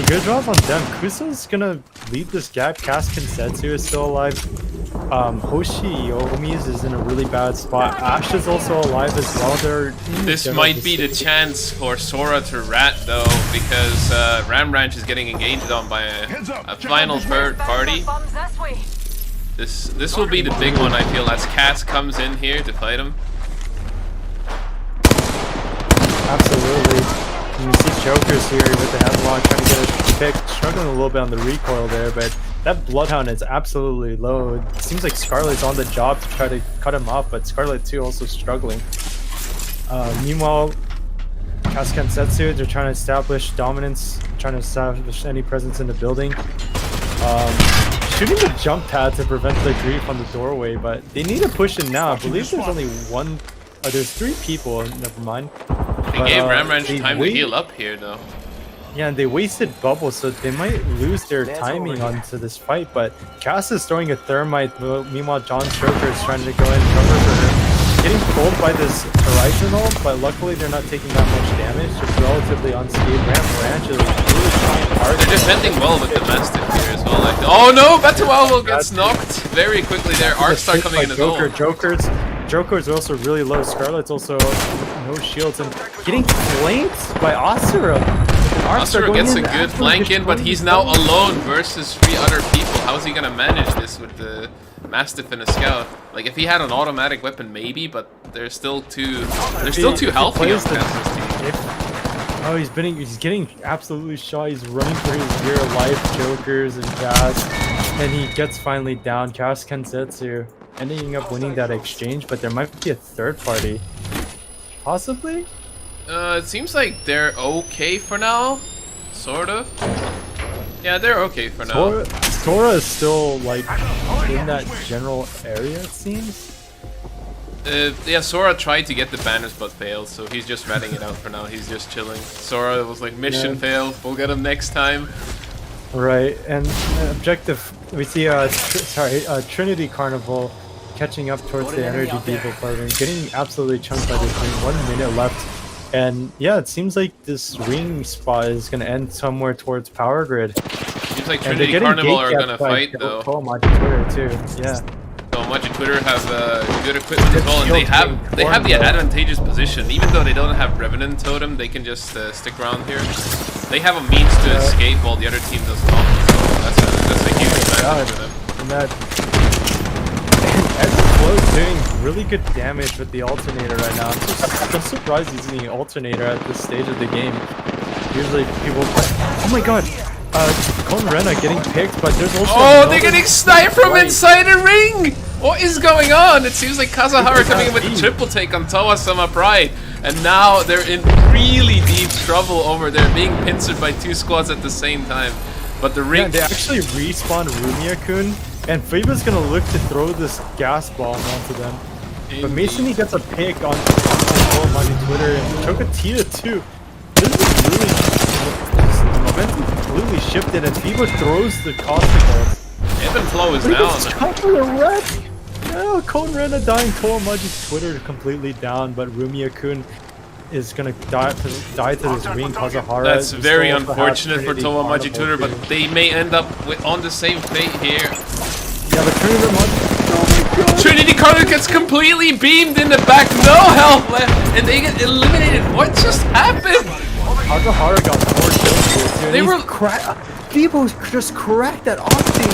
Speaker 2: good job on them. Kusa's gonna lead this gap. Cass Kensetsu is still alive. Hoshi Yomi's is in a really bad spot. Ash is also alive as well.
Speaker 9: This might be the chance for Sora to rat, though, because Ramranch is getting engaged on by a final third party. This will be the big one, I feel, as Cass comes in here to fight him.
Speaker 2: Absolutely. You see Joker's here with the headlock trying to get a pick, struggling a little bit on the recoil there, but that Bloodhound is absolutely low. It seems like Scarlet's on the job to try to cut him off, but Scarlet too also struggling. Meanwhile, Cass Kensetsu, they're trying to establish dominance, trying to establish any presence in the building. Shooting the jump pad to prevent the grief on the doorway, but they need to push in now. I believe there's only one. There's 3 people. Never mind.
Speaker 9: They gave Ramranch time to heal up here, though.
Speaker 2: Yeah, and they wasted bubble, so they might lose their timing onto this fight. But Cass is throwing a thermite. Meanwhile, John Joker is trying to go in and cover for her. Getting pulled by this Horizon ult, but luckily they're not taking that much damage. It's relatively unscathed. Ramranch is really trying hard.
Speaker 9: They're defending well with the Mastiff here as well. Like, oh no, Batualo gets knocked very quickly there. Arcs start coming in as well.
Speaker 2: Joker's also really low. Scarlet's also no shields and getting flanked by Asura.
Speaker 9: Asura gets a good flank in, but he's now alone versus 3 other people. How's he gonna manage this with the Mastiff and a Scout? Like, if he had an automatic weapon, maybe, but they're still too healthy on Cass's team.
Speaker 2: Oh, he's getting absolutely shot. He's running for his dear life. Jokers and Cass, and he gets finally down. Cass Kensetsu ending up winning that exchange, but there might be a third party, possibly.
Speaker 9: It seems like they're okay for now, sort of. Yeah, they're okay for now.
Speaker 2: Sora is still like in that general area, it seems.
Speaker 9: Yeah, Sora tried to get the banners but failed, so he's just ratting it out for now. He's just chilling. Sora was like, mission failed, we'll get him next time.
Speaker 2: Right, and objective, we see Trinity Carnival catching up towards the Energy Depot partner, getting absolutely chunked by this thing. 1 minute left. And yeah, it seems like this ring spot is going to end somewhere towards Power Grid.
Speaker 9: Seems like Trinity Carnival are going to fight, though.
Speaker 2: Twitter too, yeah.
Speaker 9: Magic Twitter have good equipment as well, and they have the advantageous position. Even though they don't have Revenant Totem, they can just stick around here. They have a means to escape while the other team does not. So that's a huge advantage for them.
Speaker 2: And Ed's doing really good damage with the alternator right now. I'm surprised he's using the alternator at this stage of the game. Usually people oh my god! Kon Rena getting picked, but there's also
Speaker 9: they're getting sniped from inside a ring! What is going on? It seems like Kazuhara coming in with a triple take on Towa-sama Pride, and now they're in really deep trouble over there, being pincered by 2 squads at the same time. But the ring...
Speaker 2: Yeah, they actually respawned Rumia-kun, and Faba's gonna look to throw this gas bomb onto them. Indeed. But Mason, he gets a pick on Twitter, and Chocotita too. This is really... momentum completely shifted, and Fiba throws the Caustic.
Speaker 9: Ebb and Flow is
Speaker 2: down. No, Kon Rena dying. Towa-maji's Twitter completely down, but Rumia-kun is gonna die to this ring. Kazuhara.
Speaker 9: That's very unfortunate for Towa-maji Twitter, but they may end up on the same fate here.
Speaker 2: Yeah, but
Speaker 9: Trinity Carnival gets completely beamed in the back, no health left, and they get eliminated. What just happened?
Speaker 2: Kazuhara got 4 kills here,
Speaker 9: They were
Speaker 2: Fibo just cracked that Octane.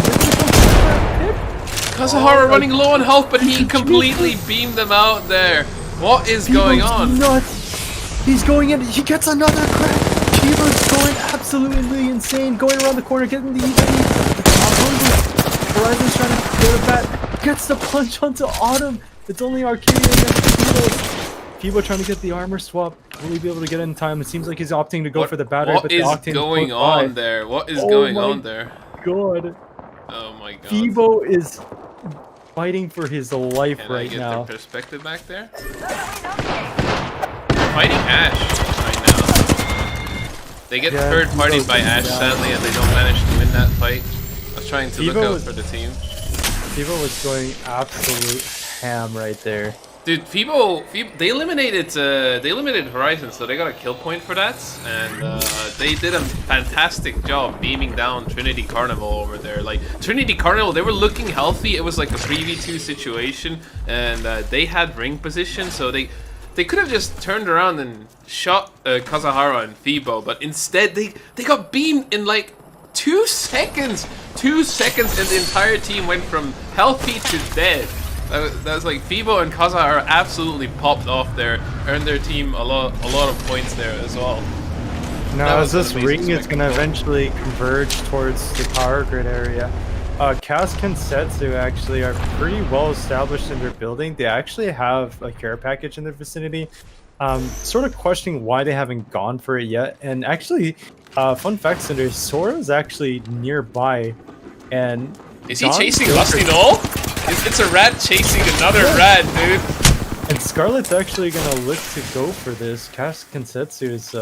Speaker 9: Kazahara running low on health, but he completely beamed them out there. What is going on?
Speaker 2: Nuts. He's going in. He gets another crack. Fibo's going absolutely insane. Going around the corner, getting the EV. Horizon's trying to go to bat. Gets the punch onto Autumn. It's only Arcadia against Fibo. Fibo trying to get the armor swap. Will he be able to get it in time? It seems like he's opting to go for the battery.
Speaker 9: What is going on there? What is going on there?
Speaker 2: God.
Speaker 9: Oh my god.
Speaker 2: Fibo is fighting for his life
Speaker 9: Can
Speaker 2: right
Speaker 9: I get
Speaker 2: now.
Speaker 9: the perspective back there? Fighting Ash right now. They get third partied by Ash sadly, and they don't manage to win that fight. I was trying to look out for the team.
Speaker 2: Fibo was going absolute ham right there.
Speaker 9: Dude, Fibo, they eliminated Horizon, so they got a kill point for that, and they did a fantastic job beaming down Trinity Carnival over there. Like Trinity Carnival, they were looking healthy. It was like a 3v2 situation, and they had ring position, so they could have just turned around and shot Kazahara and Fibo, but instead they got beamed in like 2 seconds. 2 seconds, and the entire team went from healthy to dead. That was like Fibo and Kazahara absolutely popped off there, earned their team a lot of points there as well.
Speaker 2: Now, as this ring is going to eventually converge towards the power grid area, Cask and Setsu actually are pretty well established in their building. They actually have a care package in their vicinity. Sort of questioning why they haven't gone for it yet. And actually, fun fact, Cinder, Sora is actually nearby. And
Speaker 9: is he chasing Lusty Knoll? It's a rat chasing another rat, dude.
Speaker 2: And Scarlet's actually gonna look to go for this. Cask Kensetsu is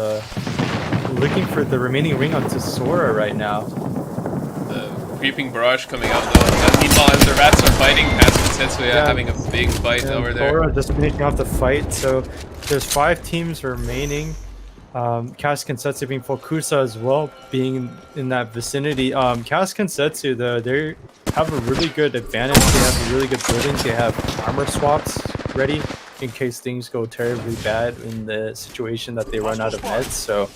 Speaker 2: looking for the remaining ring onto Sora right now.
Speaker 9: The creeping barrage coming out though. And meanwhile, as the rats are fighting, Cask Kensetsu having a big fight over there.
Speaker 2: Sora just finishing off the fight. So there's 5 teams remaining. Cask Kensetsu being Fokusa as well, being in that vicinity. Cask Kensetsu though, they have a really good advantage. They have a really good building. They have armor swaps ready in case things go terribly bad in the situation that they run out of meds. So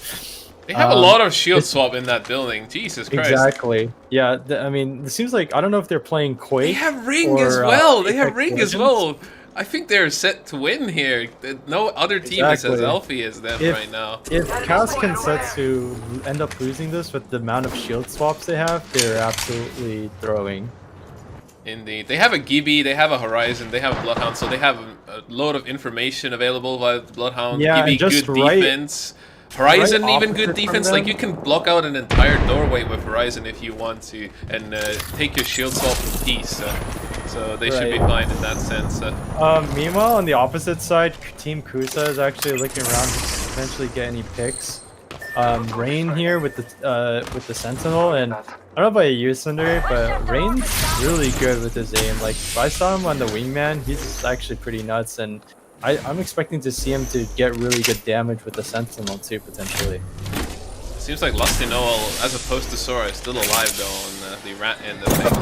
Speaker 9: they have a lot of shield swap in that building. Jesus Christ.
Speaker 2: Exactly. Yeah. I mean, it seems like I don't know if they're playing Quake.
Speaker 9: They have ring as well. They have ring as well. I think they're set to win here. No other team is as healthy as them right now.
Speaker 2: If Cask and Setsu end up losing this with the amount of shield swaps they have, they're absolutely throwing.
Speaker 9: Indeed. They have a Gibby, they have a Horizon, they have a Bloodhound, so they have a load of information available via the Bloodhound.
Speaker 2: Yeah,
Speaker 9: Gibby, good defense. Horizon, even good defense. Like, you can block out an entire doorway with Horizon if you want to, and take your shield swap in peace. So they should be fine in that sense.
Speaker 2: Meanwhile, on the opposite side, Team Kusa is actually looking around to potentially get any picks. Rain here with the Sentinel, and I don't know about you, Cinder, but Rain's really good with his aim. Like, if I saw him on the Wingman, he's actually pretty nuts, and I'm expecting to see him to get really good damage with the Sentinel too, potentially.
Speaker 9: Seems like Lusty Noel, as opposed to Sora, is still alive though on the rat end of things.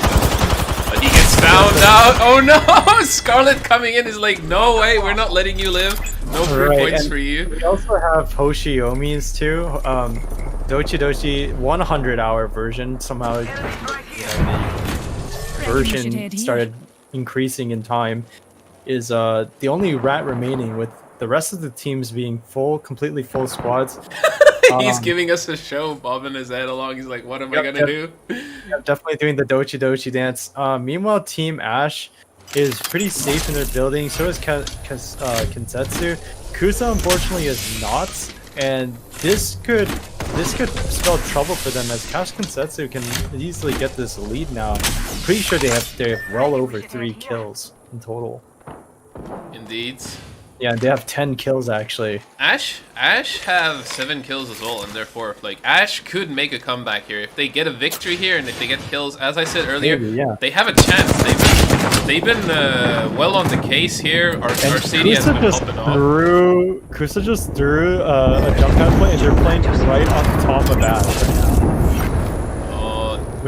Speaker 9: But he gets found out. Oh no! Scarlet coming in is like, no way, we're not letting you live. No free points for you.
Speaker 2: We also have Hoshiomi's too. Dochi Dochi 100-hour version. Somehow the version started increasing in time. Is the only rat remaining, with the rest of the teams being completely full squads.
Speaker 9: He's giving us a show, bobbing his head along. He's like, what am I gonna do?
Speaker 2: Definitely doing the Dochi Dochi dance. Meanwhile, Team Ash is pretty safe in their building. So is Kensetsu. Kusa unfortunately is not, and this could spell trouble for them, as Cash Kensetsu can easily get this lead now. I'm pretty sure they have well over 3 kills in total.
Speaker 9: Indeed.
Speaker 2: Yeah, they have 10 kills actually.
Speaker 9: Ash have 7 kills as well, and therefore, like, Ash could make a comeback here if they get a victory here, and if they get kills. As I said earlier, they have a chance. They've been well on the case here. Arcadia has been popping off.
Speaker 2: Kusa just threw a jump pad play, and they're playing right on top of Ash right now.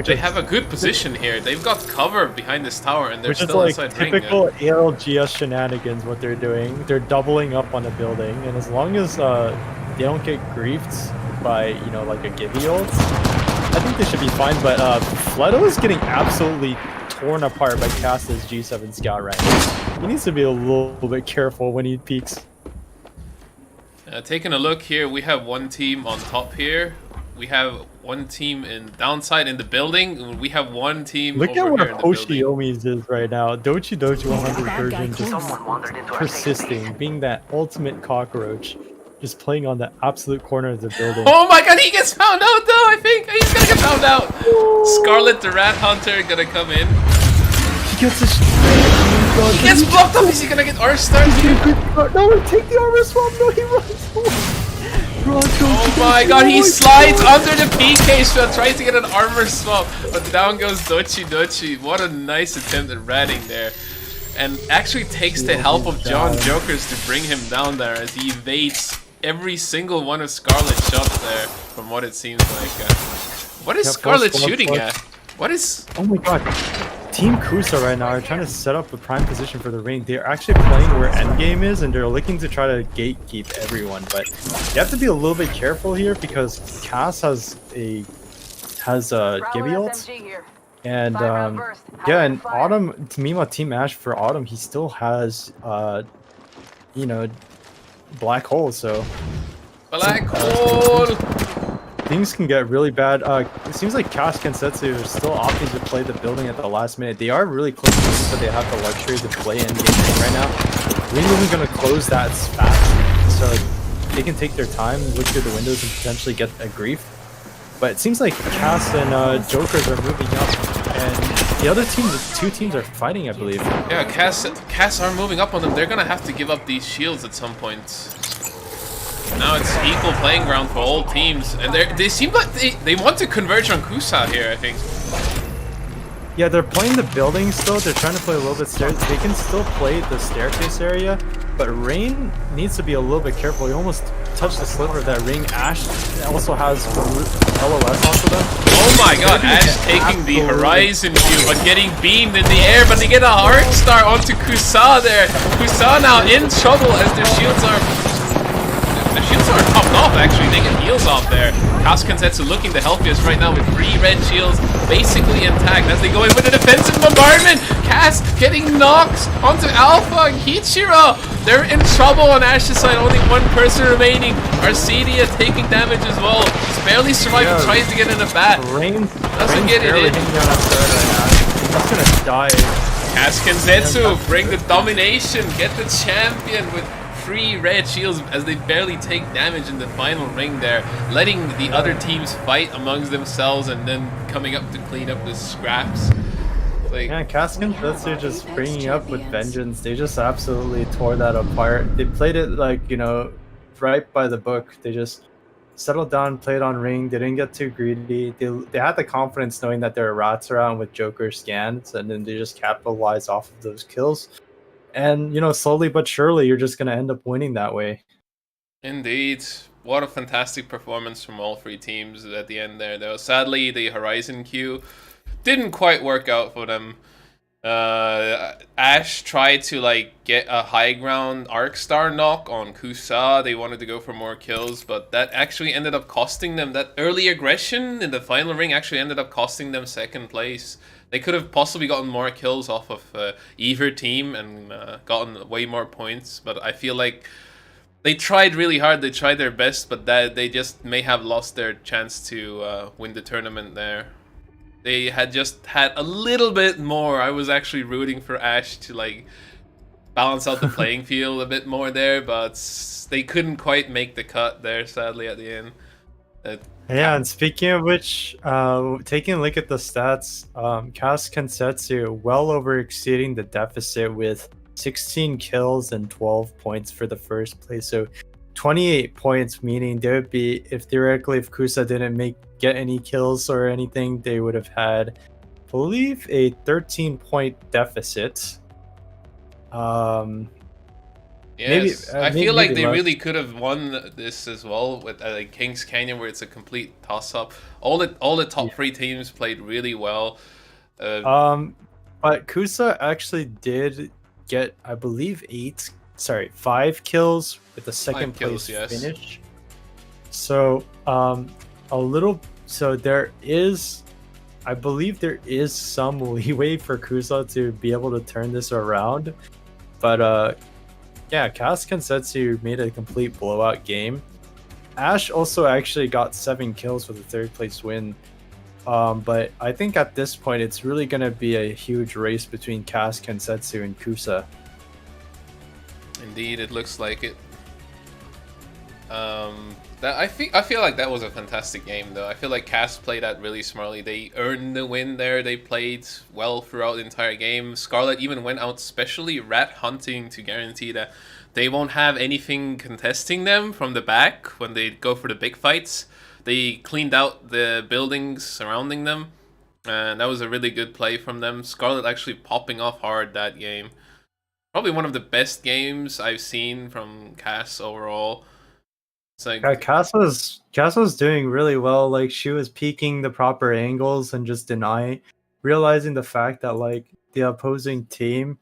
Speaker 9: They have a good position here. They've got cover behind this tower, and they're still inside ring.
Speaker 2: Typical ALGS shenanigans. What they're doing, they're doubling up on a building, and as long as they don't get griefed by like a Gibby ult, I think they should be fine, but Fleto is getting absolutely torn apart by Cass's G7 scout right now. He needs to be a little bit careful when he peeks.
Speaker 9: Taking a look here, we have one team on top here. We have one team in downside in the building. We have one team
Speaker 2: Look
Speaker 9: over
Speaker 2: at
Speaker 9: here
Speaker 2: where
Speaker 9: in the building.
Speaker 2: Hoshiomi's is right now. Dochi 100 version just
Speaker 4: Someone wandered into our
Speaker 2: persisting, being that ultimate cockroach, just playing on the absolute corner of the building.
Speaker 9: Oh my god, he gets found out though, I think. He's gonna get found out. Scarlet the Rat Hunter gonna come in.
Speaker 2: He gets a
Speaker 9: He gets blocked up. Is he gonna get R-Star here?
Speaker 2: No, take the armor swap. No, he runs.
Speaker 9: Oh my god, he slides under the PK shot, tries to get an armor swap, but down goes Dochi. What a nice attempt at ratting there. And actually takes the help of John Jokers to bring him down there as he evades every single one of Scarlet's shots there, from what it seems like. What is Scarlet shooting at? What is...
Speaker 2: Oh my god. Team Kusa right now are trying to set up a prime position for the ring. They're actually playing where endgame is, and they're looking to try to gatekeep everyone. But you have to be a little bit careful here because Cass has Gibby ult, and yeah, and Autumn. Meanwhile, Team Ash for Autumn, he still has you know, Black Hole. So
Speaker 9: Black Hole.
Speaker 2: Things can get really bad. It seems like Cass Kensetsu is still opting to play the building at the last minute. They are really close to it, but they have the luxury to play endgame right now. Ring isn't going to close that fast, so they can take their time, look through the windows, and potentially get a grief. But it seems like Cass and Jokers are moving up, and the other team, the two teams are fighting, I believe.
Speaker 9: Yeah, Cass are moving up on them. They're going to have to give up these shields at some point. Now it's equal playing ground for all teams, and they seem like they want to converge on Kusa here, I think.
Speaker 2: Yeah, they're playing the building still. They're trying to play a little bit stairs. They can still play the staircase area, but Rain needs to be a little bit careful. He almost touched the sliver of that ring. Ash also has LOS onto them.
Speaker 9: Oh my god, Ash taking the Horizon Q, but getting beamed in the air, but they get a Arc Star onto Kusa there. Kusa now in trouble as their shields are... The shields are popped off, actually. They get heals off there. Cass Kensetsu looking the healthiest right now with 3 red shields basically intact as they go in with a defensive bombardment. Cass getting knocked onto Alpha and Kichiro. They're in trouble on Ash's side. Only one person remaining. Arcadia taking damage as well. He's barely surviving. Tries to get in a bat. Doesn't get it in.
Speaker 2: He's gonna die.
Speaker 9: Cass Kensetsu bring the domination. Get the champion with 3 red shields as they barely take damage in the final ring there, letting the other teams fight amongst themselves and then coming up to clean up the scraps. Like,
Speaker 2: yeah, Cass Kensetsu just bringing up with vengeance. They just absolutely tore that apart. They played it like, you know, right by the book. They just settled down, played on ring. They didn't get too greedy. They had the confidence knowing that there are rats around with Joker scans, and then they just capitalized off of those kills. And, you know, slowly but surely, you're just going to end up winning that way.
Speaker 9: Indeed. What a fantastic performance from all 3 teams at the end there, though. Sadly, the Horizon Q didn't quite work out for them. Ash tried to, like, get a high ground Arc Star knock on Kusa. They wanted to go for more kills, but that actually ended up costing them. That early aggression in the final ring actually ended up costing them 2nd place. They could have possibly gotten more kills off of either team and gotten way more points, but I feel like they tried really hard. They tried their best, but that they just may have lost their chance to win the tournament there. They had just had a little bit more. I was actually rooting for Ash to like balance out the playing field a bit more there, but they couldn't quite make the cut there, sadly, at the end.
Speaker 2: Yeah, and speaking of which, taking a look at the stats, Cass Kensetsu well over exceeding the deficit with 16 kills and 12 points for the first place. So 28 points, meaning they would be, if theoretically, if Kusa didn't get any kills or anything, they would have had, I believe, a 13-point deficit.
Speaker 9: Yes, I feel like they really could have won this as well with like Kings Canyon, where it's a complete toss-up. All the top 3 teams played really well.
Speaker 2: But Kusa actually did get, I believe, 5 kills with the 2nd place finish. So a little So I believe there is some leeway for Kusa to be able to turn this around. But yeah, Cass Kensetsu made a complete blowout game. Ash also actually got 7 kills with a 3rd place win. But I think at this point it's really going to be a huge race between Cass, Kensetsu, and Kusa.
Speaker 9: Indeed, it looks like it. I feel like that was a fantastic game, though. I feel like Cass played that really smartly. They earned the win there. They played well throughout the entire game. Scarlet even went out specially rat hunting to guarantee that they won't have anything contesting them from the back when they go for the big fights. They cleaned out the buildings surrounding them, and that was a really good play from them. Scarlet actually popping off hard that game. Probably one of the best games I've seen from Cass overall. It's like,
Speaker 2: yeah, Cass was doing really well. Like, she was peeking the proper angles and just realizing the fact that like the opposing team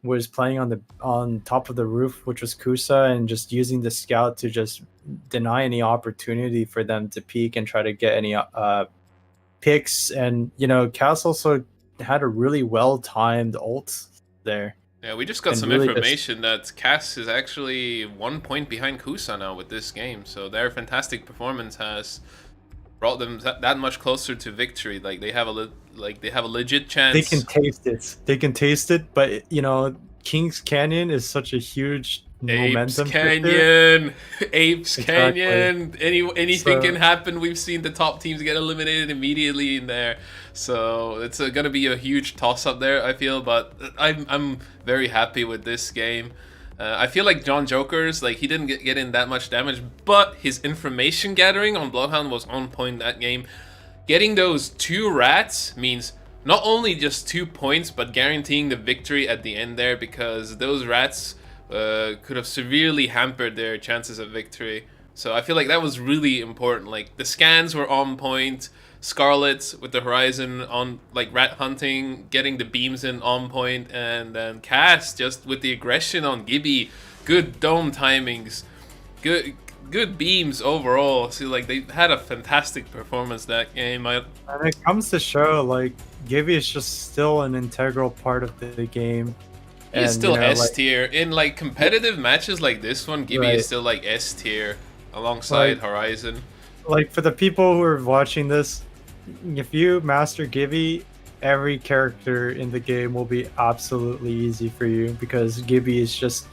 Speaker 2: was playing on top of the roof, which was Kusa, and just using the scout to just deny any opportunity for them to peek and try to get any picks. And Cass also had a really well timed ult there.
Speaker 9: Yeah, we just got some really information that Cass is actually 1 point behind Kusa now with this game. So their fantastic performance has brought them that much closer to victory. Like they have a legit chance.
Speaker 2: They can taste it. But Kings Canyon is such a huge momentum.
Speaker 9: Apes Canyon. Anything can happen. We've seen the top teams get eliminated immediately in there. So it's gonna be a huge toss-up there, I feel, but I'm very happy with this game. I feel like John Joker's, like, he didn't get in that much damage, but his information gathering on Bloodhound was on point that game. Getting those 2 rats means not only just 2 points, but guaranteeing the victory at the end there, because those rats could have severely hampered their chances of victory. So I feel like that was really important. Like, the scans were on point. Scarlet with the Horizon on, like, rat hunting, getting the beams in on point, and then Cass just with the aggression on Gibby. Good dome timings, good beams overall. So like they had a fantastic performance that game. And
Speaker 2: it comes to show like Gibby is just still an integral part of the game.
Speaker 9: He's still S tier in like competitive matches like this one. Gibby is still like S tier alongside Horizon.
Speaker 2: Like for the people who are watching this, if you master Gibby, every character in the game will be absolutely easy for you, because Gibby is just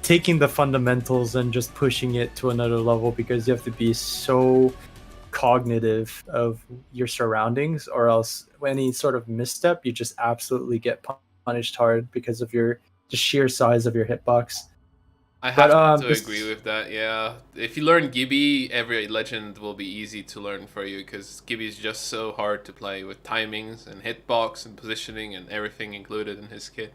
Speaker 2: taking the fundamentals and just pushing it to another level, because you have to be so cognitive of your surroundings, or else any sort of misstep you just absolutely get punished hard because of the sheer size of your hitbox.
Speaker 9: I have to agree with that, yeah. If you learn Gibby, every legend will be easy to learn for you, because Gibby is just so hard to play with timings and hitbox and positioning and everything included in his kit.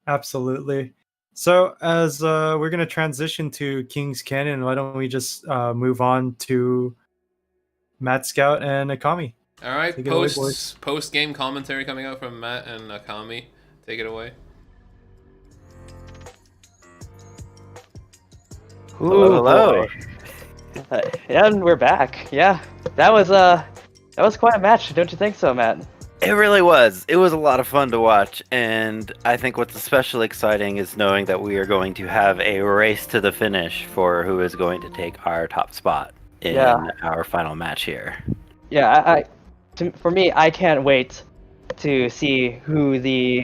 Speaker 2: Absolutely. So as we're going to transition to King's Canyon, why don't we just move on to Matt Scout and Akami.
Speaker 9: All right, post-game commentary coming out from Matt and Akami. Take it away.
Speaker 3: Ooh, hello. And we're back. Yeah, that was quite a match, don't you think so, Matt?
Speaker 1: It really was. It was a lot of fun to watch, and I think what's especially exciting is knowing that we are going to have a race to the finish for who is going to take our top spot in our final match here.
Speaker 3: Yeah, for me, I can't wait to see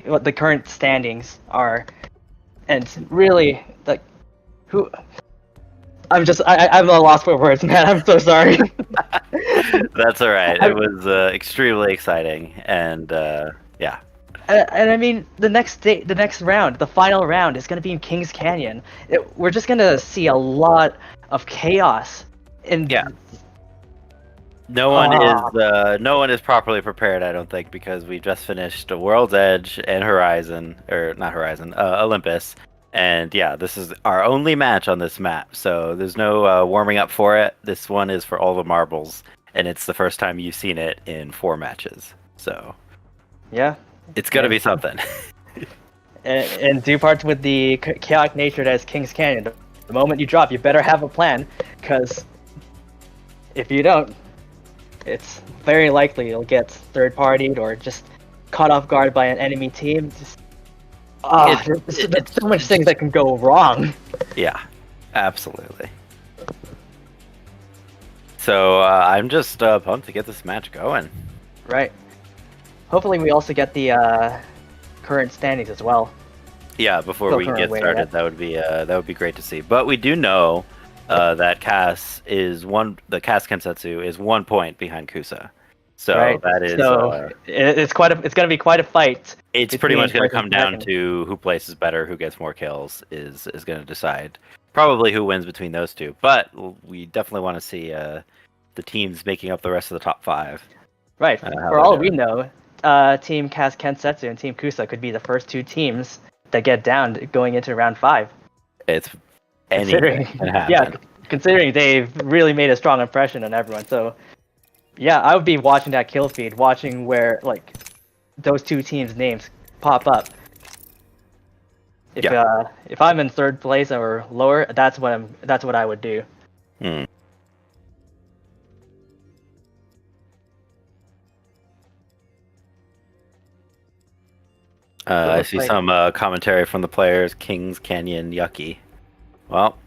Speaker 3: what the current standings are, and really who. I'm at a loss for words, man. I'm so sorry.
Speaker 1: That's all right. It was extremely exciting, and yeah.
Speaker 3: And I mean, the next round, the final round, is going to be in Kings Canyon. We're just going to see a lot of chaos.
Speaker 1: No one is properly prepared, I don't think, because we just finished World's Edge and Olympus. And yeah, this is our only match on this map, so there's no warming up for it. This one is for all the marbles, and it's the first time you've seen it in 4 matches. So
Speaker 3: yeah,
Speaker 1: it's gonna be something.
Speaker 3: and due part with the chaotic nature that is Kings Canyon. The moment you drop, you better have a plan, because if you don't, it's very likely you'll get third-partied or just caught off guard by an enemy team. Just, there's so much things that can go wrong.
Speaker 1: Yeah, absolutely. So I'm just pumped to get this match going.
Speaker 3: Right. Hopefully, we also get the current standings as well.
Speaker 1: Yeah, before we get started, that would be great to see. But we do know that Cass Kensetsu is 1 point behind Kusa. So
Speaker 3: right.
Speaker 1: that is
Speaker 3: it's going to be quite a fight.
Speaker 1: It's pretty much going to come down to who places better, who gets more kills is going to decide probably who wins between those two. But we definitely want to see the teams making up the rest of the top 5.
Speaker 3: Right. For all we know, Team Cass Kensetsu and Team Kusa could be the first 2 teams that get down going into round 5.
Speaker 1: It's anything can happen.
Speaker 3: Yeah, considering they've really made a strong impression on everyone. So, yeah, I would be watching that kill feed, watching where like those 2 teams' names pop up. If I'm in 3rd place or lower, that's what I would do.
Speaker 1: I see some commentary from the players. Kings Canyon yucky. Well,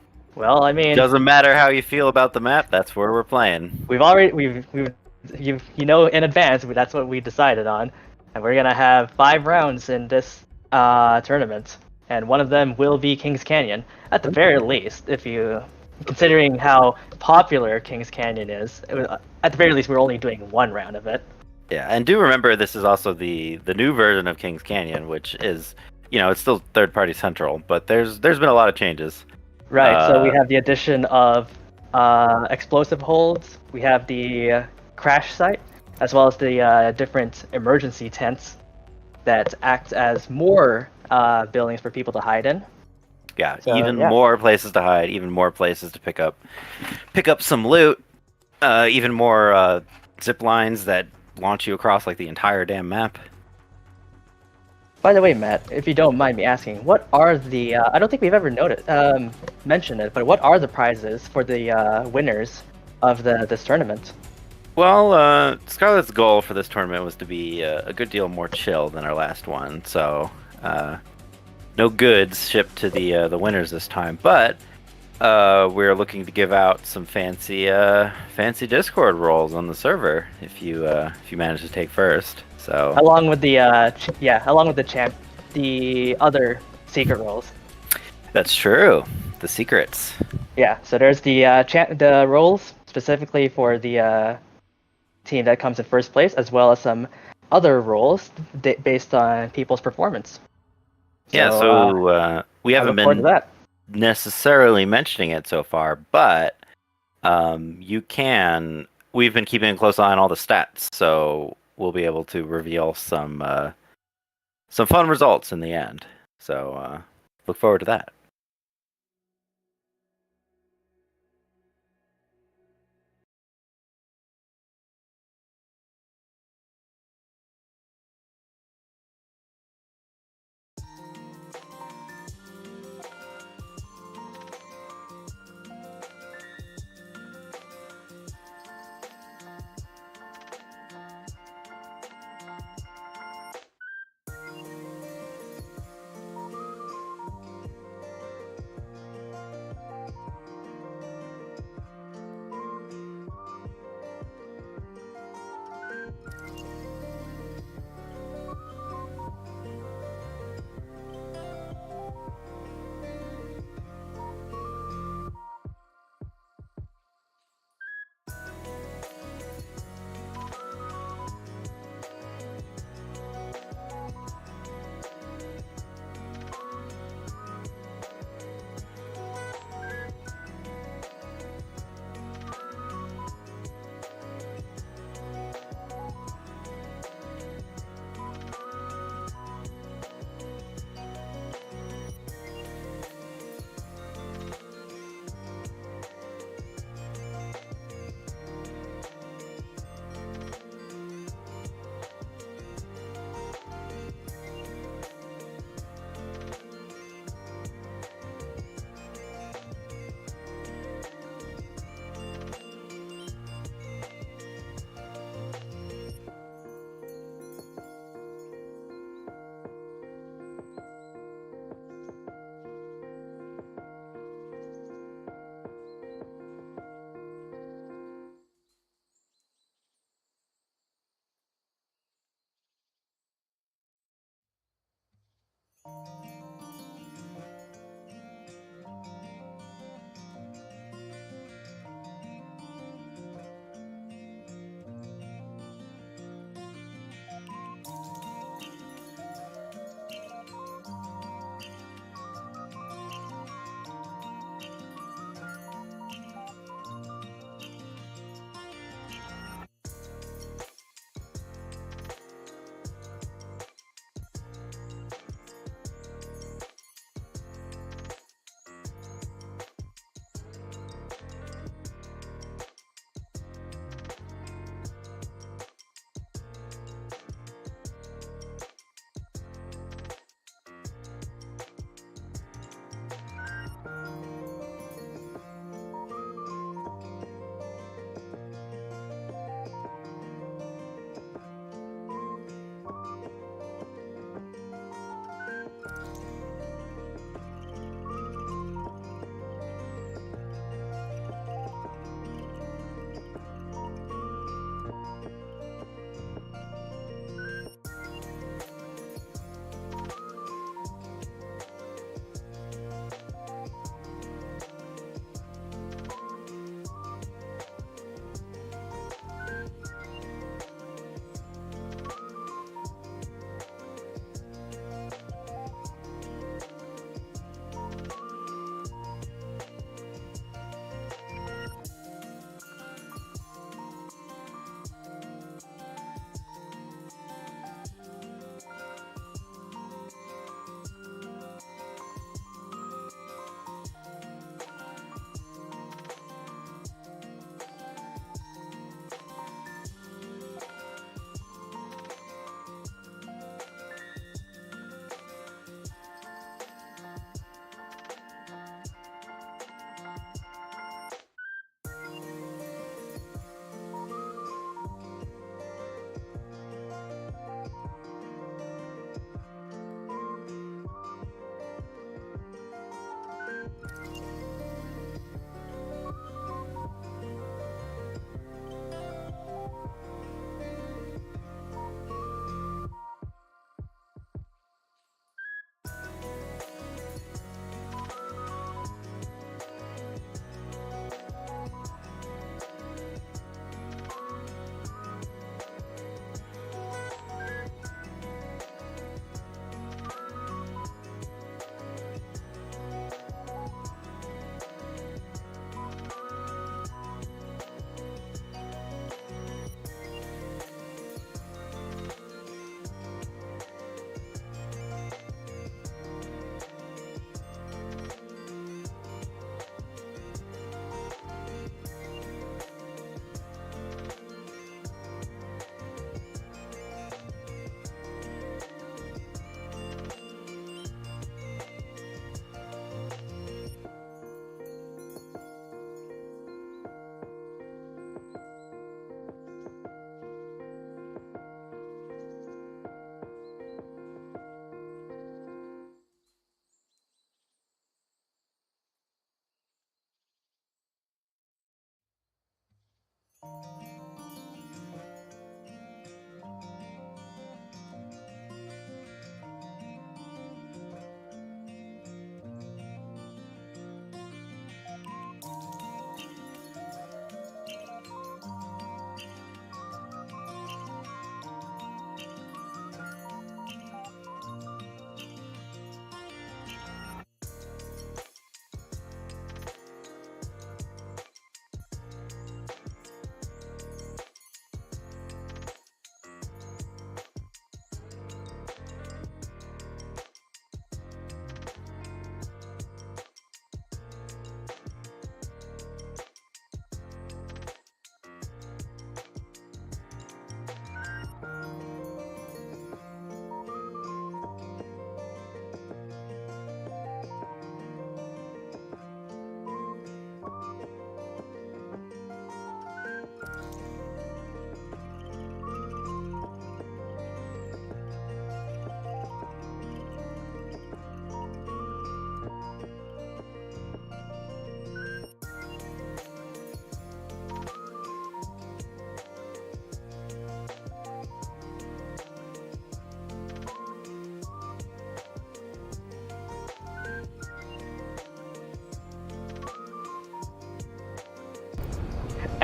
Speaker 3: I mean,
Speaker 1: doesn't matter how you feel about the map. That's where we're playing.
Speaker 3: You know in advance that's what we decided on, and we're gonna have 5 rounds in this tournament, and one of them will be Kings Canyon at the very least. If you considering how popular Kings Canyon is, at the very least we're only doing 1 round of it.
Speaker 1: Yeah, and do remember this is also the new version of Kings Canyon, which is, it's still third-party central, but there's been a lot of changes.
Speaker 3: Right, so we have the addition of explosive holds, we have the crash site, as well as the different emergency tents that act as more buildings for people to hide in.
Speaker 1: Yeah, so, more places to hide, even more places to pick up some loot, even more zip lines that launch you across like the entire damn map.
Speaker 3: By the way, Matt, if you don't mind me asking, what are the I don't think we've ever mentioned it, but what are the prizes for the winners of this tournament?
Speaker 1: Well, Scarlett's goal for this tournament was to be a good deal more chill than our last one, so no goods shipped to the winners this time, but we're looking to give out some fancy Discord roles on the server if you manage to take first. So
Speaker 3: along with the the other secret roles.
Speaker 1: That's true. The secrets.
Speaker 3: Yeah. So there's the roles specifically for the team that comes in first place, as well as some other roles based on people's performance.
Speaker 1: So we haven't been necessarily mentioning it so far, but we've been keeping a close eye on all the stats, so we'll be able to reveal some fun results in the end. So look forward to that.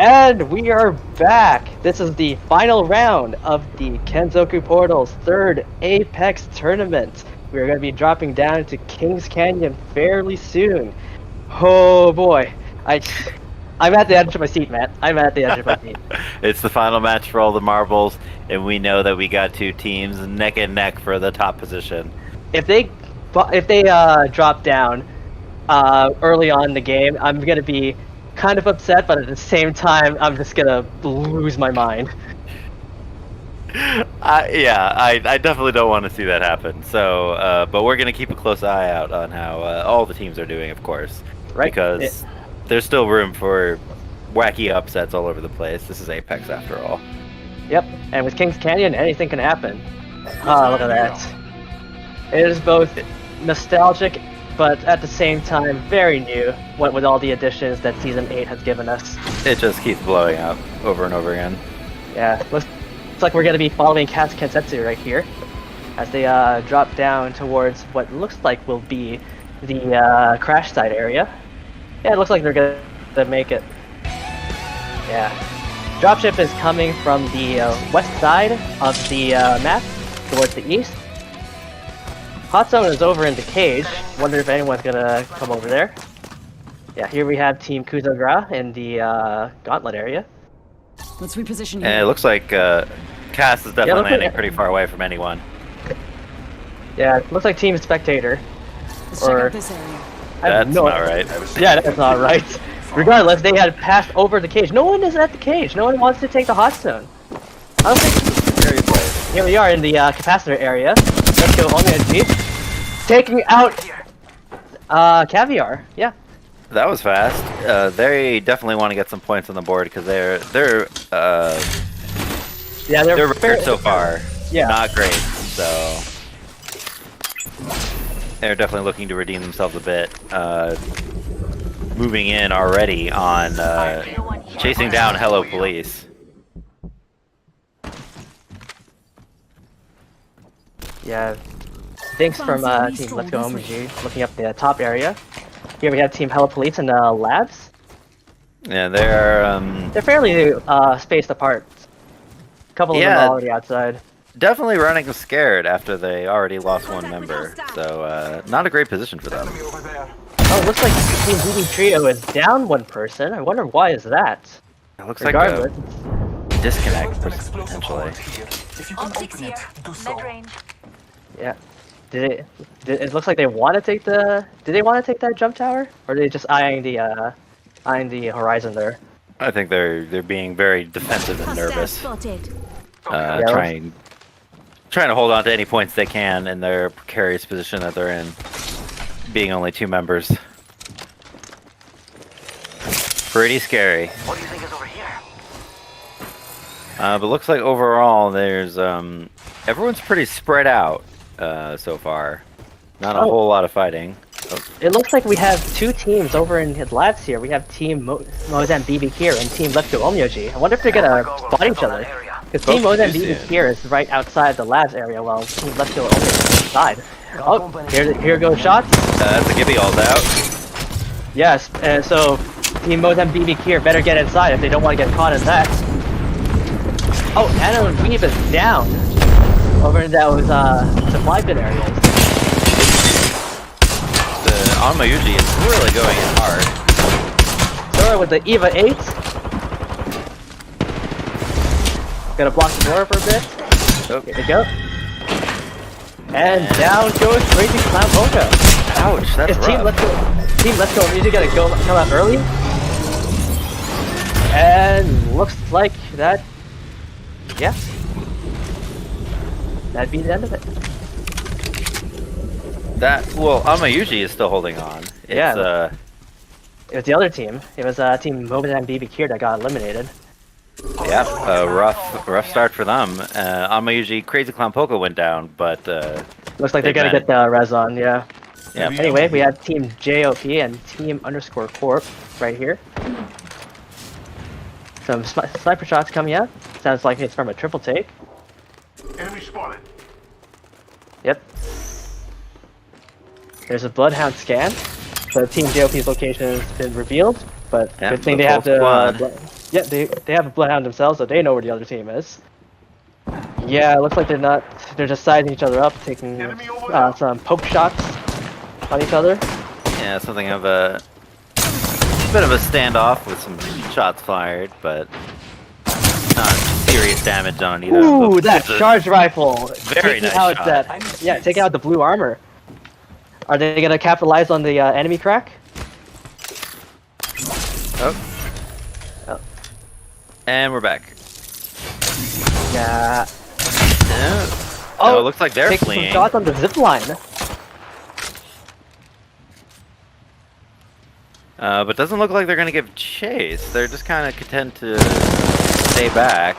Speaker 3: And we are back. This is the final round of the Kenzoku Portal's third Apex tournament. We're going to be dropping down to Kings Canyon fairly soon. Oh boy. I'm at the edge of my seat, Matt. I'm at the edge of my seat.
Speaker 1: It's the final match for all the marbles, and we know that we got two teams neck and neck for the top position.
Speaker 3: If they drop down early on in the game, I'm going to be kind of upset, but at the same time, I'm just going to lose my mind.
Speaker 1: I definitely don't want to see that happen. So, but we're going to keep a close eye out on how all the teams are doing, of course.
Speaker 3: Right.
Speaker 1: Because there's still room for wacky upsets all over the place. This is Apex after all.
Speaker 3: Yep, and with Kings Canyon, anything can happen. Oh, look at that. It is both nostalgic, but at the same time, very new, what with all the additions that Season 8 has given us.
Speaker 1: It just keeps blowing up over and over again.
Speaker 3: Yeah, looks like we're going to be following Kat's Kensetsu right here, as they drop down towards what looks like will be the crash site area. Yeah, it looks like they're going to make it. Yeah. Dropship is coming from the west side of the map, towards the east. Hot Zone is over in the cage. Wonder if anyone's gonna come over there. Yeah, here we have Team Kuzogra in the gauntlet area.
Speaker 7: Let's reposition
Speaker 1: And it looks like Cass is definitely
Speaker 3: like
Speaker 1: landing pretty far away from anyone.
Speaker 3: Yeah, it looks like Team Spectator.
Speaker 7: Let's check
Speaker 3: Or
Speaker 7: out this area.
Speaker 3: I have
Speaker 1: That's
Speaker 3: no-
Speaker 1: not right.
Speaker 3: Yeah, that's not right. Regardless, they had passed over the cage. No one is at the cage. No one wants to take the hot zone. I don't think.
Speaker 1: Very played.
Speaker 3: Here we are in the capacitor area. Let's go on the taking out Caviar. Yeah.
Speaker 1: That was fast. They definitely want to get some points on the board because they're
Speaker 3: Yeah,
Speaker 1: their record so far
Speaker 3: Yeah.
Speaker 1: not great. So they're definitely looking to redeem themselves a bit. Moving in already on chasing down Hello Police.
Speaker 3: Yeah. Thanks from Team Let's Go Homogy looking up the top area. Here we have Team Hello Police and Labs.
Speaker 1: Yeah, they're
Speaker 3: fairly spaced apart. A couple of them are already outside.
Speaker 1: definitely running scared after they already lost one member. So not a great position for them.
Speaker 3: Oh, it looks like Team BB Trio is down one person. I wonder why is that?
Speaker 1: It looks
Speaker 3: Regardless.
Speaker 1: like a disconnect potentially.
Speaker 10: Optics here. Mid-range.
Speaker 3: Yeah. It looks like they want to take the. Did they want to take that jump tower, or are they just eyeing the horizon there?
Speaker 1: I think they're being very defensive and nervous, trying to hold on to any points they can in their precarious position that they're in, being only two members. Pretty scary.
Speaker 4: What do you think is over here?
Speaker 1: But looks like overall there's everyone's pretty spread out so far. Not a whole lot of fighting. Oh.
Speaker 3: It looks like we have two teams over in his labs here. We have Team Mozan BB here and Team Let's Go Omyoji. I wonder if they're gonna spot each other. Because Team Mozan BB here is right outside the labs area, while Team Let's Go Omyoji is inside. Oh, here go shots.
Speaker 1: That's a Gibby all's out.
Speaker 3: Yes, and so Team Mozan BB here better get inside if they don't want to get caught in that. Oh, Anna Weave is down over in those supply bin areas.
Speaker 1: The Onmayuji is really going in hard.
Speaker 3: Sora with the Eva 8. Gonna block the door for a bit.
Speaker 1: Oh.
Speaker 3: Here we go. And down goes Crazy Clown Polka.
Speaker 1: Ouch, that's rough.
Speaker 3: Team Let's Go Music gonna come out early. And looks like that. Yeah. That'd be the end of it.
Speaker 1: Well, Onmayuji is still holding on. It's,
Speaker 3: Yeah. It was the other team. It was Team Moban and BB Kier that got eliminated.
Speaker 1: Yeah, rough start for them. Onmayuji Crazy Clown Polka went down, but
Speaker 3: Looks like they're gonna get the res on, yeah.
Speaker 1: Yeah.
Speaker 3: Anyway, we have Team JOP and Team _Corp right here. Some sniper shots coming out. Sounds like it's from a triple take.
Speaker 6: Enemy spotted.
Speaker 3: Yep. There's a Bloodhound scan. So Team JOP's location has been revealed, but
Speaker 1: Yeah,
Speaker 3: good thing
Speaker 1: the
Speaker 3: they have
Speaker 1: full
Speaker 3: the
Speaker 1: squad.
Speaker 3: Yeah, they have a bloodhound themselves, so they know where the other team is. Yeah, it looks like they're not. They're just sizing each other up, taking some poke shots on each other.
Speaker 1: Yeah, something of a bit of a standoff with some shots fired, but not serious damage on either.
Speaker 3: Ooh, that charge rifle!
Speaker 1: Very
Speaker 3: taking
Speaker 1: nice
Speaker 3: out
Speaker 1: shot.
Speaker 3: that. Yeah, taking out the blue armor. Are they gonna capitalize on the enemy crack?
Speaker 1: Oh.
Speaker 3: Oh.
Speaker 1: And we're back.
Speaker 3: Yeah.
Speaker 1: Yeah.
Speaker 3: Oh,
Speaker 1: it looks like they're
Speaker 3: taking
Speaker 1: fleeing.
Speaker 3: some shots on the zip line.
Speaker 1: But doesn't look like they're gonna give chase. They're just kind of content to stay back.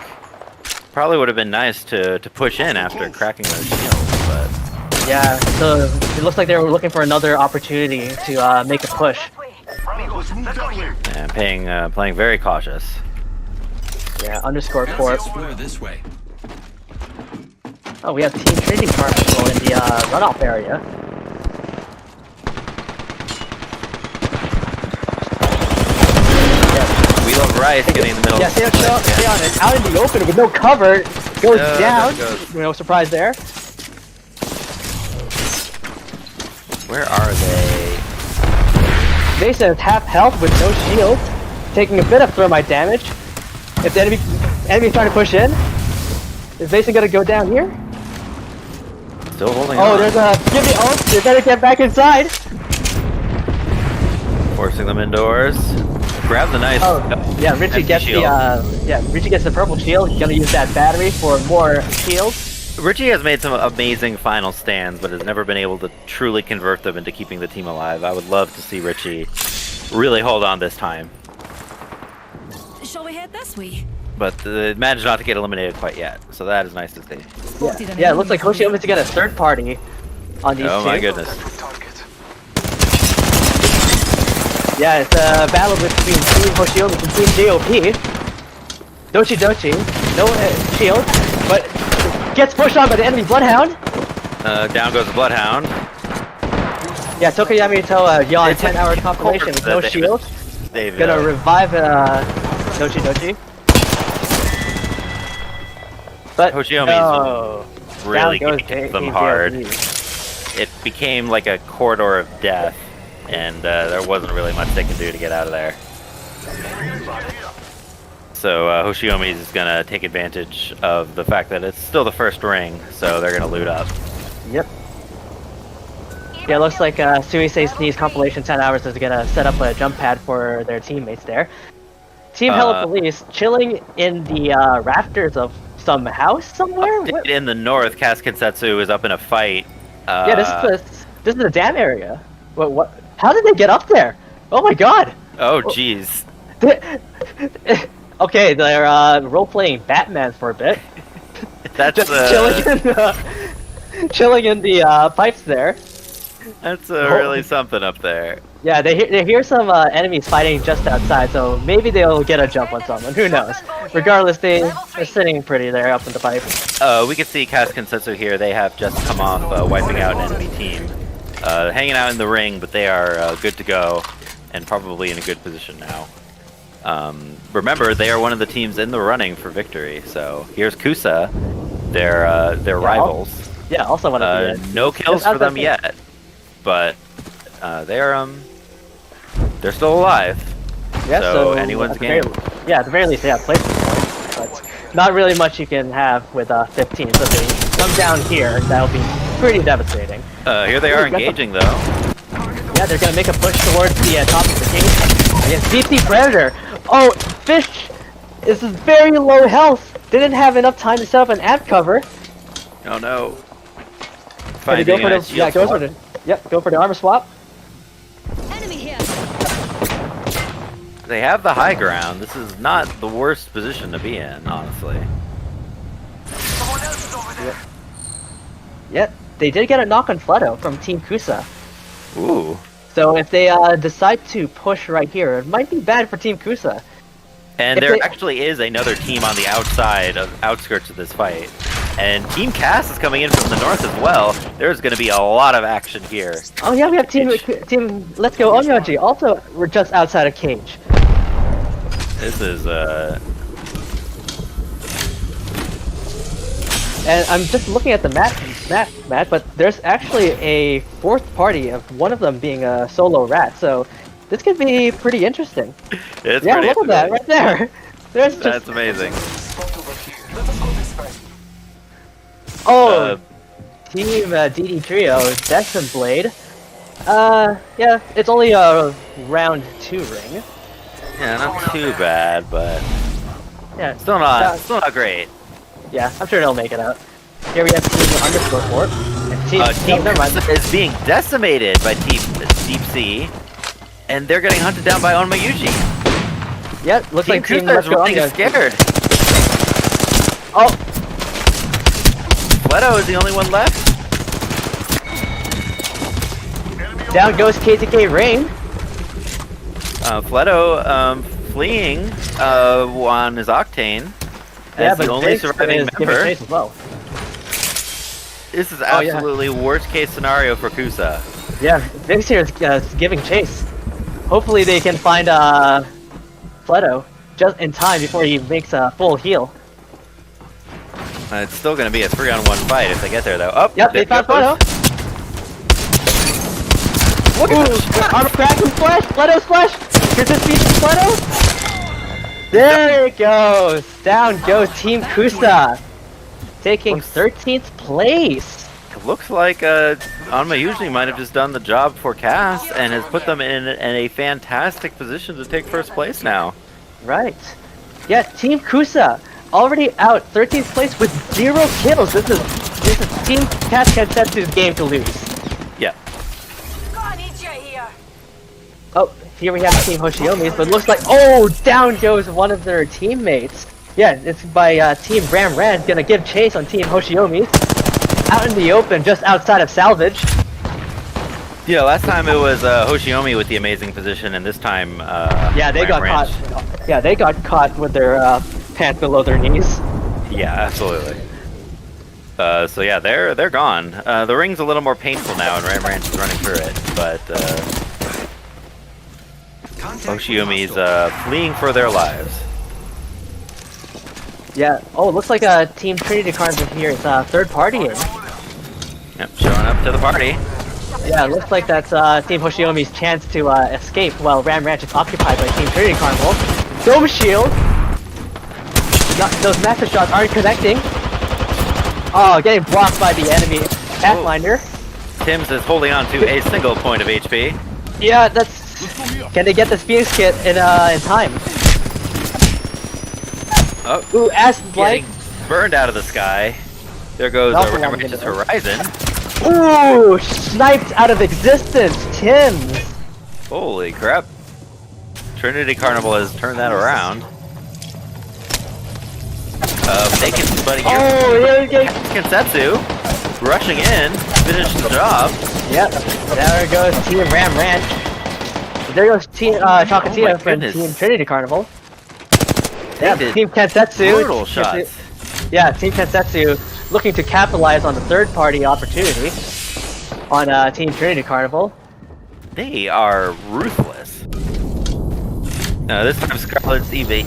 Speaker 1: Probably would have been nice to push in after cracking those shields, but
Speaker 3: Yeah, so it looks like they were looking for another opportunity to make a push.
Speaker 1: yeah, playing very cautious.
Speaker 3: Yeah, underscore corp.
Speaker 5: This way.
Speaker 3: Oh, we have Team Trading Marshal in the runoff area.
Speaker 1: We love Rice getting in the middle.
Speaker 3: Yeah, stay on it. Out in the open with no cover. Goes down. No surprise there.
Speaker 1: Where are they?
Speaker 3: Mason is half health with no shield, taking a bit of thermite damage. If the enemy's trying to push in, is Mason gonna go down here?
Speaker 1: Still holding on.
Speaker 3: Oh, there's a give me ult. They better get back inside.
Speaker 1: Forcing them indoors. Grab the nice.
Speaker 3: Oh, yeah, Richie gets
Speaker 1: shield.
Speaker 3: Richie gets the purple shield. He's gonna use that battery for more shields.
Speaker 1: Richie has made some amazing final stands, but has never been able to truly convert them into keeping the team alive. I would love to see Richie really hold on this time.
Speaker 10: Shall we head this way?
Speaker 1: But managed not to get eliminated quite yet, so that is nice to see.
Speaker 3: Yeah, it looks like Hoshiomi's to get a third party on these two.
Speaker 1: Oh my goodness.
Speaker 3: Yeah, it's a battle between Team Hoshiomi and Team JOP. Dochi, no shield, but gets pushed on by the enemy Bloodhound.
Speaker 1: Down goes the Bloodhound.
Speaker 3: Yeah, Tokoyami Toa yawn 10-hour compilation with no shield. Gonna revive Dochi. But
Speaker 1: Hoshiomi's really kicked them hard.
Speaker 3: JOP.
Speaker 1: It became like a corridor of death, and there wasn't really much they can do to get out of there. So Hoshiomi is gonna take advantage of the fact that it's still the first ring, so they're gonna loot up.
Speaker 3: Yep. Yeah, it looks like Suisei Sneeze compilation 10 hours is gonna set up a jump pad for their teammates there. Team Hella Police chilling in the rafters of some house somewhere?
Speaker 1: In the north, Kenzoku is up in a fight.
Speaker 3: Yeah, this is a dam area. What? How did they get up there? Oh my god!
Speaker 1: Oh jeez.
Speaker 3: Okay, they're role-playing Batman for a bit.
Speaker 1: That's
Speaker 3: just chilling in the pipes there.
Speaker 1: That's really something up there.
Speaker 3: Yeah, they hear some enemies fighting just outside, so maybe they'll get a jump on someone. Who knows? Regardless, they're sitting pretty there up in the pipe.
Speaker 1: We can see Kenzoku here. They have just come off wiping out an enemy team. Hanging out in the ring, but they are good to go and probably in a good position now. Remember, they are one of the teams in the running for victory. So here's Kusa, their rivals.
Speaker 3: Yeah, also one of the
Speaker 1: no kills for them yet, but they're still alive.
Speaker 3: Yeah, so
Speaker 1: anyone's game.
Speaker 3: Yeah, at the very least, they have placement points. But not really much you can have with 15. So if they come down here, that'll be pretty devastating.
Speaker 1: Here they are engaging though.
Speaker 3: Yeah, they're gonna make a push towards the top of the cage against DC Predator. Oh, Fish is very low health. Didn't have enough time to set up an amp cover.
Speaker 1: Oh no.
Speaker 3: Go for the, go for the armor swap.
Speaker 10: Enemy here.
Speaker 1: They have the high ground. This is not the worst position to be in, honestly.
Speaker 3: Yep, they did get a knock on Fleto from Team Kusa.
Speaker 1: Ooh.
Speaker 3: So if they decide to push right here, it might be bad for Team Kusa.
Speaker 1: And there actually is another team on the outskirts of this fight. And Team Cass is coming in from the north as well. There's going to be a lot of action here.
Speaker 3: Oh yeah, we have Team Let's Go Onyoji. Also, we're just outside of cage.
Speaker 1: This is
Speaker 3: And I'm just looking at the map, but there's actually a fourth party of one of them being a solo rat. So this could be pretty interesting.
Speaker 1: It's
Speaker 3: yeah,
Speaker 1: pretty
Speaker 3: look at that right there. There's just
Speaker 1: That's amazing.
Speaker 3: oh, team DD Trio, Dex and Blade. Yeah, it's only a round 2 ring.
Speaker 1: Yeah, not too bad, but
Speaker 3: Yeah,
Speaker 1: still not great.
Speaker 3: yeah, I'm sure they'll make it out. Here we have team underscore corp. And team,
Speaker 1: Team
Speaker 3: never mind.
Speaker 1: is being decimated by Team Deep Sea, and they're getting hunted down by Onmayuji.
Speaker 3: Yep, looks like team
Speaker 1: Kusa is
Speaker 3: Let's Go
Speaker 1: running
Speaker 3: Omega.
Speaker 1: scared.
Speaker 3: Oh,
Speaker 1: Leto is the only one left.
Speaker 3: down goes KTK Rain.
Speaker 1: Fleto fleeing on his Octane
Speaker 3: Yeah,
Speaker 1: as
Speaker 3: but
Speaker 1: the only
Speaker 3: Biggs
Speaker 1: surviving
Speaker 3: is giving
Speaker 1: member.
Speaker 3: chase as well.
Speaker 1: This is
Speaker 3: Oh, yeah.
Speaker 1: absolutely worst case scenario for Kusa.
Speaker 3: Yeah, Biggs here is giving chase. Hopefully they can find Fleto just in time before he makes a full heal.
Speaker 1: It's still going to be a 3-on-1 fight if they get there, though. Oh,
Speaker 3: Yep, they found Fleto. Ooh, armor crack and splash! Fleto's splash! Here's his speed from Fleto! There it goes! Down goes Team Kusa! Taking 13th place!
Speaker 1: It looks like Onmayuji might have just done the job for Cass and has put them in a fantastic position to take first place now.
Speaker 3: Right. Yeah, Team Kusa already out 13th place with 0 kills. This is Team Cass Kensetsu's game to lose.
Speaker 1: Yeah.
Speaker 3: Oh, here we have Team Hoshiomi's, but it looks like, oh, down goes one of their teammates. Yeah, it's by Team Ram Ran, gonna give chase on Team Hoshiomi's. Out in the open, just outside of salvage.
Speaker 1: Yeah, last time it was Hoshiomi with the amazing position, and this time
Speaker 3: yeah, they
Speaker 1: Ram
Speaker 3: got
Speaker 1: Ranch.
Speaker 3: caught. Yeah, they got caught with their pants below their knees.
Speaker 1: Yeah, absolutely. So yeah, they're gone. The ring's a little more painful now, and Ram Ranch is running through it, but Hoshiomi's fleeing for their lives.
Speaker 3: Yeah. Oh, it looks like Team Trinity Cards here is third party in.
Speaker 1: Yep, showing up to the party.
Speaker 3: Yeah, it looks like that's Team Hoshiomi's chance to escape while Ram Ranch is occupied by Team Trinity Carnival. Dome Shield! Those massive shots aren't connecting. Oh, getting blocked by the enemy Pathfinder.
Speaker 1: Tim's is holding on to a single point of HP.
Speaker 3: Yeah, that's... Can they get the Phoenix kit in time?
Speaker 1: Oh,
Speaker 3: Ooh, Acid Blight.
Speaker 1: getting burned out of the sky. There goes
Speaker 3: Also
Speaker 1: Ram
Speaker 3: wanted to
Speaker 1: Ranch's
Speaker 3: get it.
Speaker 1: Horizon.
Speaker 3: Ooh, sniped out of existence, Tim's.
Speaker 1: Holy crap. Trinity Carnival has turned that around. Taking somebody here.
Speaker 3: Oh, here we go.
Speaker 1: Kensetsu rushing in, finish the job.
Speaker 3: Yep, there goes Team Ram Ranch. There goes Team Chocolatito from
Speaker 1: goodness.
Speaker 3: Team Trinity Carnival.
Speaker 1: They
Speaker 3: Yeah,
Speaker 1: did
Speaker 3: Team Kensetsu.
Speaker 1: brutal shots.
Speaker 3: Yeah, Team Kensetsu looking to capitalize on the third-party opportunity on Team Trinity Carnival.
Speaker 1: They are ruthless. No, this time Scarlet's Evie.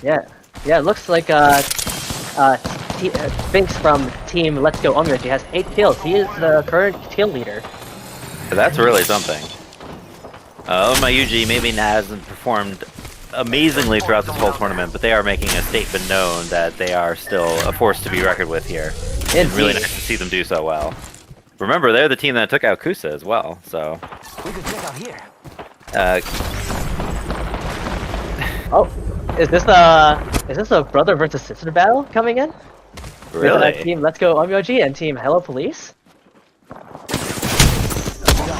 Speaker 3: Yeah, it looks like Sphinx from Team Let's Go Omyoji has 8 kills. He is the current kill leader.
Speaker 1: That's really something. Onmayuji maybe hasn't performed amazingly throughout this whole tournament, but they are making a statement known that they are still a force to be reckoned with here. And really nice to see them do so well. Remember, they're the team that took out Kusa as well, so...
Speaker 4: We could check out here.
Speaker 3: Oh, is this a brother versus sister battle coming in?
Speaker 1: Really?
Speaker 3: With, Team Let's Go Omyoji and Team Hello Police?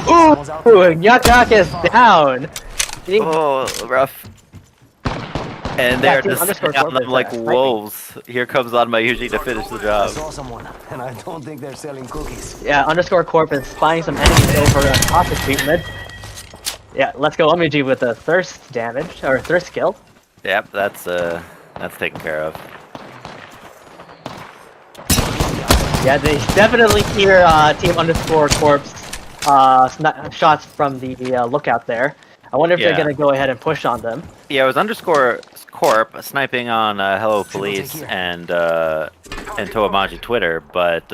Speaker 3: Ooh, Nyak is down!
Speaker 1: Oh, rough. And
Speaker 3: Yeah,
Speaker 1: they're
Speaker 3: Team
Speaker 1: just
Speaker 3: underscore
Speaker 1: sitting on them
Speaker 3: corporate,
Speaker 1: like
Speaker 3: sniping.
Speaker 1: wolves. Here comes Onmayuji to finish the
Speaker 4: I
Speaker 1: job.
Speaker 4: saw someone, and I don't think they're selling cookies.
Speaker 3: Yeah, underscore corp is spying some enemies over hostage treatment. Yeah, Let's Go Omyoji with the thirst damage, or thirst skill.
Speaker 1: Yep, that's taken care of.
Speaker 3: Yeah, they definitely hear Team underscore corp's shots from the lookout there. I wonder if they're
Speaker 1: Yeah.
Speaker 3: gonna go ahead and push on them.
Speaker 1: Yeah, it was underscore Corp sniping on Hello Police and Toamaji Twitter, but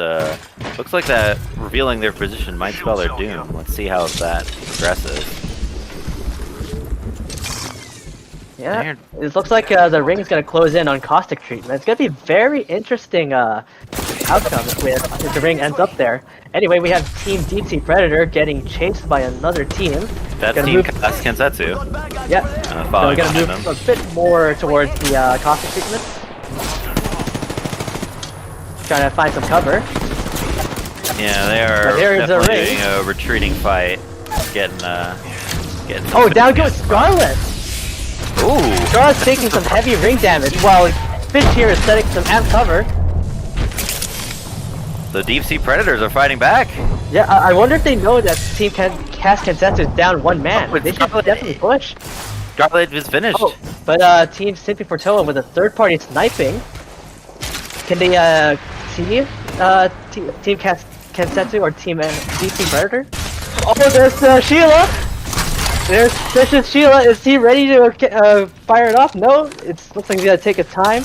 Speaker 1: looks like that revealing their position might spell their doom. Let's see how that progresses.
Speaker 3: Yeah, it looks like the ring is gonna close in on caustic treatment. It's gonna be very interesting outcome if the ring ends up there. Anyway, we have Team Deep Sea Predator getting chased by another team.
Speaker 1: That's Team Kensetsu.
Speaker 3: Yeah, so we're
Speaker 1: following
Speaker 3: gonna move
Speaker 1: behind them.
Speaker 3: a bit more towards the caustic treatment. Trying to find some cover.
Speaker 1: Yeah, they are
Speaker 3: there is a
Speaker 1: definitely
Speaker 3: ring.
Speaker 1: doing a retreating fight. Getting
Speaker 3: Oh, down goes Scarlet!
Speaker 1: Ooh!
Speaker 3: Scarlet's taking some heavy ring damage while Fish here is setting some amp cover.
Speaker 1: The Deep Sea Predators are fighting back.
Speaker 3: Yeah, I wonder if they know that Team Cast Kensetsu is down one man. They should definitely push.
Speaker 1: Scarlet is finished.
Speaker 3: Oh, but Team Simpy Fortoa with a third party sniping. Can they see Team Cast Kensetsu or Team Deep Sea Predator? Oh, there's Sheila! There's Fish's Sheila. Is he ready to fire it off? No, it looks like he's gonna take his time.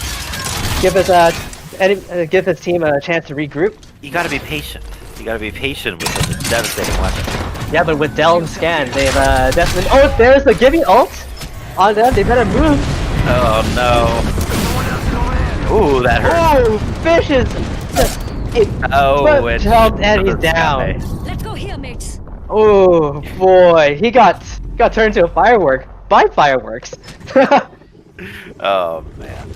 Speaker 3: Give his team a chance to regroup.
Speaker 1: You gotta be patient. You gotta be patient with such a devastating weapon.
Speaker 3: Yeah, but with Dell and Scan, they've definitely. Oh, there's the Gibby ult on them. They better move.
Speaker 1: Oh no. Ooh, that hurt.
Speaker 3: Oh, Fish is.
Speaker 1: Oh, it
Speaker 3: jumped and he's down.
Speaker 10: Let's go here, mates.
Speaker 3: Oh boy, he got turned into a firework by fireworks.
Speaker 1: Oh man.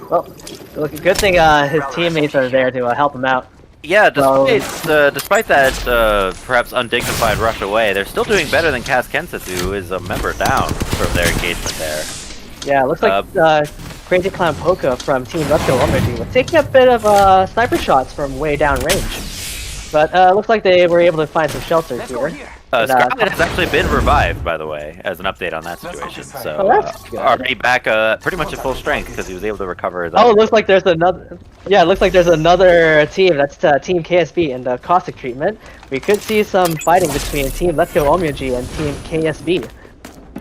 Speaker 3: Well, look, good thing his teammates are there to help him out.
Speaker 1: Yeah, despite that perhaps undignified rush away, they're still doing better than Cast Kensetsu, who is a member down from their engagement there.
Speaker 3: Yeah, looks like Crazy Clown Poka from Team Let's Go Energy was taking a bit of sniper shots from way down range. But looks like they were able to find some shelter here.
Speaker 1: Scarlet has actually been revived, by the way, as an update on that situation. So
Speaker 3: that's good.
Speaker 1: already back pretty much at full strength because he was able to recover his.
Speaker 3: Oh, it looks like there's another. Yeah, it looks like there's another team. That's Team KSB in the caustic treatment. We could see some fighting between Team Let's Go Omuji and Team KSB.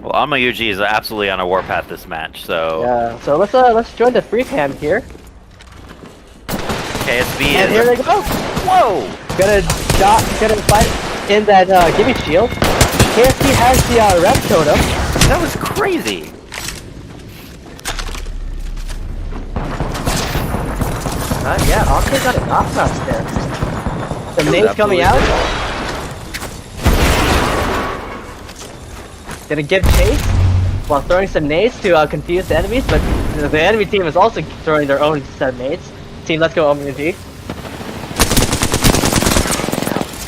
Speaker 1: Well, Anma Yuji is absolutely on a warpath this match, so.
Speaker 3: Yeah. So let's join the free cam here.
Speaker 1: KSB
Speaker 3: And
Speaker 1: is.
Speaker 3: here they go.
Speaker 1: Whoa!
Speaker 3: Gonna fight in that Gimme Shield. KSB has the rep totem.
Speaker 1: That was crazy.
Speaker 3: Yeah, Oscar got a knockback there. The nades coming out. Gonna give chase while throwing some nades to confuse the enemies, but the enemy team is also throwing their own set of nades. Team Let's Go Omni.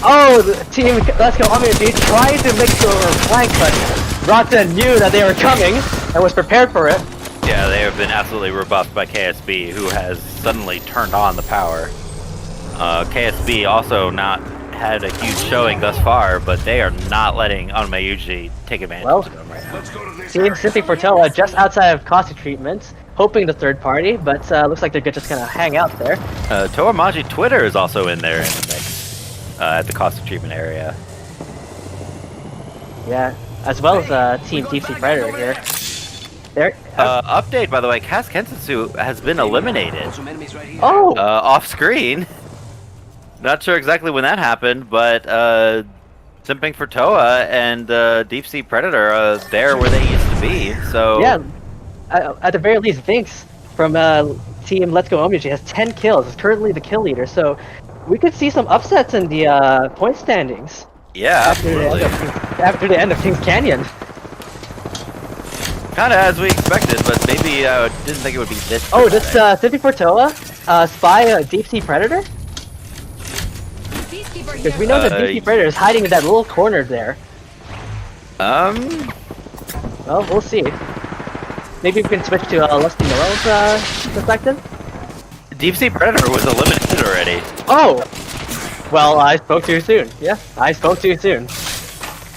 Speaker 3: Oh, the Team Let's Go Omni tried to make the flank, but Rata knew that they were coming and was prepared for it.
Speaker 1: Yeah, they have been absolutely rebuffed by KSB, who has suddenly turned on the power. KSB also not had a huge showing thus far, but they are not letting Anma Yuji take advantage of them right now.
Speaker 3: Team Simpy Fortoa just outside of caustic treatment, hoping the third party, but looks like they're just gonna hang out there.
Speaker 1: Toamaji Twitter is also in there in the mix, at the caustic treatment area.
Speaker 3: Yeah, as well as Team Deep Sea Predator here. There.
Speaker 1: Update, by the way, Cast Kensetsu has been eliminated.
Speaker 3: Oh!
Speaker 1: Off screen. Not sure exactly when that happened, but Simping for Toa and Deep Sea Predator are there where they used to be. So
Speaker 3: yeah, at the very least, Vinx from Team Let's Go Omuji has 10 kills. Is currently the kill leader, so we could see some upsets in the point standings.
Speaker 1: Yeah, absolutely.
Speaker 3: After the end of Kings Canyon.
Speaker 1: Kind of as we expected, but maybe didn't think it would be this.
Speaker 3: Oh, does Simpy Fortoa spy a Deep Sea Predator? Because we know that Deep Sea Predator is hiding in that little corner there. Well, we'll see. Maybe we can switch to Lusty Morel's perspective.
Speaker 1: Deep Sea Predator was eliminated already.
Speaker 3: Oh! Well, I spoke too soon. Yeah, I spoke too soon.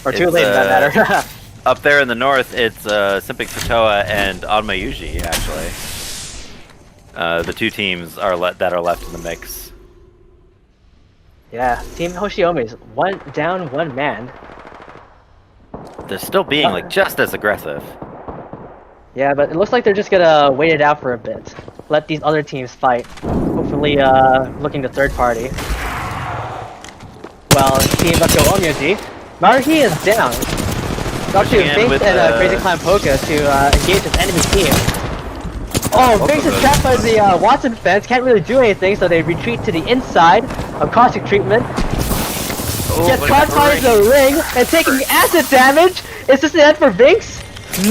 Speaker 3: Or too late, in that matter.
Speaker 1: Up there in the north, it's Simping for Toa and Anma Yuji, actually. The two teams that are left in the mix.
Speaker 3: Yeah, Team Hoshiomi's one down, one man.
Speaker 1: They're still being like just as aggressive.
Speaker 3: Yeah, but it looks like they're just gonna wait it out for a bit. Let these other teams fight. Hopefully, looking to third party. Well, Team Bakuomyoji. Maruhi is down. Got to Vince and Crazy Clown Polka to engage his enemy team. Oh, Vince is trapped by the Watson fence, can't really do anything, so they retreat to the inside of caustic treatment. Gets caught by the ring and taking acid damage. Is this the end for Vince?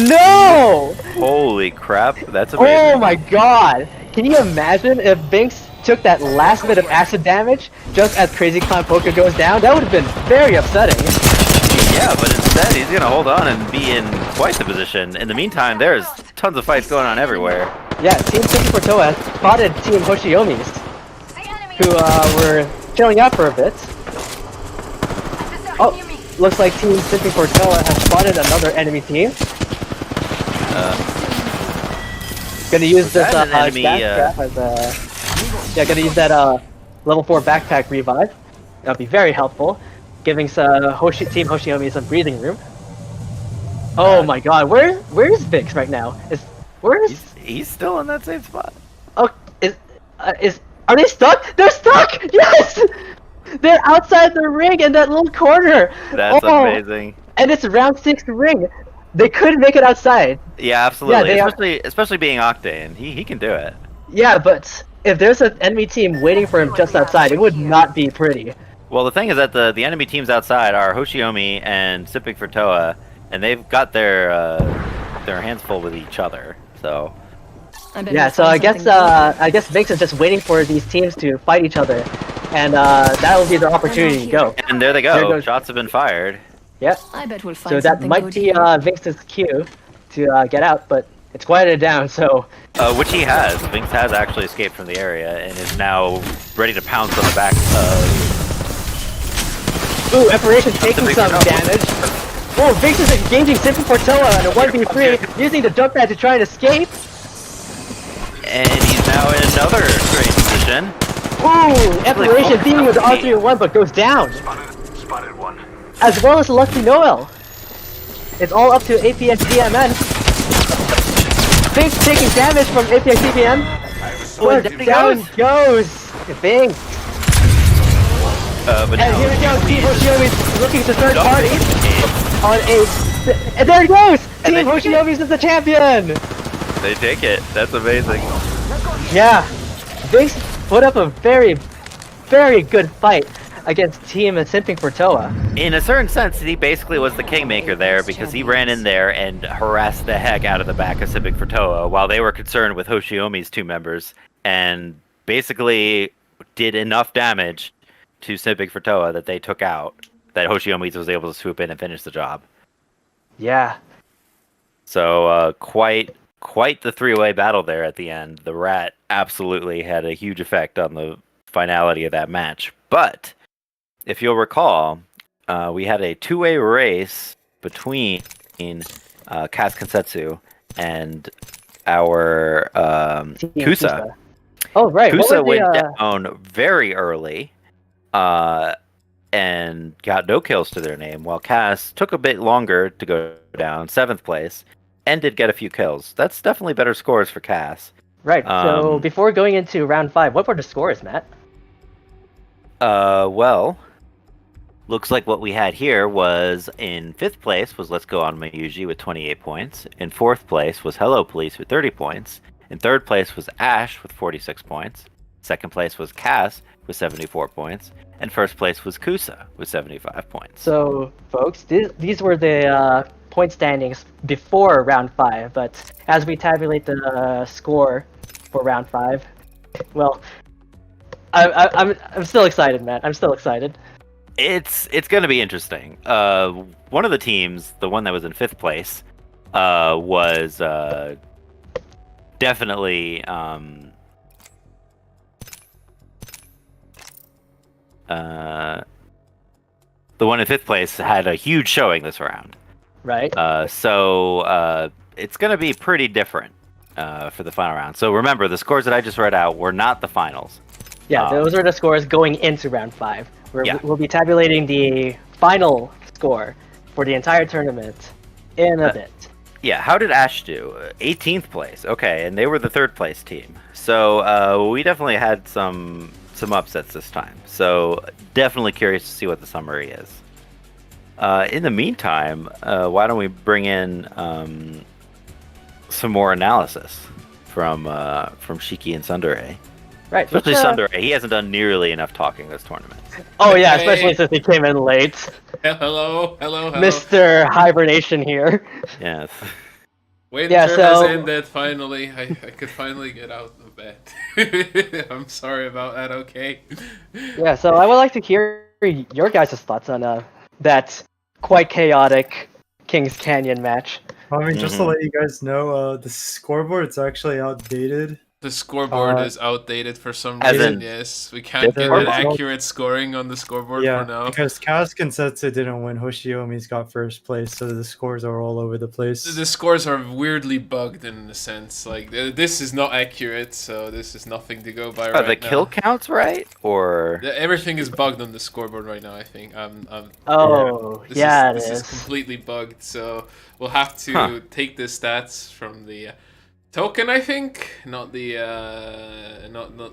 Speaker 3: No!
Speaker 1: Holy crap, that's amazing.
Speaker 3: Oh my god! Can you imagine if Binks took that last bit of acid damage just as Crazy Clown Polka goes down? That would have been very upsetting.
Speaker 1: Yeah, but instead he's gonna hold on and be in quite the position. In the meantime, there's tons of fights going on everywhere.
Speaker 3: Yeah, Team Simping for Toa spotted Team Hoshiomi's, who were chilling out for a bit. Oh, looks like Team Simping for Toa has spotted another enemy team. Gonna use this backpack as gonna use that level 4 backpack revive. That'll be very helpful, giving Team Hoshiomi some breathing room. Oh my god, where's Vix right now?
Speaker 1: He's still in that same spot.
Speaker 3: Oh, are they stuck? They're stuck! Yes! They're outside the ring in that little corner!
Speaker 1: That's amazing.
Speaker 3: And it's round 6 ring. They could make it outside.
Speaker 1: Yeah, absolutely. Yeah, especially being Octane. He can do it.
Speaker 3: Yeah, but if there's an enemy team waiting for him just outside, it would not be pretty.
Speaker 1: Well, the thing is that the enemy teams outside are Hoshiomi and Sipping for Toa, and they've got their hands full with each other. So
Speaker 3: yeah, so I guess Vince is just waiting for these teams to fight each other, and that'll be their opportunity to go.
Speaker 1: And there they go. Shots have been fired.
Speaker 3: Yep.
Speaker 10: I bet we'll find
Speaker 3: so that might be Vince's cue to get out, but it's quieted down. So
Speaker 1: which he has. Vince has actually escaped from the area and is now ready to pounce on the back.
Speaker 3: Ooh, Epiration taking some damage. Whoa, Vince is engaging Simping for Toa on a 1v3, using the jump pad to try and escape.
Speaker 1: And he's now in another great position.
Speaker 3: Ooh, Epiration dealing with the R3-1 but goes down.
Speaker 6: Spotted one.
Speaker 3: As well as Lucky Noel. It's all up to APX DMN. Vince taking damage from APX DMN.
Speaker 1: Oh,
Speaker 3: down goes Vince.
Speaker 1: But
Speaker 3: and here we go, Team Hoshiomi looking to third party on and there he goes! Team Hoshiomi is the champion!
Speaker 1: They take it. That's amazing.
Speaker 3: Yeah, Vince put up a very, very good fight against Team Simping for Toa.
Speaker 1: In a certain sense, he basically was the kingmaker there because he ran in there and harassed the heck out of the back of Simping for Toa while they were concerned with Hoshiomi's 2 members and basically did enough damage to Simping for Toa that they took out, that Hoshiomi's was able to swoop in and finish the job.
Speaker 3: Yeah.
Speaker 1: So quite the 3-way battle there at the end. The rat absolutely had a huge effect on the finality of that match. But if you'll recall, we had a 2-way race between Kaz Kensetsu and our Kusa.
Speaker 3: Oh, right.
Speaker 1: Kusa went down very early and got no kills to their name, while Kaz took a bit longer to go down, 7th place, and did get a few kills. That's definitely better scores for Kaz.
Speaker 3: Right, so before going into round 5, what were the scores, Matt?
Speaker 1: Well, looks like what we had here was in 5th place was Let's Go on Mayuji with 28 points. In 4th place was Hello Police with 30 points. In 3rd place was Ash with 46 points. 2nd place was Kaz with 74 points. And 1st place was Kusa with 75 points.
Speaker 3: So, folks, these were the point standings before round 5, but as we tabulate the score for round 5, well, I'm still excited, Matt. I'm still excited.
Speaker 1: It's going to be interesting. One of the teams, the one that was in 5th place, was definitely the one in 5th place had a huge showing this round.
Speaker 3: Right.
Speaker 1: So it's going to be pretty different for the final round. So remember, the scores that I just read out were not the finals.
Speaker 3: Yeah, those are the scores going into round 5.
Speaker 1: Yeah.
Speaker 3: We'll be tabulating the final score for the entire tournament in a bit.
Speaker 1: Yeah, how did Ash do? 18th place. Okay, and they were the third place team. So we definitely had some upsets this time. So definitely curious to see what the summary is. In the meantime, why don't we bring in some more analysis from Shiki and Sundere?
Speaker 3: Right.
Speaker 1: Especially Sundere. He hasn't done nearly enough talking this tournament.
Speaker 3: Oh yeah,
Speaker 9: Hey.
Speaker 3: especially since he came in late.
Speaker 9: Hello.
Speaker 3: Mr. Hibernation here.
Speaker 1: Yes.
Speaker 9: Winter
Speaker 3: Yeah,
Speaker 9: has
Speaker 3: so-
Speaker 9: ended finally. I could finally get out of bed. I'm sorry about that, okay?
Speaker 3: Yeah, so I would like to hear your guys' thoughts on that quite chaotic Kings Canyon match.
Speaker 2: I mean, just to let you guys know, the scoreboard's actually outdated.
Speaker 9: The scoreboard is outdated for some
Speaker 1: As
Speaker 9: reason,
Speaker 1: in
Speaker 9: yes. We can't get
Speaker 2: there
Speaker 9: an
Speaker 2: is no-
Speaker 9: accurate scoring on the scoreboard
Speaker 2: Yeah,
Speaker 9: for now.
Speaker 2: because Kaz Kensetsu didn't win. Hoshiomi's got first place, so the scores are all over the place.
Speaker 9: The scores are weirdly bugged in a sense. Like, this is not accurate, so this is nothing to go by
Speaker 1: Are
Speaker 9: right
Speaker 1: the
Speaker 9: now.
Speaker 1: kill counts right? Or
Speaker 9: Everything is bugged on the scoreboard right now, I think.
Speaker 3: Oh,
Speaker 9: This
Speaker 3: yeah,
Speaker 9: this
Speaker 3: it
Speaker 9: is
Speaker 3: is.
Speaker 9: completely bugged, so we'll have to take the stats from the token, I think, not the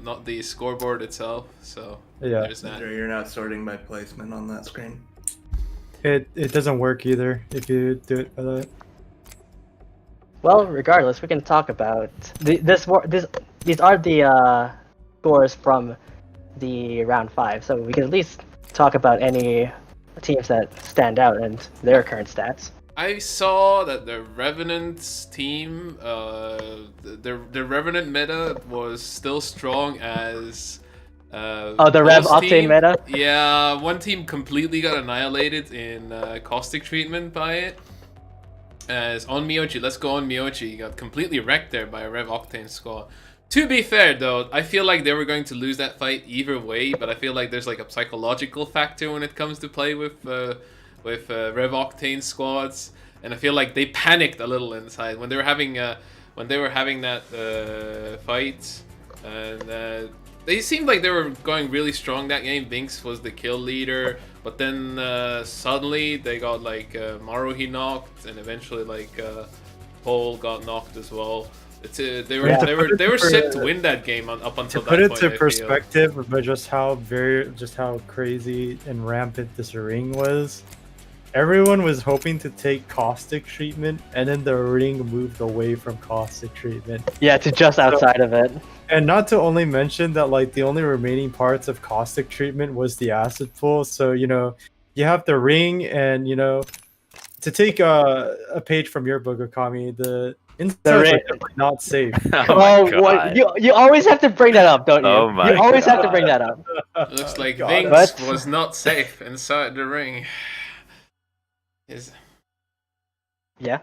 Speaker 9: not the scoreboard itself. So
Speaker 2: Yeah.
Speaker 9: there's that.
Speaker 8: Sure, you're not sorting by placement on that screen.
Speaker 2: It doesn't work either if you do it by that.
Speaker 3: Well, regardless, we can talk about these are the scores from the round 5, so we can at least talk about any teams that stand out and their current stats.
Speaker 9: I saw that the Revenant's team, the Revenant meta was still strong as.
Speaker 3: The Rev
Speaker 9: Pulse
Speaker 3: Octane
Speaker 9: team.
Speaker 3: meta?
Speaker 9: Yeah, one team completely got annihilated in caustic treatment by it. As on Miyochi, let's go on Miyochi, got completely wrecked there by a Rev Octane squad. To be fair though, I feel like they were going to lose that fight either way, but I feel like there's like a psychological factor when it comes to play with Rev Octane squads, and I feel like they panicked a little inside when they were having that fight, and they seemed like they were going really strong that game. Binks was the kill leader, but then suddenly they got like Maruhi knocked, and eventually like Paul got knocked as well. They were set to win that game up until that
Speaker 2: Put it
Speaker 9: point.
Speaker 2: to
Speaker 9: I feel.
Speaker 2: perspective, but just how crazy and rampant this ring was. Everyone was hoping to take caustic treatment, and then the ring moved away from caustic treatment.
Speaker 3: Yeah, to just outside of it.
Speaker 2: And not to only mention that, like, the only remaining parts of caustic treatment was the acid pool. So, you know, you have the ring, and, you know, to take a page from your book, Okami, the insides are
Speaker 3: ring.
Speaker 2: definitely not safe.
Speaker 1: Oh my God.
Speaker 3: What, you always have to bring that up, don't you?
Speaker 1: Oh my
Speaker 3: You always have to
Speaker 1: God.
Speaker 3: bring that up.
Speaker 9: Looks like
Speaker 2: God.
Speaker 9: Vince
Speaker 3: But-
Speaker 9: was not safe inside the ring.
Speaker 3: Yeah.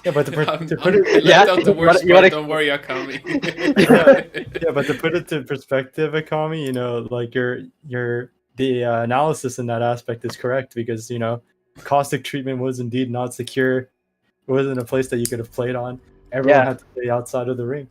Speaker 2: Yeah, but to put
Speaker 9: I
Speaker 2: it,
Speaker 3: Yeah,
Speaker 9: left out the
Speaker 3: you
Speaker 9: worst
Speaker 3: wanna-
Speaker 9: part, don't worry, Akami.
Speaker 2: yeah, but to put it to perspective, Akami, you know, like the analysis in that aspect is correct, because, you know, caustic treatment was indeed not secure. It wasn't a place that you could have played on. Everyone
Speaker 3: Yeah.
Speaker 2: had to stay outside of the ring.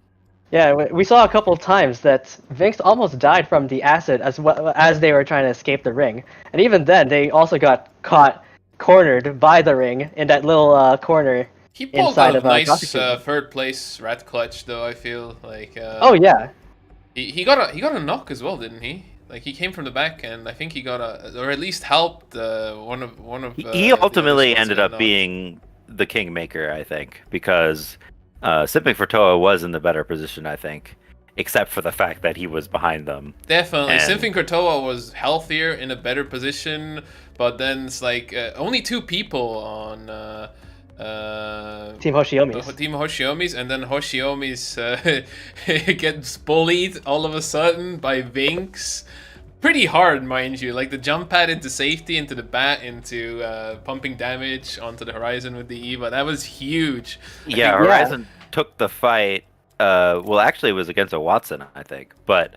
Speaker 3: Yeah, we saw a couple of times that Vinx almost died from the acid as well as they were trying to escape the ring, and even then they also got caught cornered by the ring in that little corner.
Speaker 9: He pulled
Speaker 3: Inside
Speaker 9: out a
Speaker 3: of,
Speaker 9: nice
Speaker 3: Caustic treatment.
Speaker 9: third place rat clutch, though. I feel like.
Speaker 3: Oh yeah,
Speaker 9: He got a knock as well, didn't he? Like he came from the back, and I think he got or at least helped one of.
Speaker 1: He
Speaker 9: the other
Speaker 1: ultimately
Speaker 9: squads
Speaker 1: ended
Speaker 9: get
Speaker 1: up
Speaker 9: knocked.
Speaker 1: being the kingmaker, I think, because Sipping for Toa was in the better position, I think, except for the fact that he was behind them.
Speaker 9: Definitely,
Speaker 1: And-
Speaker 9: Symphony Kortoa was healthier, in a better position, but then it's like only 2 people on
Speaker 3: Team Hoshiomi's.
Speaker 9: Team Hoshiomi's, and then Hoshiomi's gets bullied all of a sudden by Vinx. Pretty hard, mind you. Like the jump pad into safety, into the bat, into pumping damage onto the Horizon with the Eva. That was huge.
Speaker 1: Yeah, Horizon took the fight. Well, actually, it was against a Watson, I think, but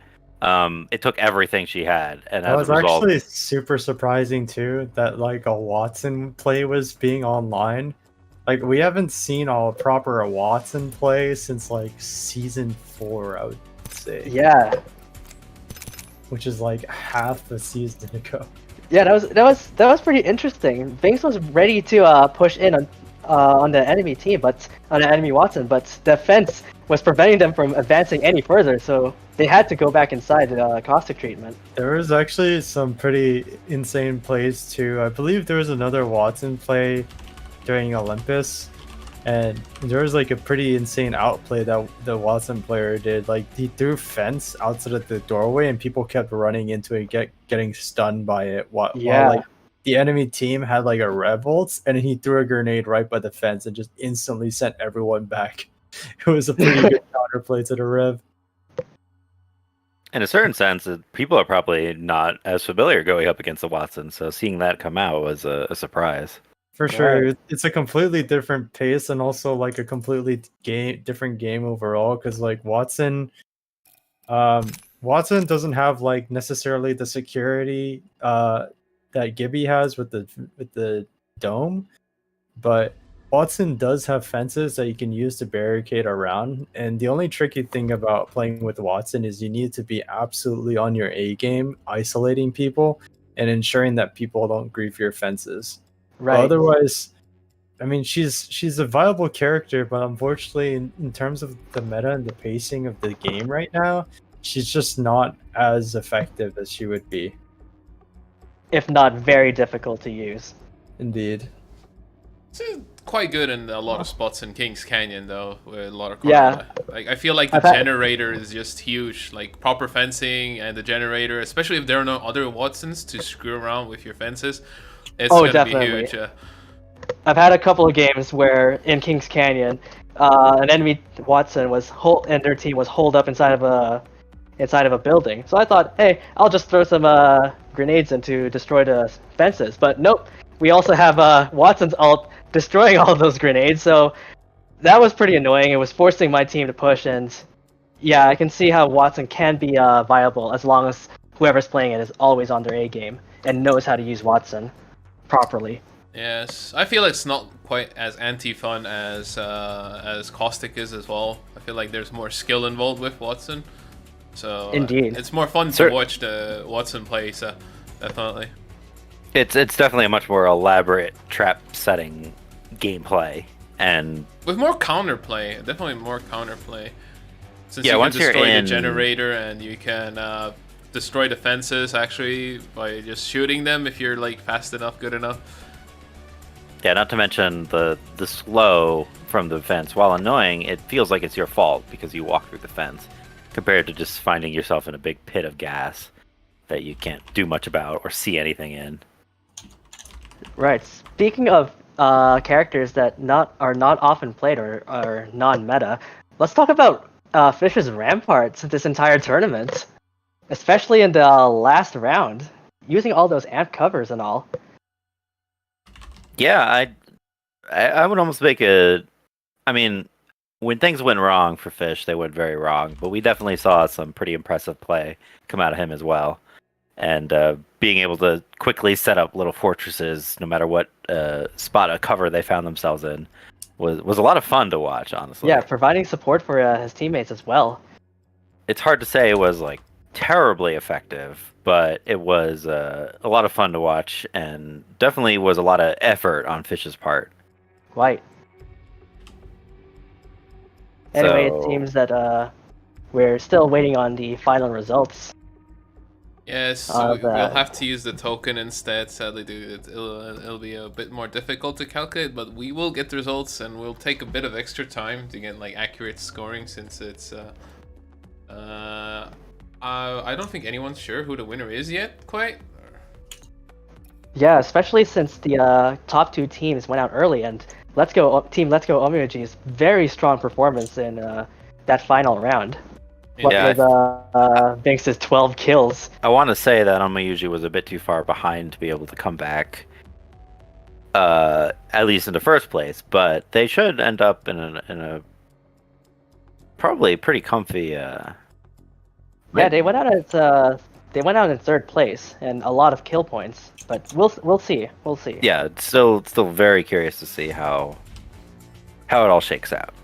Speaker 1: it took everything she had, and
Speaker 2: That
Speaker 1: as
Speaker 2: was
Speaker 1: a result,
Speaker 2: actually super surprising too, that like a Watson play was being online. Like, we haven't seen a proper Watson play since like season 4, I would say.
Speaker 3: Yeah.
Speaker 2: which is like half a season ago.
Speaker 3: Yeah, that was pretty interesting. Binks was ready to push in on the enemy team, but on the enemy Watson, but the fence was preventing them from advancing any further, so they had to go back inside the caustic treatment.
Speaker 2: There was actually some pretty insane plays too. I believe there was another Watson play during Olympus, and there was like a pretty insane outplay that the Watson player did. Like he threw fence outside of the doorway, and people kept running into it, getting stunned by it. While like the enemy team had like a revolt, and he threw a grenade right by the fence and just instantly sent everyone back. It was a pretty good counterplay to the Rev.
Speaker 1: In a certain sense, people are probably not as familiar going up against the Watson, so seeing that come out was a surprise.
Speaker 2: For sure, it's a completely different pace and also like a completely different game overall. Because like Watson doesn't have like necessarily the security that Gibby has with the dome, but Watson does have fences that you can use to barricade around. And the only tricky thing about playing with Watson is you need to be absolutely on your A game, isolating people and ensuring that people don't grief your fences.
Speaker 3: Right.
Speaker 2: But otherwise, I mean, she's a viable character, but unfortunately, in terms of the meta and the pacing of the game right now, she's just not as effective as she would be.
Speaker 3: If not very difficult to use.
Speaker 2: Indeed.
Speaker 9: It's quite good in a lot of spots in Kings Canyon, though, with a lot of Like I feel like the generator is just huge. Like proper fencing and the generator, especially if there are no other Watsons to screw around with your fences. It's gonna be huge.
Speaker 3: I've had a couple of games where in Kings Canyon, an enemy Watson and their team was holed up inside of a building. So I thought, hey, I'll just throw some grenades in to destroy the fences. But nope, we also have Watson's ult destroying all of those grenades. So that was pretty annoying. It was forcing my team to push, and yeah, I can see how Watson can be viable as long as whoever's playing it is always on their A game and knows how to use Watson properly.
Speaker 9: Yes, I feel it's not quite as anti-fun as Caustic is as well. I feel like there's more skill involved with Watson, so
Speaker 3: indeed,
Speaker 9: it's more fun to watch the Watson play. So definitely,
Speaker 1: it's definitely a much more elaborate trap setting gameplay, and
Speaker 9: with more counterplay. Definitely more counterplay. Since you can
Speaker 1: once
Speaker 9: destroy
Speaker 1: you're
Speaker 9: the generator and you can destroy the fences actually by just shooting them if you're like fast enough, good enough.
Speaker 1: Yeah, not to mention the slow from the fence. While annoying, it feels like it's your fault because you walk through the fence, compared to just finding yourself in a big pit of gas that you can't do much about or see anything in.
Speaker 3: Right. Speaking of characters that are not often played or are non-meta, let's talk about Fish's Ramparts this entire tournament, especially in the last round, using all those amp covers and all.
Speaker 1: Yeah, I would almost make a... I mean, when things went wrong for Fish, they went very wrong, but we definitely saw some pretty impressive play come out of him as well. And being able to quickly set up little fortresses, no matter what spot of cover they found themselves in, was a lot of fun to watch, honestly.
Speaker 3: Yeah, providing support for his teammates as well.
Speaker 1: It's hard to say it was like terribly effective, but it was a lot of fun to watch, and definitely was a lot of effort on Fish's part.
Speaker 3: Right. Anyway, it seems that we're still waiting on the final results.
Speaker 9: Yes, we'll have to use the token instead. Sadly, it'll be a bit more difficult to calculate, but we will get the results, and we'll take a bit of extra time to get like accurate scoring, since it's I don't think anyone's sure who the winner is yet, quite.
Speaker 3: Yeah, especially since the top two teams went out early, and Let's Go Omiuji's very strong performance in that final round.
Speaker 1: Yeah,
Speaker 3: with Binks' 12 kills.
Speaker 1: I want to say that Omiuji was a bit too far behind to be able to come back, at least in the first place. But they should end up in a probably pretty comfy.
Speaker 3: Yeah, they went out in third place and a lot of kill points. But we'll see.
Speaker 1: Yeah, it's still very curious to see how it all shakes out.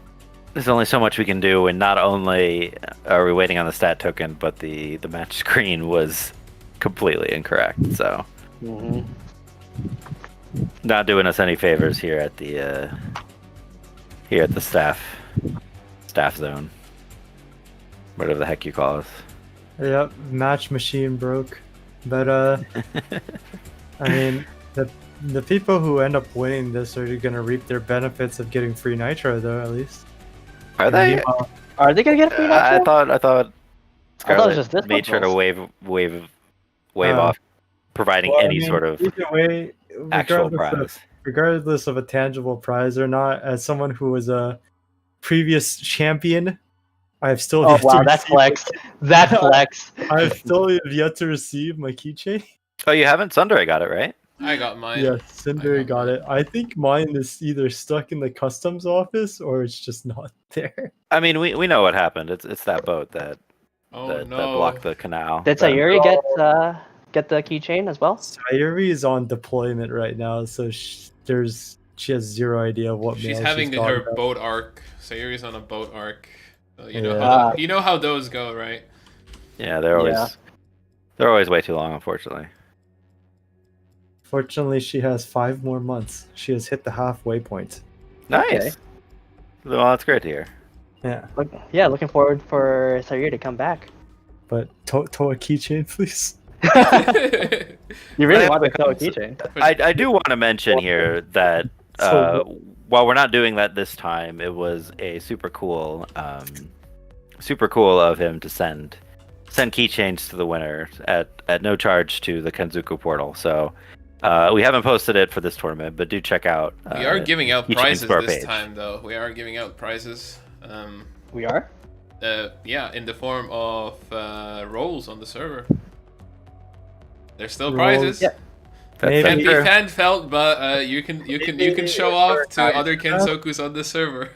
Speaker 1: there's only so much we can do, and not only are we waiting on the stat token, but the match screen was completely incorrect. So not doing us any favors here at the staff zone, whatever the heck you call us.
Speaker 2: Yep, match machine broke. But I mean, the people who end up winning this are gonna reap their benefits of getting free nitro, though. At least.
Speaker 1: Are they?
Speaker 3: Are they gonna get free nitro?
Speaker 1: I thought
Speaker 3: I thought it was just this
Speaker 1: made sure to wave
Speaker 2: Oh.
Speaker 1: off providing
Speaker 2: Well, I
Speaker 1: any
Speaker 2: mean,
Speaker 1: sort of
Speaker 2: either way,
Speaker 1: actual
Speaker 2: regardless
Speaker 1: prize.
Speaker 2: regardless of a tangible prize or not, as someone who was a previous champion, I've still
Speaker 3: Oh
Speaker 2: yet
Speaker 3: wow,
Speaker 2: to
Speaker 3: that's
Speaker 2: receive
Speaker 3: flex. That flex.
Speaker 2: I've still yet to receive my keychain.
Speaker 1: Oh, you haven't? Sundere got it, right?
Speaker 9: I got mine.
Speaker 2: Yes, Cinder got it. I think mine is either stuck in the customs office or it's just not there.
Speaker 1: I mean, we know what happened. It's that boat that
Speaker 9: Oh
Speaker 1: that
Speaker 9: no.
Speaker 1: blocked the canal.
Speaker 3: Did
Speaker 1: that-
Speaker 3: Sayuri get the keychain as well?
Speaker 2: Sayuri is on deployment right now, so she has zero idea of what
Speaker 9: She's
Speaker 2: mail
Speaker 9: having
Speaker 2: talking
Speaker 9: her
Speaker 2: about.
Speaker 9: boat arc. Sayuri's on a boat arc. So you
Speaker 2: Yeah.
Speaker 9: know how those go, right?
Speaker 1: Yeah, they're always way too long, unfortunately.
Speaker 2: Fortunately, she has 5 more months. She has hit the halfway point.
Speaker 1: Nice.
Speaker 3: Okay.
Speaker 1: Well, that's great to hear.
Speaker 2: Yeah,
Speaker 3: Looking forward for Sayuri to come back.
Speaker 2: but Toa keychain, please.
Speaker 3: You really
Speaker 1: But
Speaker 3: want to
Speaker 1: it
Speaker 3: throw a
Speaker 1: becomes-
Speaker 3: keychain.
Speaker 1: I do want to mention here that while we're not doing that this time, it was a super cool of him to send keychains to the winner at no charge to the Kenzoku portal. So we haven't posted it for this tournament, but do check out.
Speaker 9: We are giving out
Speaker 1: keychains
Speaker 9: prizes
Speaker 1: to our
Speaker 9: this
Speaker 1: page.
Speaker 9: time, though. We are giving out prizes.
Speaker 3: We are?
Speaker 9: Yeah, in the form of roles on the server. There's still
Speaker 2: Roles.
Speaker 9: prizes.
Speaker 3: Yeah.
Speaker 2: Maybe-
Speaker 9: Can't be
Speaker 1: true.
Speaker 9: fan felt, but you can show off to other Kenzokus on the server.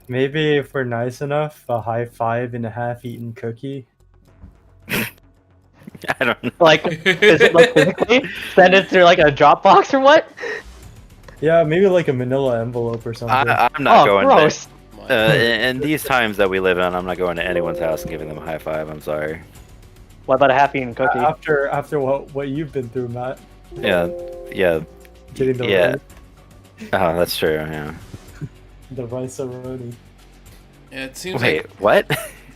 Speaker 2: Maybe if we're nice enough, a high five and a half-eaten cookie.
Speaker 1: I don't know.
Speaker 3: Like, is it like physically send it through like a Dropbox or what?
Speaker 2: Yeah, maybe like a manila envelope or something.
Speaker 1: I'm not going
Speaker 3: gross.
Speaker 1: in these times that we live in, I'm not going to anyone's house and giving them a high five. I'm sorry.
Speaker 3: What about a half-eaten cookie?
Speaker 2: After what you've been through, Matt.
Speaker 1: Yeah.
Speaker 2: Getting the
Speaker 1: Yeah.
Speaker 2: rice,
Speaker 1: Oh, that's true. Yeah.
Speaker 2: the rice-a-roni.
Speaker 9: Yeah, it seems
Speaker 1: Wait,
Speaker 9: like
Speaker 1: what?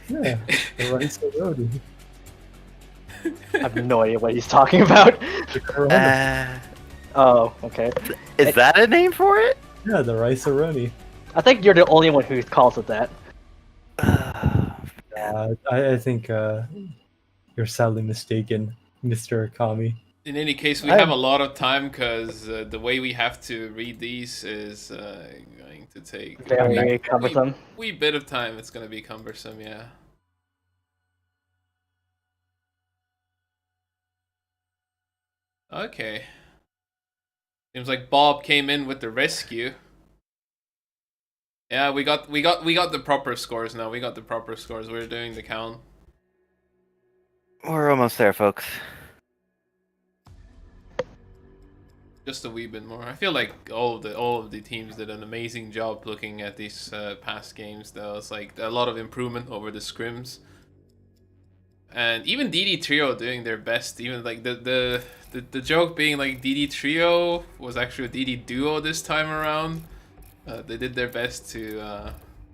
Speaker 2: Yeah, the rice-a-roni.
Speaker 3: I have no idea what he's talking about.
Speaker 2: The corona.
Speaker 3: Oh, okay.
Speaker 1: Is that a name for it?
Speaker 2: Yeah, the rice-a-roni.
Speaker 3: I think you're the only one who calls it that.
Speaker 2: I think you're sadly mistaken, Mr. Akami.
Speaker 9: in any case, we have a lot of time because the way we have to read these is going to take
Speaker 3: Very cumbersome.
Speaker 9: wee bit of time. It's going to be cumbersome, yeah. Okay. Seems like Bob came in with the rescue. Yeah, we got the proper scores now. We got the proper scores. We're doing the count.
Speaker 1: We're almost there, folks.
Speaker 9: Just a wee bit more. I feel like all of the teams did an amazing job looking at these past games. Though it's like a lot of improvement over the scrims, and even DD Trio doing their best. Even like the joke being like DD Trio was actually a DD Duo this time around. They did their best to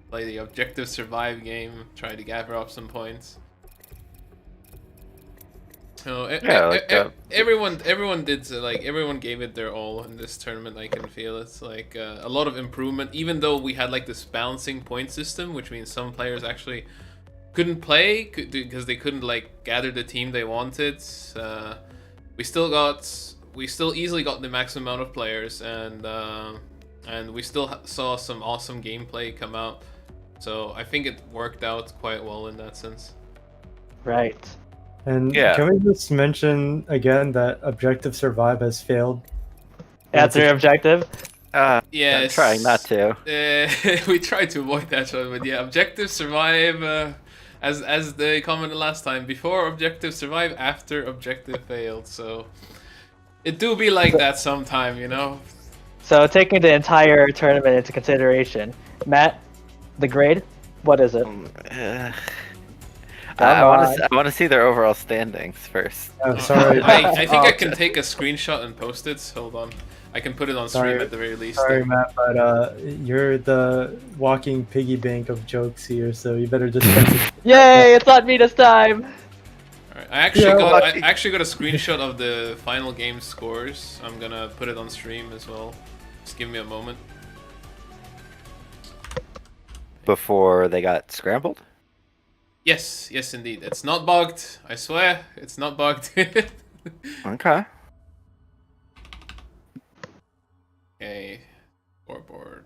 Speaker 9: play the objective survive game, try to gather up some points. No, everyone did everyone gave it their all in this tournament. I can feel it's like a lot of improvement. Even though we had like this balancing point system, which means some players actually couldn't play because they couldn't like gather the team they wanted. We still easily got the maximum amount of players, and we still saw some awesome gameplay come out. So I think it worked out quite well in that sense.
Speaker 3: Right.
Speaker 2: And
Speaker 1: Yeah.
Speaker 2: can we just mention again that Objective Survive has failed?
Speaker 3: That's your objective?
Speaker 9: Yeah,
Speaker 1: I'm trying not to.
Speaker 9: We tried to avoid that one, but yeah, Objective Survive, as they commented last time, before Objective Survive, after Objective failed. So it do be like that sometime, you know.
Speaker 3: So taking the entire tournament into consideration, Matt, The grade? What is it?
Speaker 1: I
Speaker 3: Come
Speaker 1: want to see their overall standings first.
Speaker 2: Oh, sorry.
Speaker 9: I think I can take a screenshot and post it. Hold on. I can put it on stream
Speaker 2: Sorry.
Speaker 9: at the very least.
Speaker 2: Sorry, Matt, but you're the walking piggy bank of jokes here, so you better just.
Speaker 3: Yay! It's not me this time.
Speaker 9: Alright, I actually got a screenshot of the final game scores. I'm gonna put it on stream as well. Just give me a moment.
Speaker 1: Before they got scrambled?
Speaker 9: Yes, yes indeed. It's not bugged. I swear, it's not bugged.
Speaker 1: Okay.
Speaker 9: Okay, scoreboard.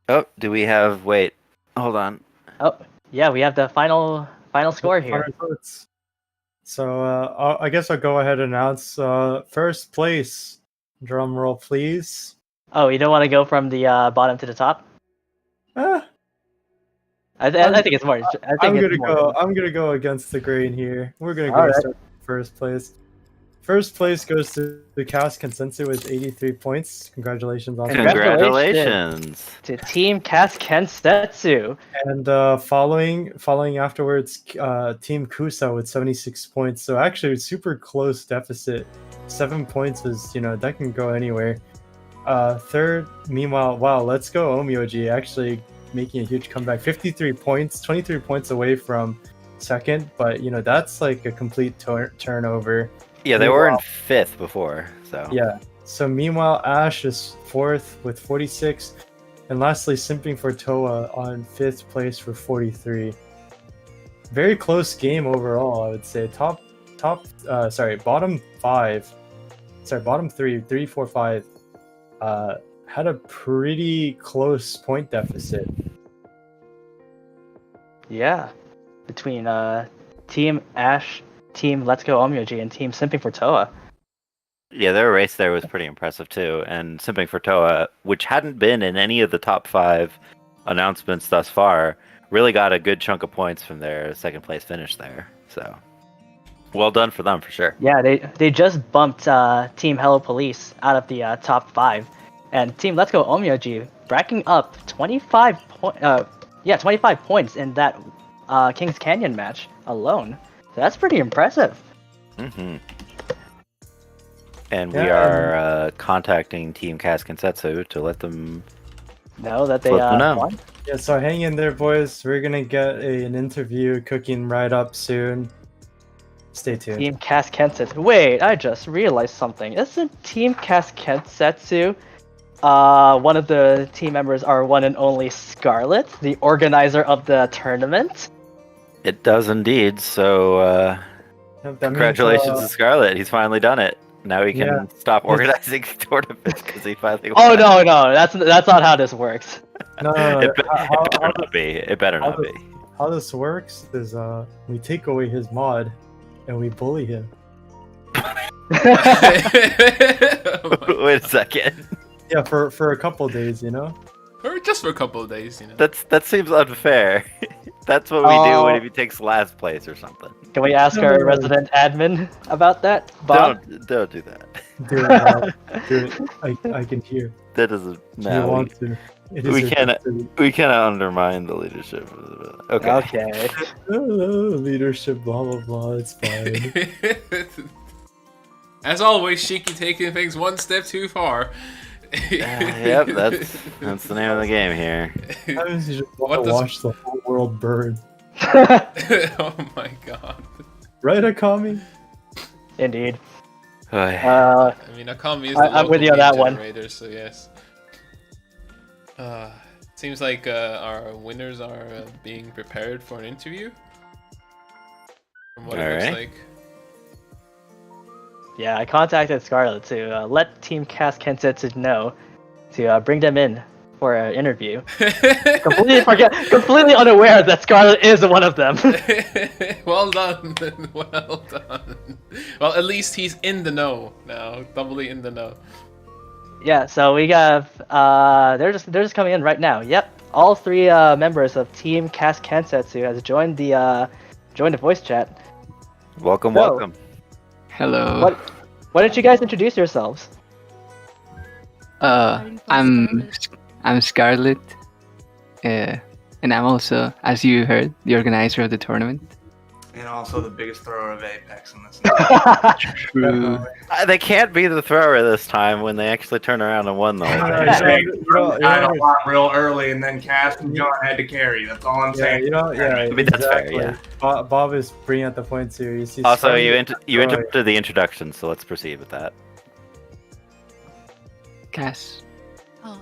Speaker 1: Oh, do we have? Wait, hold on.
Speaker 3: Oh, yeah, we have the final score here.
Speaker 2: Votes. So I guess I'll go ahead and announce first place. Drum roll, please.
Speaker 3: Oh, you don't want to go from the bottom to the top?
Speaker 2: Ah,
Speaker 3: I think it's more.
Speaker 2: I'm gonna go against the grain here. We're gonna go
Speaker 3: Alright.
Speaker 2: start first place. First place goes to the Cast Kensensu with 83 points. Congratulations on that.
Speaker 1: Congratulations
Speaker 3: To Team Cast Kensetsu.
Speaker 2: And following afterwards, Team Kusa with 76 points. So actually, super close deficit. 7 points is, that can go anywhere. Third, meanwhile, wow, Let's Go Omyoji actually making a huge comeback. 53 points, 23 points away from second, but that's like a complete turnover.
Speaker 1: Yeah, they were in 5th before, so.
Speaker 2: Yeah. So meanwhile, Ash is 4th with 46, and lastly, Simping for Toa on 5th place for 43. Very close game overall, I would say. Bottom 3, 4, 5, had a pretty close point deficit.
Speaker 3: Yeah, between Team Ash, Team Let's Go Omyoji, and Team Simping for Toa.
Speaker 1: Yeah, their race there was pretty impressive too, and Simping for Toa, which hadn't been in any of the top 5 announcements thus far, really got a good chunk of points from their second place finish there. So, well done for them for sure.
Speaker 3: Yeah, they just bumped Team Hello Police out of the top 5, and Team Let's Go Omyoji racking up 25 points in that Kings Canyon match alone. So that's pretty impressive.
Speaker 1: Mm-hmm. And we are contacting Team Cast Kensetsu to let them
Speaker 3: know that they
Speaker 1: know.
Speaker 3: won.
Speaker 2: Yeah, so hang in there, boys. We're gonna get an interview cooking right up soon. Stay tuned.
Speaker 3: Team Cast Kensetsu. Wait, I just realized something. Isn't Team Cast Kensetsu one of the team members are one and only Scarlet, the organizer of the tournament?
Speaker 1: It does indeed. So congratulations to Scarlet. He's finally done it. Now he can stop organizing tournaments because he finally won.
Speaker 3: Oh no, that's not how this works.
Speaker 2: No.
Speaker 1: It better not be. It better not be.
Speaker 2: How this works is we take away his mod and we bully him.
Speaker 1: Wait a second.
Speaker 2: Yeah, for a couple days,
Speaker 9: Or just for a couple of days,
Speaker 1: That seems unfair. That's what we do when he takes last place or something.
Speaker 3: Can we ask our resident admin about that, Bob?
Speaker 1: Don't do that.
Speaker 2: Do it. I can hear.
Speaker 1: That doesn't matter.
Speaker 2: You want to.
Speaker 1: We cannot undermine the leadership. Okay.
Speaker 2: Leadership, blah blah blah. It's fine.
Speaker 9: As always, Shiki taking things one step too far.
Speaker 1: Yep, that's the name of the game here.
Speaker 2: Sometimes you just want to watch the whole world burn.
Speaker 9: Oh my god.
Speaker 2: Right, Akami?
Speaker 3: Indeed.
Speaker 1: I
Speaker 9: mean, Akami is the
Speaker 3: I'm with you on that one.
Speaker 9: Generator, so yes. Seems like our winners are being prepared for an interview. From what it looks like.
Speaker 3: Yeah, I contacted Scarlet to let Team Cast Kensetsu know to bring them in for an interview. Completely unaware that Scarlet is one of them.
Speaker 9: Well done, well done. Well, at least he's in the know now, doubly in the know.
Speaker 3: Yeah, so we got they're just coming in right now. Yep, all 3 members of Team Cast Kensetsu has joined the voice chat.
Speaker 1: Welcome.
Speaker 11: Hello.
Speaker 3: Why don't you guys introduce yourselves?
Speaker 11: I'm Scarlet. And I'm also, as you heard, the organizer of the tournament.
Speaker 8: And also the biggest thrower of Apex in this.
Speaker 11: True.
Speaker 1: They can't be the thrower this time when they actually turn around and won the whole thing.
Speaker 8: Got a lot real early, and then Cass and John had to carry. That's all I'm saying.
Speaker 1: I mean, that's fair, yeah.
Speaker 2: Bob is bringing out the point here. You see,
Speaker 1: Also,
Speaker 2: Scarlet
Speaker 1: you
Speaker 2: Troy.
Speaker 1: interrupted the introduction, so let's proceed with that.
Speaker 11: Cass.
Speaker 12: Oh,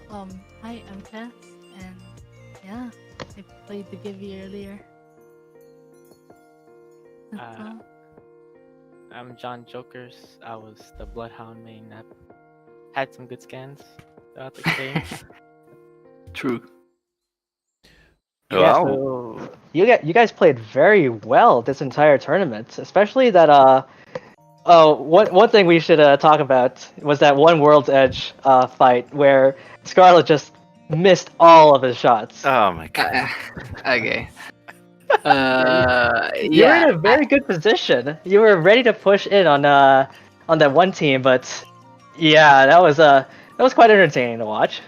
Speaker 12: hi, I'm Cass, and yeah, I played the Gibby earlier. That's all.
Speaker 13: I'm John Jokers. I was the Bloodhound main that had some good scans throughout the game.
Speaker 11: True.
Speaker 3: Yeah, so you guys played very well this entire tournament, especially that one thing we should talk about was that one World's Edge fight where Scarlet just missed all of his shots.
Speaker 1: Oh my god.
Speaker 11: Okay.
Speaker 3: You were in a very good position. You were ready to push in on that one team, but yeah, that was quite entertaining to watch.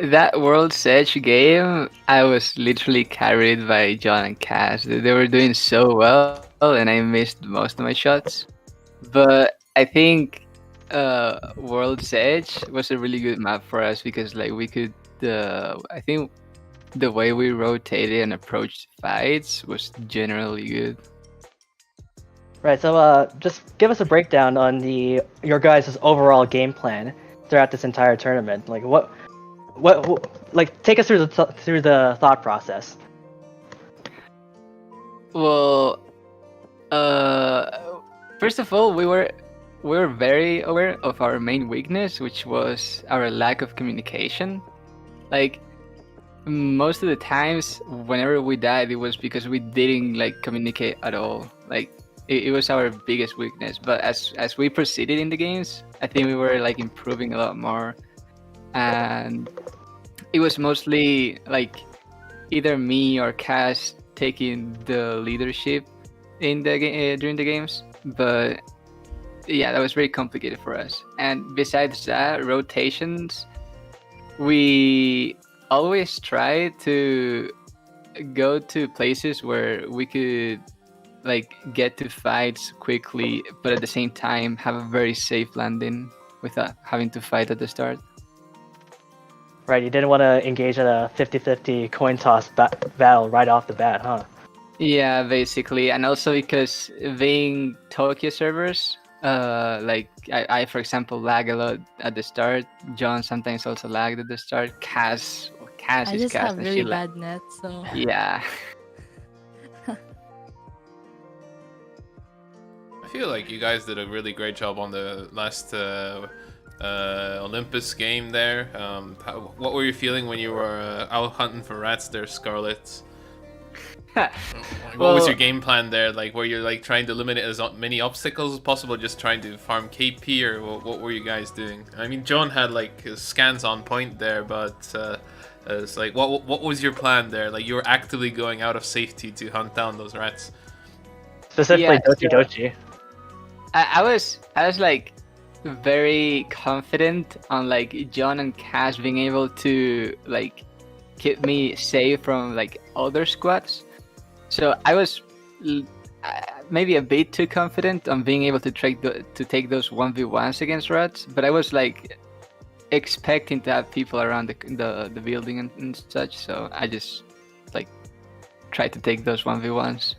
Speaker 11: That World's Edge game, I was literally carried by John and Cass. They were doing so well, and I missed most of my shots. But I think World's Edge was a really good map for us because like we could, I think the way we rotated and approached fights was generally good.
Speaker 3: Right, so just give us a breakdown on your guys' overall game plan throughout this entire tournament. Like what like take us through the thought process.
Speaker 11: Well, first of all, we were very aware of our main weakness, which was our lack of communication. Like most of the times, whenever we died, it was because we didn't like communicate at all. Like it was our biggest weakness. But as we proceeded in the games, I think we were like improving a lot more, and it was mostly like either me or Cass taking the leadership in the during the games. But yeah, that was very complicated for us. And besides that, rotations, we always try to go to places where we could like get to fights quickly, but at the same time have a very safe landing without having to fight at the start.
Speaker 3: Right, you didn't want to engage in a 50-50 coin toss battle right off the bat, huh?
Speaker 11: Yeah, basically, and also because being Tokyo servers, like I for example lag a lot at the start. John sometimes also lagged at the start. Cass
Speaker 12: I
Speaker 11: is
Speaker 12: just
Speaker 11: Cass,
Speaker 12: have
Speaker 11: and
Speaker 12: very
Speaker 11: she
Speaker 12: bad net, so
Speaker 11: yeah.
Speaker 9: I feel like you guys did a really great job on the last Olympus game there. What were you feeling when you were out hunting for rats there, Scarlet? What was your game plan there? Like, were you like trying to eliminate as many obstacles as possible, just trying to farm KP, or what were you guys doing? I mean, John had like his scans on point there, but it's like, what was your plan there? Like, you were actively going out of safety to hunt down those rats.
Speaker 3: Specifically,
Speaker 11: Yeah,
Speaker 3: Dochi.
Speaker 11: I was like very confident on like John and Cass being able to like keep me safe from like other squads. So I was maybe a bit too confident on being able to take those 1v1s against rats, but I was like expecting to have people around the building and such. So I just like tried to take those 1v1s.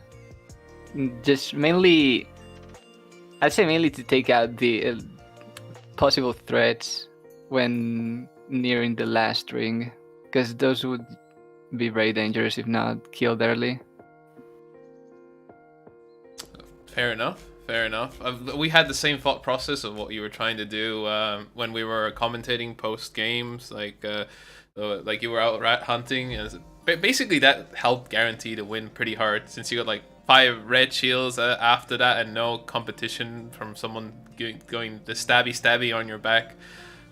Speaker 11: Just mainly, I'd say mainly to take out the possible threats when nearing the last ring, because those would be very dangerous if not killed early.
Speaker 9: Fair enough. Fair enough. We had the same thought process of what you were trying to do when we were commentating post games. Like you were out rat hunting, and basically that helped guarantee the win pretty hard, since you got like 5 red shields after that, and no competition from someone going the stabby on your back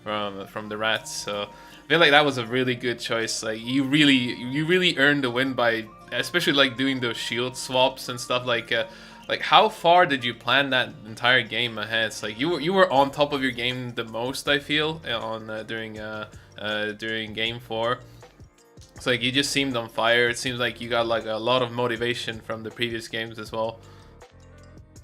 Speaker 9: from the rats. So I feel like that was a really good choice. Like you really earned the win by especially like doing those shield swaps and stuff. Like how far did you plan that entire game ahead? It's like you were on top of your game the most, I feel, on during game 4. It's like you just seemed on fire. It seems like you got like a lot of motivation from the previous games as well.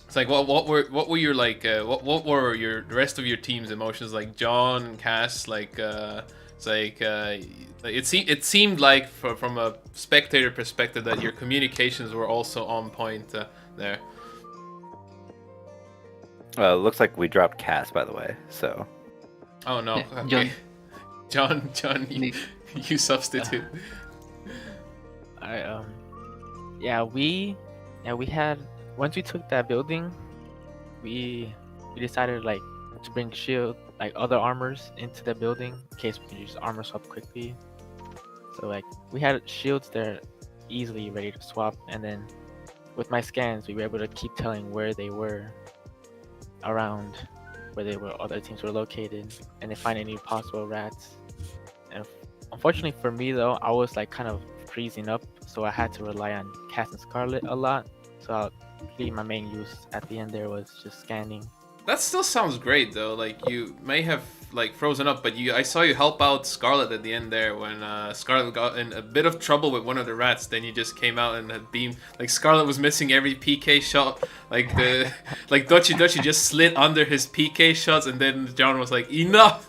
Speaker 9: It's like what were your like what were your the rest of your team's emotions like? John, Cass, like it's like it seemed like from a spectator perspective that your communications were also on point there.
Speaker 1: Looks like we dropped Cass, by the way. So.
Speaker 9: Oh no,
Speaker 11: Yeah,
Speaker 9: okay. John, you substitute.
Speaker 13: We had once we took that building, we decided like to bring shield like other armors into the building in case we can just armor swap quickly. So like we had shields there easily ready to swap, and then with my scans we were able to keep telling where they were around where other teams were located, and then find any possible rats. And unfortunately for me though, I was like kind of freezing up, so I had to rely on Cass and Scarlet a lot. So really my main use at the end there was just scanning.
Speaker 9: That still sounds great though. Like you may have like frozen up, but I saw you help out Scarlet at the end there when Scarlet got in a bit of trouble with one of the rats. Then you just came out and had beamed. Like Scarlet was missing every PK shot. Like the like Dutchy just slid under his PK shots, and then John was like, enough.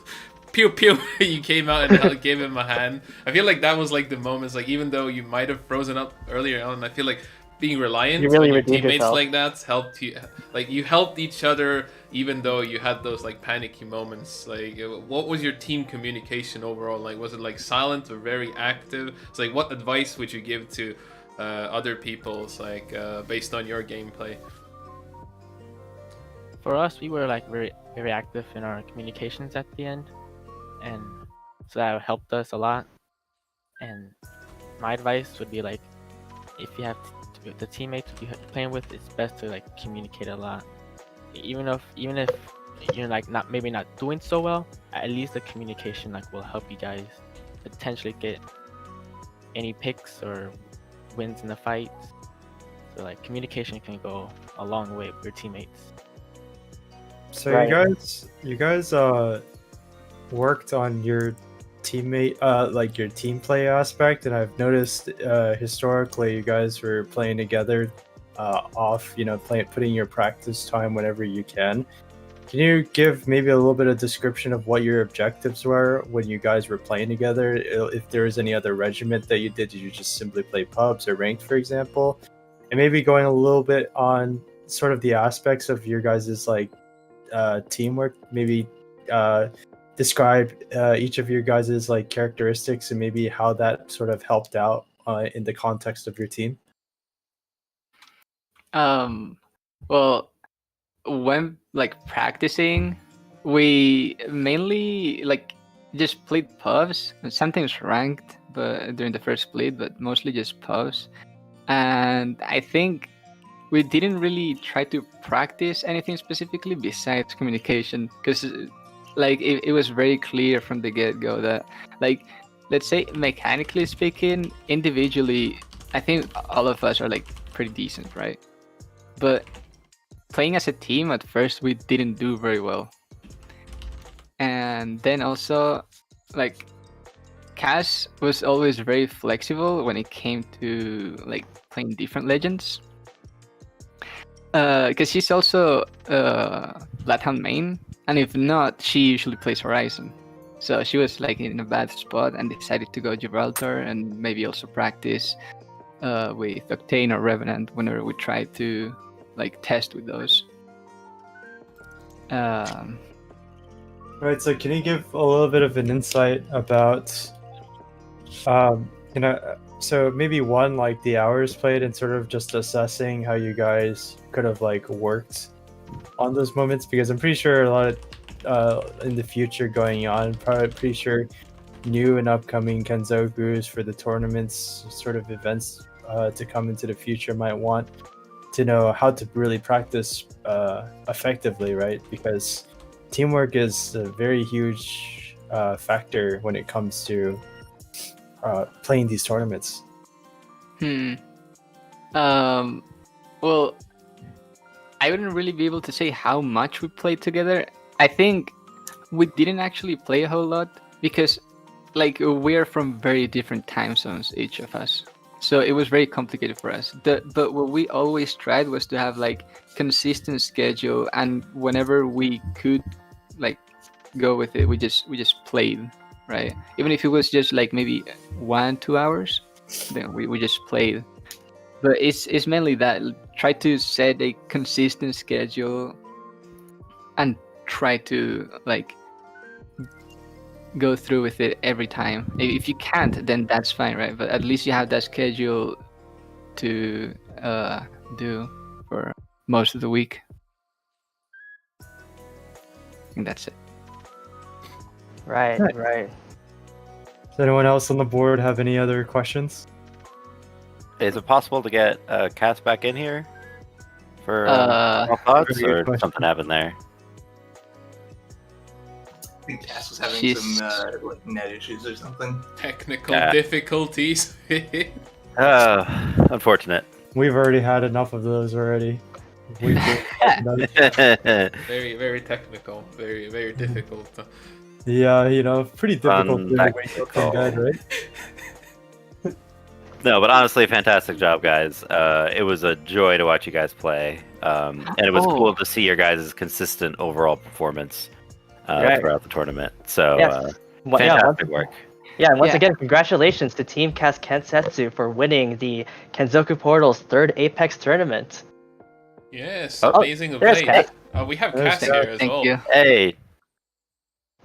Speaker 9: Pew pew. You came out and gave him a hand. I feel like that was like the moments. Like even though you might have frozen up earlier on, I feel like being reliant
Speaker 3: You really
Speaker 9: on your
Speaker 3: redeemed
Speaker 9: teammates
Speaker 3: yourself.
Speaker 9: like that helped you. Like you helped each other even though you had those like panicky moments. Like what was your team communication overall? Like was it like silent or very active? It's like what advice would you give to other people's like based on your gameplay?
Speaker 13: For us, we were like very active in our communications at the end, and so that helped us a lot. And my advice would be like, if you have the teammates you're playing with, it's best to like communicate a lot. Even if you're like maybe not doing so well, at least the communication like will help you guys potentially get any picks or wins in the fights. So like communication can go a long way with your teammates.
Speaker 2: So
Speaker 3: Right.
Speaker 2: you guys worked on your teammate like your team play aspect, and I've noticed historically you guys were playing together off, putting your practice time whenever you can. Can you give maybe a little bit of description of what your objectives were when you guys were playing together? If there was any other regiment that you did you just simply play pubs or ranked, for example? And maybe going a little bit on sort of the aspects of your guys' like teamwork, maybe describe each of your guys' like characteristics and maybe how that sort of helped out in the context of your team.
Speaker 11: Well, when like practicing, we mainly like just played pubs and sometimes ranked, but during the first split, but mostly just pubs. And I think we didn't really try to practice anything specifically besides communication, because like it was very clear from the get-go that, like, let's say mechanically speaking, individually, I think all of us are like pretty decent, right? But playing as a team at first we didn't do very well. And then also, like, Cass was always very flexible when it came to like playing different legends, because she's also Bloodhound main, and if not, she usually plays Horizon. So she was like in a bad spot and decided to go Gibraltar and maybe also practice with Octane or Revenant whenever we tried to like test with those.
Speaker 2: Right, so can you give a little bit of an insight about so maybe one, like the hours played and sort of just assessing how you guys could have like worked on those moments, because I'm pretty sure a lot of in the future going on, probably pretty sure new and upcoming Kenzokus for the tournaments sort of events to come into the future might want to know how to really practice effectively, right? Because teamwork is a very huge factor when it comes to playing these tournaments.
Speaker 11: Well, I wouldn't really be able to say how much we played together. I think we didn't actually play a whole lot because, like we're from very different time zones, each of us. So it was very complicated for us. But what we always tried was to have like consistent schedule, and whenever we could like go with it, we just played, right? Even if it was just like maybe 1-2 hours, then we just played. But it's mainly that, try to set a consistent schedule and try to like go through with it every time. If you can't, then that's fine, right? But at least you have that schedule to do for most of the week. I think that's it.
Speaker 3: Right.
Speaker 2: Does anyone else on the board have any other questions?
Speaker 1: Is it possible to get Cass back in here for final thoughts,
Speaker 2: very good
Speaker 1: or
Speaker 2: question.
Speaker 1: something happened there?
Speaker 8: I think Cass was having
Speaker 11: She's-
Speaker 8: some like net issues or something.
Speaker 9: Technical
Speaker 1: Yeah.
Speaker 9: difficulties.
Speaker 1: Unfortunate.
Speaker 2: We've already had enough of those already. We've
Speaker 9: Very, very technical. Very, very difficult.
Speaker 2: yeah, you know, pretty difficult to wake up in
Speaker 1: Technical.
Speaker 2: bed, right?
Speaker 1: No, but honestly, fantastic job, guys. It was a joy to watch you guys play, and it was cool to see your guys' consistent overall performance
Speaker 3: Right.
Speaker 1: throughout the tournament. So,
Speaker 3: Yes. Well, yeah,
Speaker 1: fantastic work.
Speaker 3: Yeah, and once
Speaker 11: Yeah.
Speaker 3: again, congratulations to Team Cast Kensetsu for winning the Kenzoku Portal's third Apex tournament.
Speaker 9: Yes,
Speaker 1: Oh,
Speaker 9: amazing of
Speaker 3: there's
Speaker 9: late.
Speaker 3: Cass.
Speaker 9: We have
Speaker 2: There's
Speaker 9: Cass
Speaker 2: Cass.
Speaker 9: here as
Speaker 11: Thank
Speaker 9: well.
Speaker 11: you.
Speaker 1: Hey,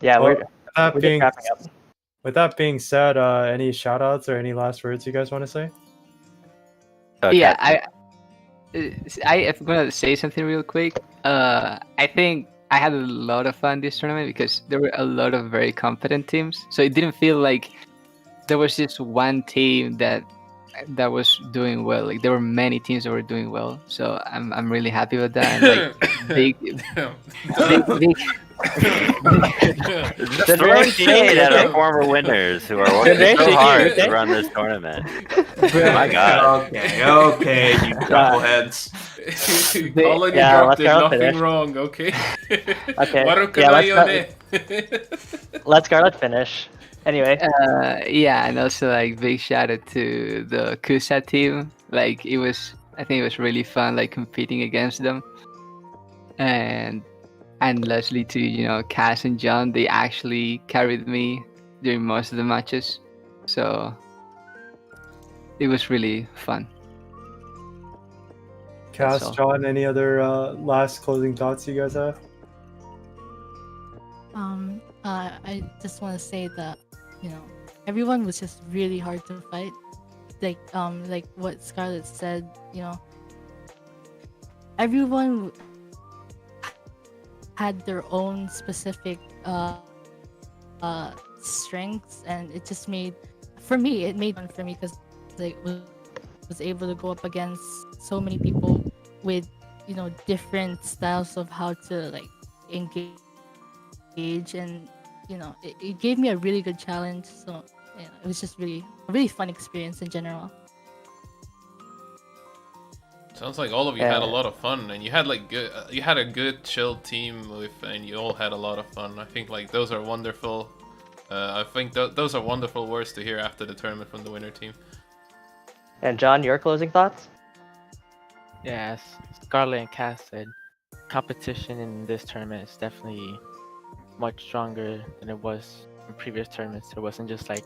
Speaker 3: Yeah,
Speaker 2: Well,
Speaker 3: we're just wrapping up.
Speaker 2: with that being said, any shout outs or any last words you guys want to say?
Speaker 11: Yeah,
Speaker 1: Cass,
Speaker 11: I'm gonna say something real quick. I think I had a lot of fun this tournament because there were a lot of very competent teams. So it didn't feel like there was just one team that was doing well. Like there were many teams that were doing well. So I'm really happy with that. And like big.
Speaker 1: just throwing shade at our former winners who are working so hard to run this tournament. My God.
Speaker 8: Okay, you knuckleheads.
Speaker 9: Colin, you
Speaker 3: Yeah,
Speaker 9: dropped
Speaker 3: let's
Speaker 9: did
Speaker 3: go
Speaker 9: nothing
Speaker 3: finish.
Speaker 9: wrong, okay?
Speaker 3: Okay,
Speaker 9: Warukanayone.
Speaker 3: Let Scarlet finish. Anyway,
Speaker 11: Yeah, and also like big shout out to the Kusa team. Like I think it was really fun like competing against them. And Leslie too, you know, Cass and John, they actually carried me during most of the matches. So it was really fun.
Speaker 2: Cass,
Speaker 11: all.
Speaker 2: John, any other last closing thoughts you guys have?
Speaker 12: I just want to say that, you know, everyone was just really hard to fight. Like what Scarlett said, you know, everyone had their own specific strengths, and it just made fun for me because like was able to go up against so many people with, you know, different styles of how to like engage, and you know, it gave me a really good challenge. So you know, it was just a really fun experience in general.
Speaker 9: Sounds like all of you had a lot of fun, and you had like you had a good chilled team and you all had a lot of fun. I think like those are wonderful. I think those are wonderful words to hear after the tournament from the winner team.
Speaker 3: and John, your closing thoughts?
Speaker 13: Yeah, as Scarlett and Cass said, competition in this tournament is definitely much stronger than it was in previous tournaments. There wasn't just like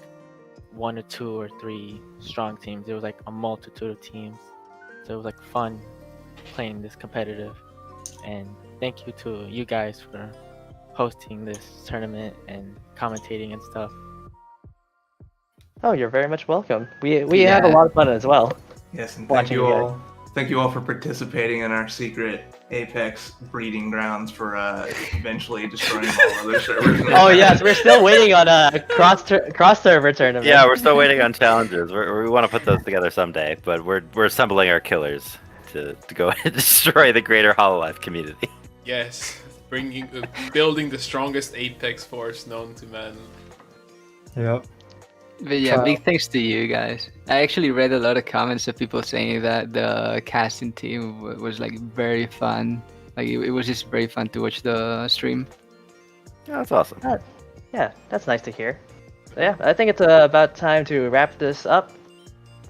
Speaker 13: 1 or 2 or 3 strong teams. It was like a multitude of teams. So it was like fun playing this competitive. And thank you to you guys for hosting this tournament and commentating and stuff.
Speaker 3: Oh, you're very much welcome. We had a lot of fun as well.
Speaker 8: Yes, and
Speaker 3: Watching you guys.
Speaker 8: Thank you all for participating in our secret Apex breeding grounds for eventually destroying all other servers.
Speaker 3: Oh yes, we're still waiting on a cross server tournament.
Speaker 1: Yeah, we're still waiting on challenges. We want to put those together someday, but we're assembling our killers to go and destroy the greater Hololive community.
Speaker 9: Yes, building the strongest Apex force known to man.
Speaker 2: Yep.
Speaker 11: But yeah, big thanks to you guys. I actually read a lot of comments of people saying that the casting team was like very fun. Like it was just very fun to watch the stream.
Speaker 1: Yeah, that's awesome.
Speaker 3: Yeah, that's nice to hear. Yeah, I think it's about time to wrap this up.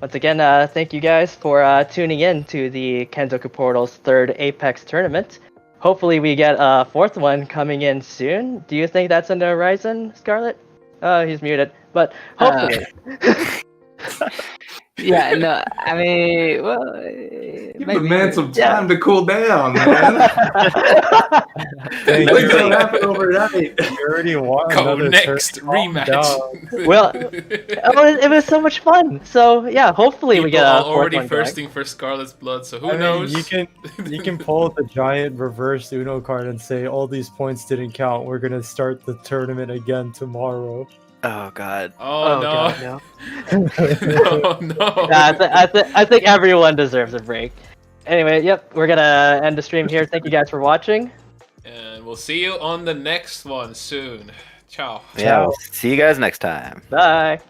Speaker 3: Once again, thank you guys for tuning in to the Kenzoku Portal's 3rd Apex tournament. Hopefully we get a 4th one coming in soon. Do you think that's on the horizon, Scarlet? He's muted, but hopefully.
Speaker 11: Yeah, no, I mean, well,
Speaker 8: Give the man some time to cool down, man.
Speaker 2: Thank
Speaker 8: Things
Speaker 2: you.
Speaker 8: don't happen overnight.
Speaker 2: You already won
Speaker 9: Go
Speaker 2: another
Speaker 9: next
Speaker 2: turn. Calm
Speaker 9: rematch.
Speaker 2: down.
Speaker 3: Well, it was so much fun. So yeah, hopefully we
Speaker 9: People
Speaker 3: get a
Speaker 9: are
Speaker 3: 4th
Speaker 9: already
Speaker 3: one going.
Speaker 9: thirsting for Scarlet's blood, so who
Speaker 2: I mean,
Speaker 9: knows?
Speaker 2: you can pull the giant reverse Uno card and say all these points didn't count. We're gonna start the tournament again tomorrow.
Speaker 1: Oh God.
Speaker 9: Oh, no.
Speaker 3: God, no.
Speaker 9: No.
Speaker 3: Yeah, I think everyone deserves a break. Anyway, yep, we're gonna end the stream here. Thank you guys for watching.
Speaker 9: And we'll see you on the next one soon. Ciao.
Speaker 1: Yeah. See you guys next time.
Speaker 3: Bye.